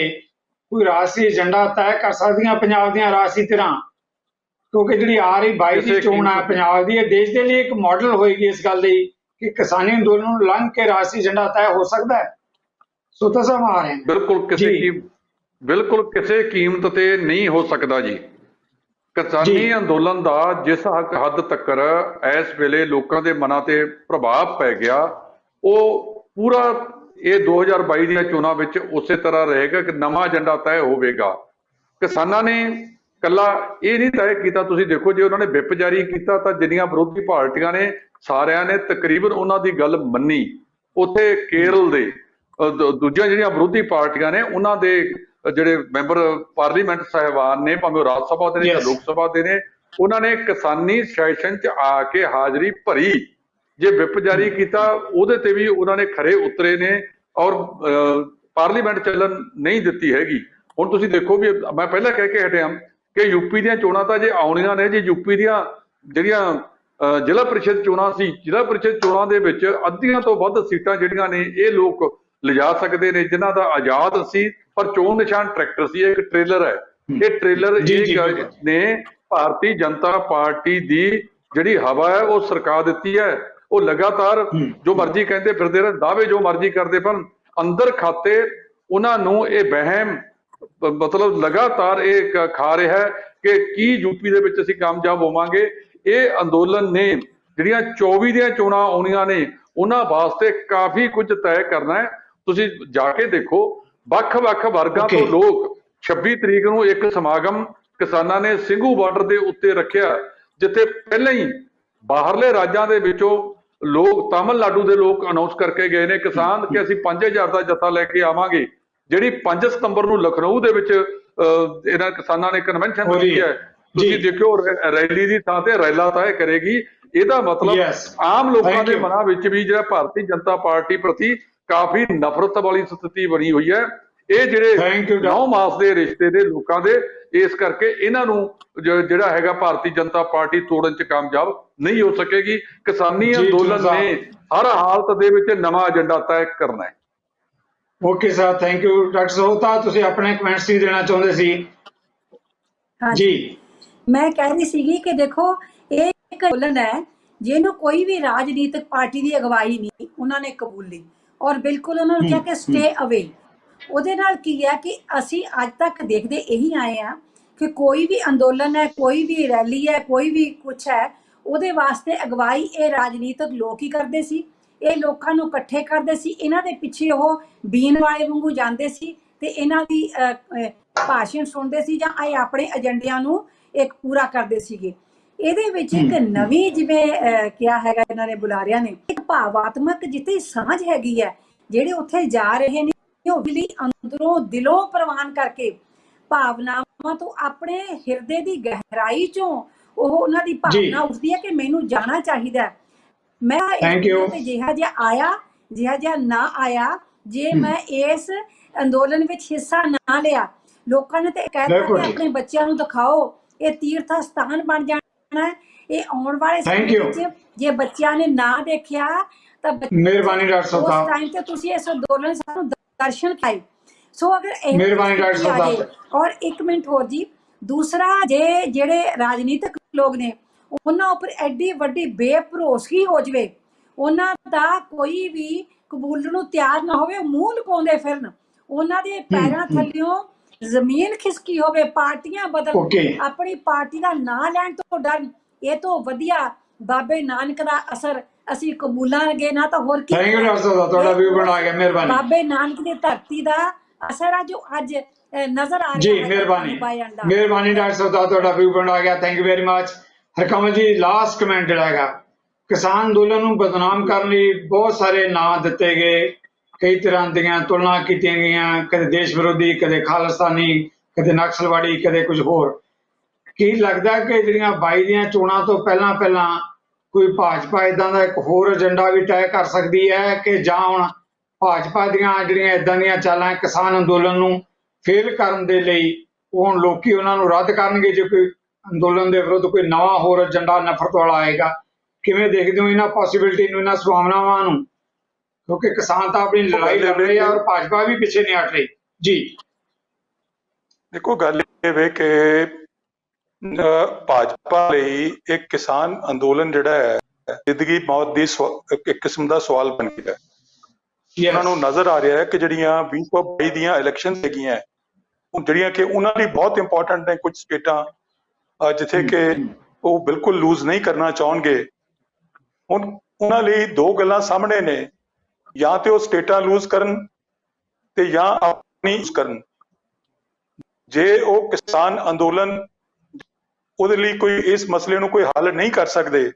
ਕੋਈ ਰਾਜਸੀ ਏਜੰਡਾ ਤੈਅ ਕਰ ਸਕਦੀਆਂ ਪੰਜਾਬ ਦੀਆਂ ਰਾਜਸੀ ਧਿਰਾਂ, ਕਿਉਂਕਿ ਜਿਹੜੀ ਆ ਰਹੀ 22 ਦੀ ਚੋਣ ਹੈ ਪੰਜਾਬ ਦੀ, ਇਹ ਦੇਸ਼ ਦੇ ਲਈ ਇੱਕ ਮਾਡਲ ਹੋਏਗੀ ਇਸ ਗੱਲ ਦੀ ਕਿ ਕਿਸਾਨੀ ਅੰਦੋਲਨ ਨੂੰ ਲੰਘ ਕੇ ਰਾਜਸੀ ਏਜੰਡਾ ਤੈਅ ਹੋ ਸਕਦਾ ਹੈ। ਸੋ ਤਾਂ ਸਮ ਆ ਰਹੇ ਨੇ। ਬਿਲਕੁਲ ਕਿਸੇ ਕੀਮਤ ਤੇ ਨਹੀਂ ਹੋ ਸਕਦਾ ਜੀ। ਕਿਸਾਨੀ ਅੰਦੋਲਨ ਦਾ ਜਿਸ ਹੱਦ ਤੱਕ ਇਸ ਵੇਲੇ ਲੋਕਾਂ ਦੇ ਮਨਾਂ ਤੇ ਪ੍ਰਭਾਵ ਪੈ ਗਿਆ, ਉਹ ਪੂਰਾ ਇਹ 2022 ਦੀਆਂ ਚੋਣਾਂ ਵਿੱਚ ਉਸੇ ਤਰ੍ਹਾਂ ਰਹੇਗਾ ਕਿ ਨਵਾਂ ਏਜੰਡਾ ਤੈਅ ਹੋਵੇਗਾ। ਕਿਸਾਨਾਂ ਨੇ ਕੱਲਾ ਇਹ ਨਹੀਂ ਤੈਅ ਕੀਤਾ, ਤੁਸੀਂ ਦੇਖੋ ਜੇ ਉਹਨਾਂ ਨੇ ਵਿਪ ਜਾਰੀ ਕੀਤਾ ਤਾਂ ਜਿੰਨੀਆਂ ਵਿਰੋਧੀ ਪਾਰਟੀਆਂ ਨੇ ਸਾਰਿਆਂ ਨੇ ਤਕਰੀਬਨ ਉਹਨਾਂ ਦੀ ਗੱਲ ਮੰਨੀ। ਉੱਥੇ ਕੇਰਲ ਦੇ ਦੂਜੀਆਂ ਜਿਹੜੀਆਂ ਵਿਰੋਧੀ ਪਾਰਟੀਆਂ ਨੇ ਉਹਨਾਂ ਦੇ ਜਿਹੜੇ ਮੈਂਬਰ ਪਾਰਲੀਮੈਂਟ ਸਾਹਿਬਾਨ ਨੇ, ਭਾਵੇਂ ਉਹ ਰਾਜ ਸਭਾ ਦੇ ਨੇ ਜਾਂ ਲੋਕ ਸਭਾ ਦੇ ਨੇ, ਉਹਨਾਂ ਨੇ ਕਿਸਾਨੀ ਸੈਸ਼ਨ 'ਚ ਆ ਕੇ ਹਾਜ਼ਰੀ ਭਰੀ। ਜੇ ਵਿਪ ਜਾਰੀ ਕੀਤਾ ਉਹਦੇ ਤੇ ਵੀ ਉਹਨਾਂ ਨੇ ਖਰੇ ਉਤਰੇ ਨੇ ਔਰ ਪਾਰਲੀਮੈਂਟ ਚੱਲਣ ਨਹੀਂ ਦਿੱਤੀ ਹੈਗੀ। ਹੁਣ ਤੁਸੀਂ ਦੇਖੋ ਵੀ ਮੈਂ ਪਹਿਲਾਂ ਕਹਿ ਕੇ ਹਟਿਆ ਕਿ ਯੂਪੀ ਦੀਆਂ ਚੋਣਾਂ ਤਾਂ ਜੇ ਆਉਣੀਆਂ ਨੇ, ਜੇ ਯੂਪੀ ਦੀਆਂ ਜਿਹੜੀਆਂ ਜ਼ਿਲ੍ਹਾ ਪ੍ਰੀਸ਼ਦ ਚੋਣਾਂ ਸੀ, ਜ਼ਿਲ੍ਹਾ ਪ੍ਰੀਸ਼ਦ ਚੋਣਾਂ ਦੇ ਵਿੱਚ ਅੱਧੀਆਂ ਤੋਂ ਵੱਧ ਸੀਟਾਂ ਜਿਹੜੀਆਂ ਨੇ ਇਹ ਲੋਕ ਲਿਜਾ ਸਕਦੇ ਨੇ ਜਿਨ੍ਹਾਂ ਦਾ ਆਜ਼ਾਦ ਸੀ, ਪਰ ਚੋਣ ਨਿਸ਼ਾਨ ਟਰੈਕਟਰ ਸੀ। ਇੱਕ ਟ੍ਰੇਲਰ ਹੈ, ਇਹ ਟ੍ਰੇਲਰ ਨੇ ਭਾਰਤੀ ਜਨਤਾ ਪਾਰਟੀ ਦੀ ਜਿਹੜੀ ਹਵਾ ਹੈ ਉਹ ਸਰਕਾ ਦਿੱਤੀ ਹੈ। ਉਹ ਲਗਾਤਾਰ ਜੋ ਮਰਜ਼ੀ ਕਹਿੰਦੇ ਫਿਰਦੇ ਰਹੇ, ਦਾਅਵੇ ਜੋ ਮਰਜ਼ੀ ਕਰਦੇ, ਪਰ ਅੰਦਰ ਖਾਤੇ ਉਹਨਾਂ ਨੂੰ ਇਹ ਵਹਿਮ ਮਤਲਬ ਲਗਾਤਾਰ ਇਹ ਖਾ ਰਿਹਾ ਹੈ ਕਿ ਕੀ ਯੂਪੀ ਦੇ ਵਿੱਚ ਅਸੀਂ ਕਾਮਯਾਬ ਹੋਵਾਂਗੇ। ਇਹ ਅੰਦੋਲਨ ਨੇ ਜਿਹੜੀਆਂ 24 ਦੀਆਂ ਚੋਣਾਂ ਆਉਣੀਆਂ ਨੇ ਉਹਨਾਂ ਵਾਸਤੇ ਕਾਫੀ ਕੁਝ ਤੈਅ ਕਰਨਾ ਹੈ। ਤੁਸੀਂ ਜਾ ਕੇ ਦੇਖੋ, ਵੱਖ-ਵੱਖ ਵਰਗਾਂ ਤੋਂ ਲੋਕ 26 ਤਰੀਕ ਨੂੰ ਇੱਕ ਸਮਾਗਮ ਕਿਸਾਨਾਂ ਨੇ ਸਿੰਘੂ ਬਾਰਡਰ ਦੇ ਉੱਤੇ ਰੱਖਿਆ, ਜਿੱਥੇ ਪਹਿਲਾਂ ਹੀ ਬਾਹਰਲੇ ਰਾਜਾਂ ਦੇ ਵਿੱਚੋਂ ਲੋਕ, ਤਾਮਿਲਨਾਡੂ ਦੇ ਲੋਕ ਅਨਾਉਂਸ ਕਰਕੇ ਗਏ ਨੇ ਕਿਸਾਨ ਕਿ ਅਸੀਂ 5000 ਦਾ ਜੱਥਾ ਲੈ ਕੇ ਆਵਾਂਗੇ। ਜਿਹੜੀ 5 ਸਤੰਬਰ ਨੂੰ ਲਖਨਊ ਦੇ ਵਿੱਚ ਇਹਨਾਂ ਕਿਸਾਨਾਂ ਨੇ ਕਨਵੈਨਸ਼ਨ ਰੱਖੀ ਹੈ, ਤੁਸੀਂ ਦੇਖਿਓ ਰੈਲੀ ਦੀ ਥਾਂ ਤੇ ਰੈਲਾ ਤੈਅ ਕਰੇਗੀ। ਇਹਦਾ ਮਤਲਬ ਆਮ ਲੋਕਾਂ ਦੇ ਮਨਾਂ ਵਿੱਚ ਵੀ ਜਿਹੜਾ ਭਾਰਤੀ ਜਨਤਾ ਪਾਰਟੀ ਪ੍ਰਤੀ ਕਾਫੀ ਨਫ਼ਰਤ ਵਾਲੀ ਸਥਿਤੀ ਬਣੀ ਹੋਈ ਹੈ। ਇਹ ਜਿਹੜੇ 9 ਮਾਸ ਦੇ ਰਿਸ਼ਤੇ ਦੇ ਲੋਕਾਂ ਦੇ, ਇਸ ਕਰਕੇ ਇਹਨਾਂ ਨੂੰ ਜਿਹੜਾ ਹੈਗਾ ਭਾਰਤੀ ਜਨਤਾ ਪਾਰਟੀ ਤੋੜਨ 'ਚ ਕਾਮਯਾਬ ਨਹੀਂ ਹੋ ਸਕੇਗੀ। ਕਿਸਾਨੀ ਅੰਦੋਲਨ ਨੇ ਹਰ ਹਾਲਤ ਦੇ ਵਿੱਚ ਨਵਾਂ ਏਜੰਡਾ ਤੈਅ ਕਰਨਾ ਹੈ। Okay sir, thank you. Doctor Sohta, ਤੁਸੀਂ ਆਪਣੇ ਕਮੈਂਟਸ ਵੀ ਦੇਣਾ ਚਾਹੁੰਦੇ ਸੀ? ਜੀ, ਮੈਂ ਕਹਿ ਰਹੀ ਸੀਗੀ ਕਿ ਦੇਖੋ ਇਹ ਇੱਕ ਅੰਦੋਲਨ ਹੈ ਜਿਹਨੂੰ ਕੋਈ ਵੀ ਰਾਜਨੀਤਿਕ ਪਾਰਟੀ ਦੀ ਅਗਵਾਈ ਨਹੀਂ ਉਹਨਾਂ ਨੇ ਕਬੂਲੀ, ਔਰ ਬਿਲਕੁਲ ਉਹਨਾਂ ਨੂੰ ਕਿਹਾ ਕਿ ਸਟੇ ਅਵੇ। ਉਹਦੇ ਨਾਲ ਕੀ ਹੈ ਕਿ ਅਸੀਂ ਅੱਜ ਤੱਕ ਦੇਖਦੇ ਇਹੀ ਆਏ ਆ ਕਿ ਕੋਈ ਵੀ ਅੰਦੋਲਨ ਹੈ, ਕੋਈ ਵੀ ਰੈਲੀ ਹੈ, ਕੋਈ ਵੀ ਕੁਛ ਹੈ, ਉਹਦੇ ਵਾਸਤੇ ਅਗਵਾਈ ਇਹ ਰਾਜਨੀਤਿਕ ਲੋਕ ਹੀ ਕਰਦੇ ਸੀ। ਇਹ ਲੋਕਾਂ ਨੂੰ ਇਕੱਠੇ ਕਰਦੇ ਸੀ, ਇਹਨਾਂ ਦੇ ਪਿੱਛੇ ਉਹ ਬੀਨ ਵਾਲੇ ਵਾਂਗੂ ਜਾਂਦੇ ਸੀ ਤੇ ਇਹਨਾਂ ਦੀ ਭਾਸ਼ਣ ਸੁਣਦੇ ਸੀ ਜਾਂ ਇਹ ਆਪਣੇ ਏਜੰਡਿਆਂ ਨੂੰ ਇੱਕ ਪੂਰਾ ਕਰਦੇ ਸੀਗੇ। ਇਹਦੇ ਵਿੱਚ ਇੱਕ ਨਵੀਂ ਜਿਵੇਂ ਕਿਹਾ ਹੈਗਾ ਇਹਨਾਂ ਨੇ ਬੁਲਾਰਿਆਂ ਨੇ, ਇੱਕ ਭਾਵਾਤਮਕ ਜਿੱਥੇ ਸਾਂਝ ਹੈਗੀ ਹੈ, ਜਿਹੜੇ ਉੱਥੇ ਜਾ ਰਹੇ ਨੇ ਉਹ ਵੀ ਅੰਦਰੋਂ ਦਿਲੋਂ ਪ੍ਰਵਾਨ ਕਰਕੇ ਭਾਵਨਾਵਾਂ ਤੋਂ ਆਪਣੇ ਹਿਰਦੇ ਦੀ ਗਹਿਰਾਈ ਚੋਂ ਉਹ ਉਹਨਾਂ ਦੀ ਭਾਵਨਾ ਉੱਠਦੀ ਹੈ ਕਿ ਮੈਨੂੰ ਜਾਣਾ ਚਾਹੀਦਾ। ਮੈਂ ਜਿਹਾ ਜਿਹਾ ਆਇਆ, ਜਿਹਾ ਜਿਹਾ ਨਾ ਆਇਆ, ਜੇ ਮੈਂ ਇਸ ਅੰਦੋਲਨ ਵਿੱਚ ਹਿੱਸਾ ਨਾ ਲਿਆ ਲੋਕਾਂ ਨੇ ਤੇ ਕਹਿ ਦਿੱਤਾ ਬਿਲਕੁਲ ਕਿ ਜੀ। ਆਪਣੇ ਬੱਚਿਆਂ ਨੂੰ ਦਿਖਾਓ, ਇਹ ਤੀਰਥ ਸਥਾਨ ਬਣ ਜਾਣਾ ਹੈ। ਇਹ ਆਉਣ ਵਾਲੇ Thank ਸਮੇਂ you। ਵਿੱਚ ਜੇ ਬੱਚਿਆਂ ਨੇ ਨਾ ਦੇਖਿਆ ਤਾਂ ਮਿਹਰਬਾਨੀ ਡਾਕਟਰ ਸਾਹਿਬ ਉਸ ਸਾਹਿਬ। ਟਾਈਮ ਤੇ ਤੁਸੀਂ ਇਸ ਅੰਦੋਲਨ ਸਾਨੂੰ ਦਰਸ਼ਨ ਪਾਏ। ਸੋ ਅਗਰ ਇਹ ਮਿਹਰਬਾਨੀ ਡਾਕਟਰ ਸਥਿਤੀ ਆ ਸਾਹਿਬ। ਜਾਏ, ਔਰ ਇੱਕ ਮਿੰਟ ਹੋਰ ਜੀ, ਦੂਸਰਾ ਜਿਹੜੇ ਰਾਜਨੀਤਿਕ ਲੋਕ ਨੇ ਉਹਨਾਂ ਉੱਪਰ ਐਡੀ ਵੱਡੀ ਬੇਭਰੋਸਗੀ ਹੋ ਜਵੇ, ਉਹਨਾਂ ਦਾ ਕੋਈ ਵੀ ਕਬੂਲਣ ਨੂੰ ਤਿਆਰ ਨਾ ਹੋਵੇ, ਉਹ ਮੂੰਹ ਲੁਕਾਉਂਦੇ ਫਿਰਨ, ਉਹਨਾਂ ਦੇ ਪੈਰਾਂ ਥੱਲਿਓਂ ਜ਼ਮੀਨ ਖਿਸਕੀ ਹੋਵੇ, ਪਾਰਟੀਆਂ ਬਦਲ, Okay। ਆਪਣੀ ਪਾਰਟੀ ਦਾ ਨਾਂ ਲੈਣ ਤੋਂ ਡਰਨ, ਇਹ ਤੋਂ ਵਧੀਆ ਬਾਬੇ ਨਾਨਕ ਦਾ ਅਸਰ ਅਸੀਂ ਕਬੂਲਾਂਗੇ ਨਾ ਤਾਂ ਹੋਰ ਕੀ। ਥੈਂਕ ਯੂ ਡਾਕਟਰ ਸਾਹਿਬ, ਤੁਹਾਡਾ ਵੀ ਬਣਾ ਗਿਆ, ਮਿਹਰਬਾਨੀ ਬਾਬੇ ਨਾਨਕ ਦੀ ਧਰਤੀ ਦਾ ਅਸਰ ਆ ਜੋ ਅੱਜ ਨਜ਼ਰ ਆ ਰਿਹਾ ਜੀ। ਹੈ। ਮਿਹਰਬਾਨੀ ਬਾਈ ਅੰਡਾ। ਮਿਹਰਬਾਨੀ ਡਾਕਟਰ ਸਾਹਿਬ ਦਾ ਤੁਹਾਡਾ ਵੀ ਬਣਾ ਗਿਆ, thank you very much. Harkamal ਜੀ, ਲਾਸਟ ਕਮੈਂਟ ਜਿਹੜਾ ਹੈਗਾ, ਕਿਸਾਨ ਅੰਦੋਲਨ ਨੂੰ ਬਦਨਾਮ ਕਰਨ ਲਈ ਬਹੁਤ ਸਾਰੇ ਨਾਂ ਦਿੱਤੇ ਗਏ, ਕਈ ਤਰ੍ਹਾਂ ਦੀਆਂ ਤੁਲਨਾ ਕੀਤੀਆਂ ਗਈਆਂ, ਕਦੇ ਦੇਸ਼ ਵਿਰੋਧੀ, ਕਦੇ ਖਾਲਿਸਤਾਨੀ, ਕਦੇ ਨਕਸਲਵਾੜੀ, ਕਦੇ ਕੁਝ ਹੋਰ। ਕੀ ਲੱਗਦਾ ਕਿ ਜਿਹੜੀਆਂ 22 ਦੀਆਂ ਚੋਣਾਂ ਤੋਂ ਪਹਿਲਾਂ ਕੋਈ ਭਾਜਪਾ ਇਦਾਂ ਦਾ ਇੱਕ ਹੋਰ ਏਜੰਡਾ ਵੀ ਤੈਅ ਕਰ ਸਕਦੀ ਹੈ ਕਿ ਜਾਂ ਹੁਣ ਭਾਜਪਾ ਦੀਆਂ ਜਿਹੜੀਆਂ ਇਦਾਂ ਦੀਆਂ ਚਾਲਾਂ ਕਿਸਾਨ ਅੰਦੋਲਨ ਨੂੰ ਫੇਲ ਕਰਨ ਦੇ ਲਈ ਉਹ ਹੁਣ ਲੋਕੀ ਉਹਨਾਂ ਨੂੰ ਰੱਦ ਕਰਨਗੇ ਜੇ ਕੋਈ ਅੰਦੋਲਨ ਦੇ ਵਿਰੁੱਧ ਕੋਈ ਨਵਾਂ ਹੋਰ ਏਜੰਡਾ ਨਫ਼ਰਤ ਵਾਲਾ ਆਏਗਾ? ਕਿਵੇਂ ਦੇਖਦੇ ਹੋ ਇਹਨਾਂ ਪੋਸੀਬਿਲਿਟੀ ਨੂੰ, ਇਹਨਾਂ ਸੰਭਾਵਨਾਵਾਂ ਨੂੰ? ਕਿਉਂਕਿ ਕਿਸਾਨ ਤਾਂ ਆਪਣੀ ਲੜਾਈ ਲੜ ਰਹੇ ਆ ਔਰ ਭਾਜਪਾ ਵੀ ਪਿੱਛੇ ਨਹੀਂ ਹਟ ਰਹੀ ਜੀ। ਦੇਖੋ, ਗੱਲ ਇਹ ਵੇ ਕਿ ਭਾਜਪਾ ਲਈ ਇੱਕ ਕਿਸਾਨ ਅੰਦੋਲਨ ਜਿਹੜਾ ਹੈ ਜ਼ਿੰਦਗੀ ਮੌਤ ਦੀ ਇੱਕ ਕਿਸਮ ਦਾ ਸਵਾਲ ਬਣ ਗਿਆ ਹੈ। ਉਹਨਾਂ ਨੂੰ ਨਜ਼ਰ ਆ ਰਿਹਾ ਹੈ ਕਿ ਜਿਹੜੀਆਂ 2022 ਦੀਆਂ ਇਲੈਕਸ਼ਨ ਹੈਗੀਆਂ, ਜਿਹੜੀਆਂ ਕਿ ਉਹਨਾਂ ਲਈ ਬਹੁਤ ਇੰਪੋਰਟੈਂਟ ਨੇ, ਕੁਝ ਸਟੇਟਾਂ ਜਿੱਥੇ ਕਿ ਉਹ ਬਿਲਕੁਲ ਲੂਜ਼ ਨਹੀਂ ਕਰਨਾ ਚਾਹਣਗੇ। ਹੁਣ ਉਹਨਾਂ ਲਈ ਦੋ ਗੱਲਾਂ ਸਾਹਮਣੇ ਨੇ, ਜਾਂ ਤੇ ਉਹ ਸਟੇਟਾਂ ਲੂਜ਼ ਕਰਨ ਤੇ ਜਾਂ ਆਪਣੀ ਲੂਜ਼ ਕਰਨ। ਜੇ ਉਹ ਕਿਸਾਨ ਅੰਦੋਲਨ ਉਹਦੇ ਲਈ ਕੋਈ ਇਸ ਮਸਲੇ ਨੂੰ ਕੋਈ ਹੱਲ ਨਹੀਂ ਕਰ ਸਕਦੇ,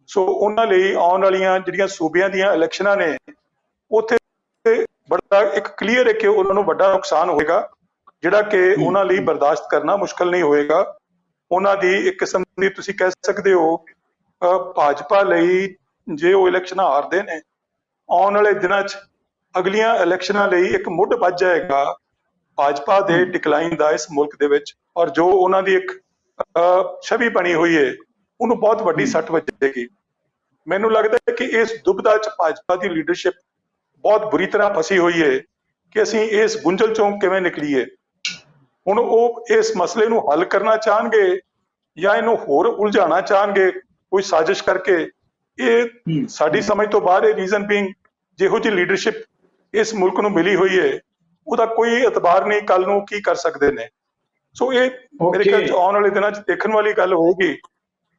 ਸੋ ਉਹਨਾਂ ਲਈ ਆਉਣ ਵਾਲੀਆਂ ਜਿਹੜੀਆਂ ਸੂਬਿਆਂ ਦੀਆਂ ਇਲੈਕਸ਼ਨਾਂ ਨੇ ਉੱਥੇ ਬੜਾ ਇੱਕ ਕਲੀਅਰ ਹੈ ਕਿ ਉਹਨਾਂ ਨੂੰ ਵੱਡਾ ਨੁਕਸਾਨ ਹੋਏਗਾ, ਜਿਹੜਾ ਕਿ ਉਹਨਾਂ ਲਈ ਬਰਦਾਸ਼ਤ ਕਰਨਾ ਮੁਸ਼ਕਲ ਨਹੀਂ ਹੋਏਗਾ। ਉਹਨਾਂ ਦੀ ਇੱਕ ਕਿਸਮ ਦੀ ਤੁਸੀਂ ਕਹਿ ਸਕਦੇ ਹੋ ਭਾਜਪਾ ਲਈ ਜੇ ਉਹ ਇਲੈਕਸ਼ਨਾਂ ਹਾਰਦੇ ਨੇ, ਆਉਣ ਵਾਲੇ ਦਿਨਾਂ 'ਚ ਅਗਲੀਆਂ ਇਲੈਕਸ਼ਨਾਂ ਲਈ ਇੱਕ ਮੁੱਢ ਵੱਜ ਜਾਏਗਾ ਭਾਜਪਾ ਦੇ ਡਿਕਲਾਈਨ ਦਾ ਇਸ ਮੁਲਕ ਦੇ ਵਿੱਚ, ਔਰ ਜੋ ਉਹਨਾਂ ਦੀ ਇੱਕ ਛਵੀ ਬਣੀ ਹੋਈ ਹੈ ਉਹਨੂੰ ਬਹੁਤ ਵੱਡੀ ਸੱਟ ਵੱਜੇਗੀ। ਮੈਨੂੰ ਲੱਗਦਾ ਹੈ ਕਿ ਇਸ ਦੁਬਿਧਾ 'ਚ ਭਾਜਪਾ ਦੀ ਲੀਡਰਸ਼ਿਪ ਬਹੁਤ ਬੁਰੀ ਤਰ੍ਹਾਂ ਫਸੀ ਹੋਈ ਹੈ ਕਿ ਅਸੀਂ ਇਸ ਗੁੰਝਲ ਚੋਂ ਕਿਵੇਂ ਨਿਕਲੀਏ। ਹੁਣ ਉਹ ਇਸ ਮਸਲੇ ਨੂੰ ਹੱਲ ਕਰਨਾ ਚਾਹਣਗੇ ਜਾਂ ਇਹਨੂੰ ਹੋਰ ਉਲਝਾਉਣਾ ਚਾਹਣਗੇ ਕੋਈ ਸਾਜ਼ਿਸ਼ ਕਰਕੇ, ਇਹ ਸਾਡੀ ਸਮਝ ਤੋਂ ਬਾਹਰ ਹੈ। ਰੀਜ਼ਨ ਬੀਇੰਗ, ਜਿਹੋ ਜਿਹੀ ਲੀਡਰਸ਼ਿਪ ਇਸ ਮੁਲਕ ਨੂੰ ਮਿਲੀ ਹੋਈ ਹੈ ਉਹਦਾ ਕੋਈ ਇਤਬਾਰ ਨਹੀਂ ਕੱਲ ਨੂੰ ਕੀ ਕਰ ਸਕਦੇ ਨੇ। ਸੋ ਇਹ ਮੇਰੇ ਖਿਆਲ 'ਚ ਆਉਣ ਵਾਲੇ ਦਿਨਾਂ 'ਚ ਦੇਖਣ ਵਾਲੀ ਗੱਲ ਹੋਏਗੀ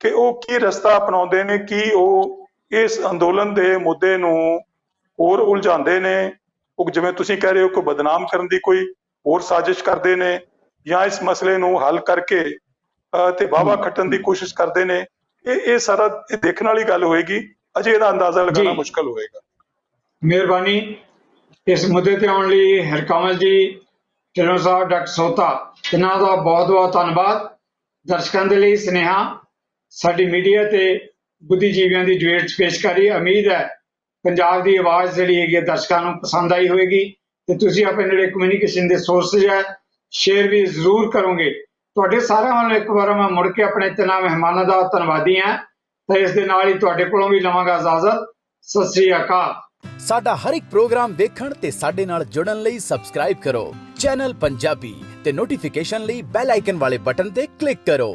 ਕਿ ਉਹ ਕੀ ਰਸਤਾ ਅਪਣਾਉਂਦੇ ਨੇ, ਕੀ ਉਹ ਇਸ ਅੰਦੋਲਨ ਦੇ ਮੁੱਦੇ ਨੂੰ ਹੋਰ ਉਲਝਾਉਂਦੇ ਨੇ, ਉਹ ਜਿਵੇਂ ਤੁਸੀਂ ਕਹਿ ਰਹੇ ਹੋ ਕੋਈ ਬਦਨਾਮ ਕਰਨ ਦੀ ਕੋਈ ਹੋਰ ਸਾਜ਼ਿਸ਼ ਕਰਦੇ ਨੇ, ਜਾਂ ਇਸ ਮਸਲੇ ਨੂੰ ਹੱਲ ਕਰਕੇ ਤੇ ਵਾਹਵਾ ਖੱਟਣ ਦੀ ਕੋਸ਼ਿਸ਼ ਕਰਦੇ ਨੇ। ਇਹ ਸਾਰਾ ਇਹ ਦੇਖਣ ਵਾਲੀ ਗੱਲ ਹੋਏਗੀ, ਅਜੇ ਇਹਦਾ ਅੰਦਾਜ਼ਾ ਲਗਾਉਣਾ ਮੁਸ਼ਕਲ ਹੋਏਗਾ। ਮਿਹਰਬਾਨੀ ਇਸ ਮੁੱਦੇ ਤੇ ਆਉਣ ਲਈ ਹਰਕਮਲ ਜੀ, ਢਿੱਲੋਂ ਸਾਹਿਬ, ਡਾਕਟਰ ਸੋਤਾ, ਇਹਨਾਂ ਦਾ ਬਹੁਤ ਬਹੁਤ ਧੰਨਵਾਦ। ਦਰਸ਼ਕਾਂ ਦੇ ਲਈ ਸੁਨੇਹਾ, ਸਾਡੀ ਮੀਡੀਆ ਤੇ ਬੁੱਧੀਜੀਵੀਆਂ ਦੀ ਡਿਬੇਟ 'ਚ ਪੇਸ਼ ਕਰੀ। ਉਮੀਦ ਹੈ ਪੰਜਾਬ ਦੀ ਆਵਾਜ਼ ਜਿਹੜੀ ਹੈਗੀ ਦਰਸ਼ਕਾਂ ਨੂੰ ਪਸੰਦ ਆਈ ਹੋਏਗੀ ਤੇ ਤੁਸੀਂ ਆਪਣੇ ਜਿਹੜੇ ਕਮਿਊਨੀਕੇਸ਼ਨ ਦੇ ਸੋਰਸਿਸ ਹੈ ਸ਼ੇਅਰ ਵੀ ਜ਼ਰੂਰ ਕਰੋਗੇ। ਤੁਹਾਡੇ ਸਾਰਿਆਂ ਵੱਲੋਂ ਇੱਕ ਵਾਰ ਮੈਂ ਮੁੜ ਕੇ ਆਪਣੇ ਤਿੰਨਾਂ ਮਹਿਮਾਨਾਂ ਦਾ ਧੰਨਵਾਦੀ ਹਾਂ ਤੇ ਇਸ ਦੇ ਨਾਲ ਹੀ ਤੁਹਾਡੇ ਕੋਲੋਂ ਵੀ ਲਵਾਂਗਾ ਇਜਾਜ਼ਤ। ਸਤਿ ਸ੍ਰੀ ਅਕਾਲ। ਸਾਡਾ ਹਰ ਇੱਕ ਪ੍ਰੋਗਰਾਮ ਦੇਖਣ ਤੇ ਸਾਡੇ ਨਾਲ ਜੁੜਨ ਲਈ ਸਬਸਕ੍ਰਾਈਬ ਕਰੋ ਚੈਨਲ ਪੰਜਾਬੀ ਤੇ ਨੋਟੀਫਿਕੇਸ਼ਨ ਲਈ ਬੈਲ ਆਈਕਨ ਵਾਲੇ ਬਟਨ ਤੇ ਕਲਿੱਕ ਕਰੋ।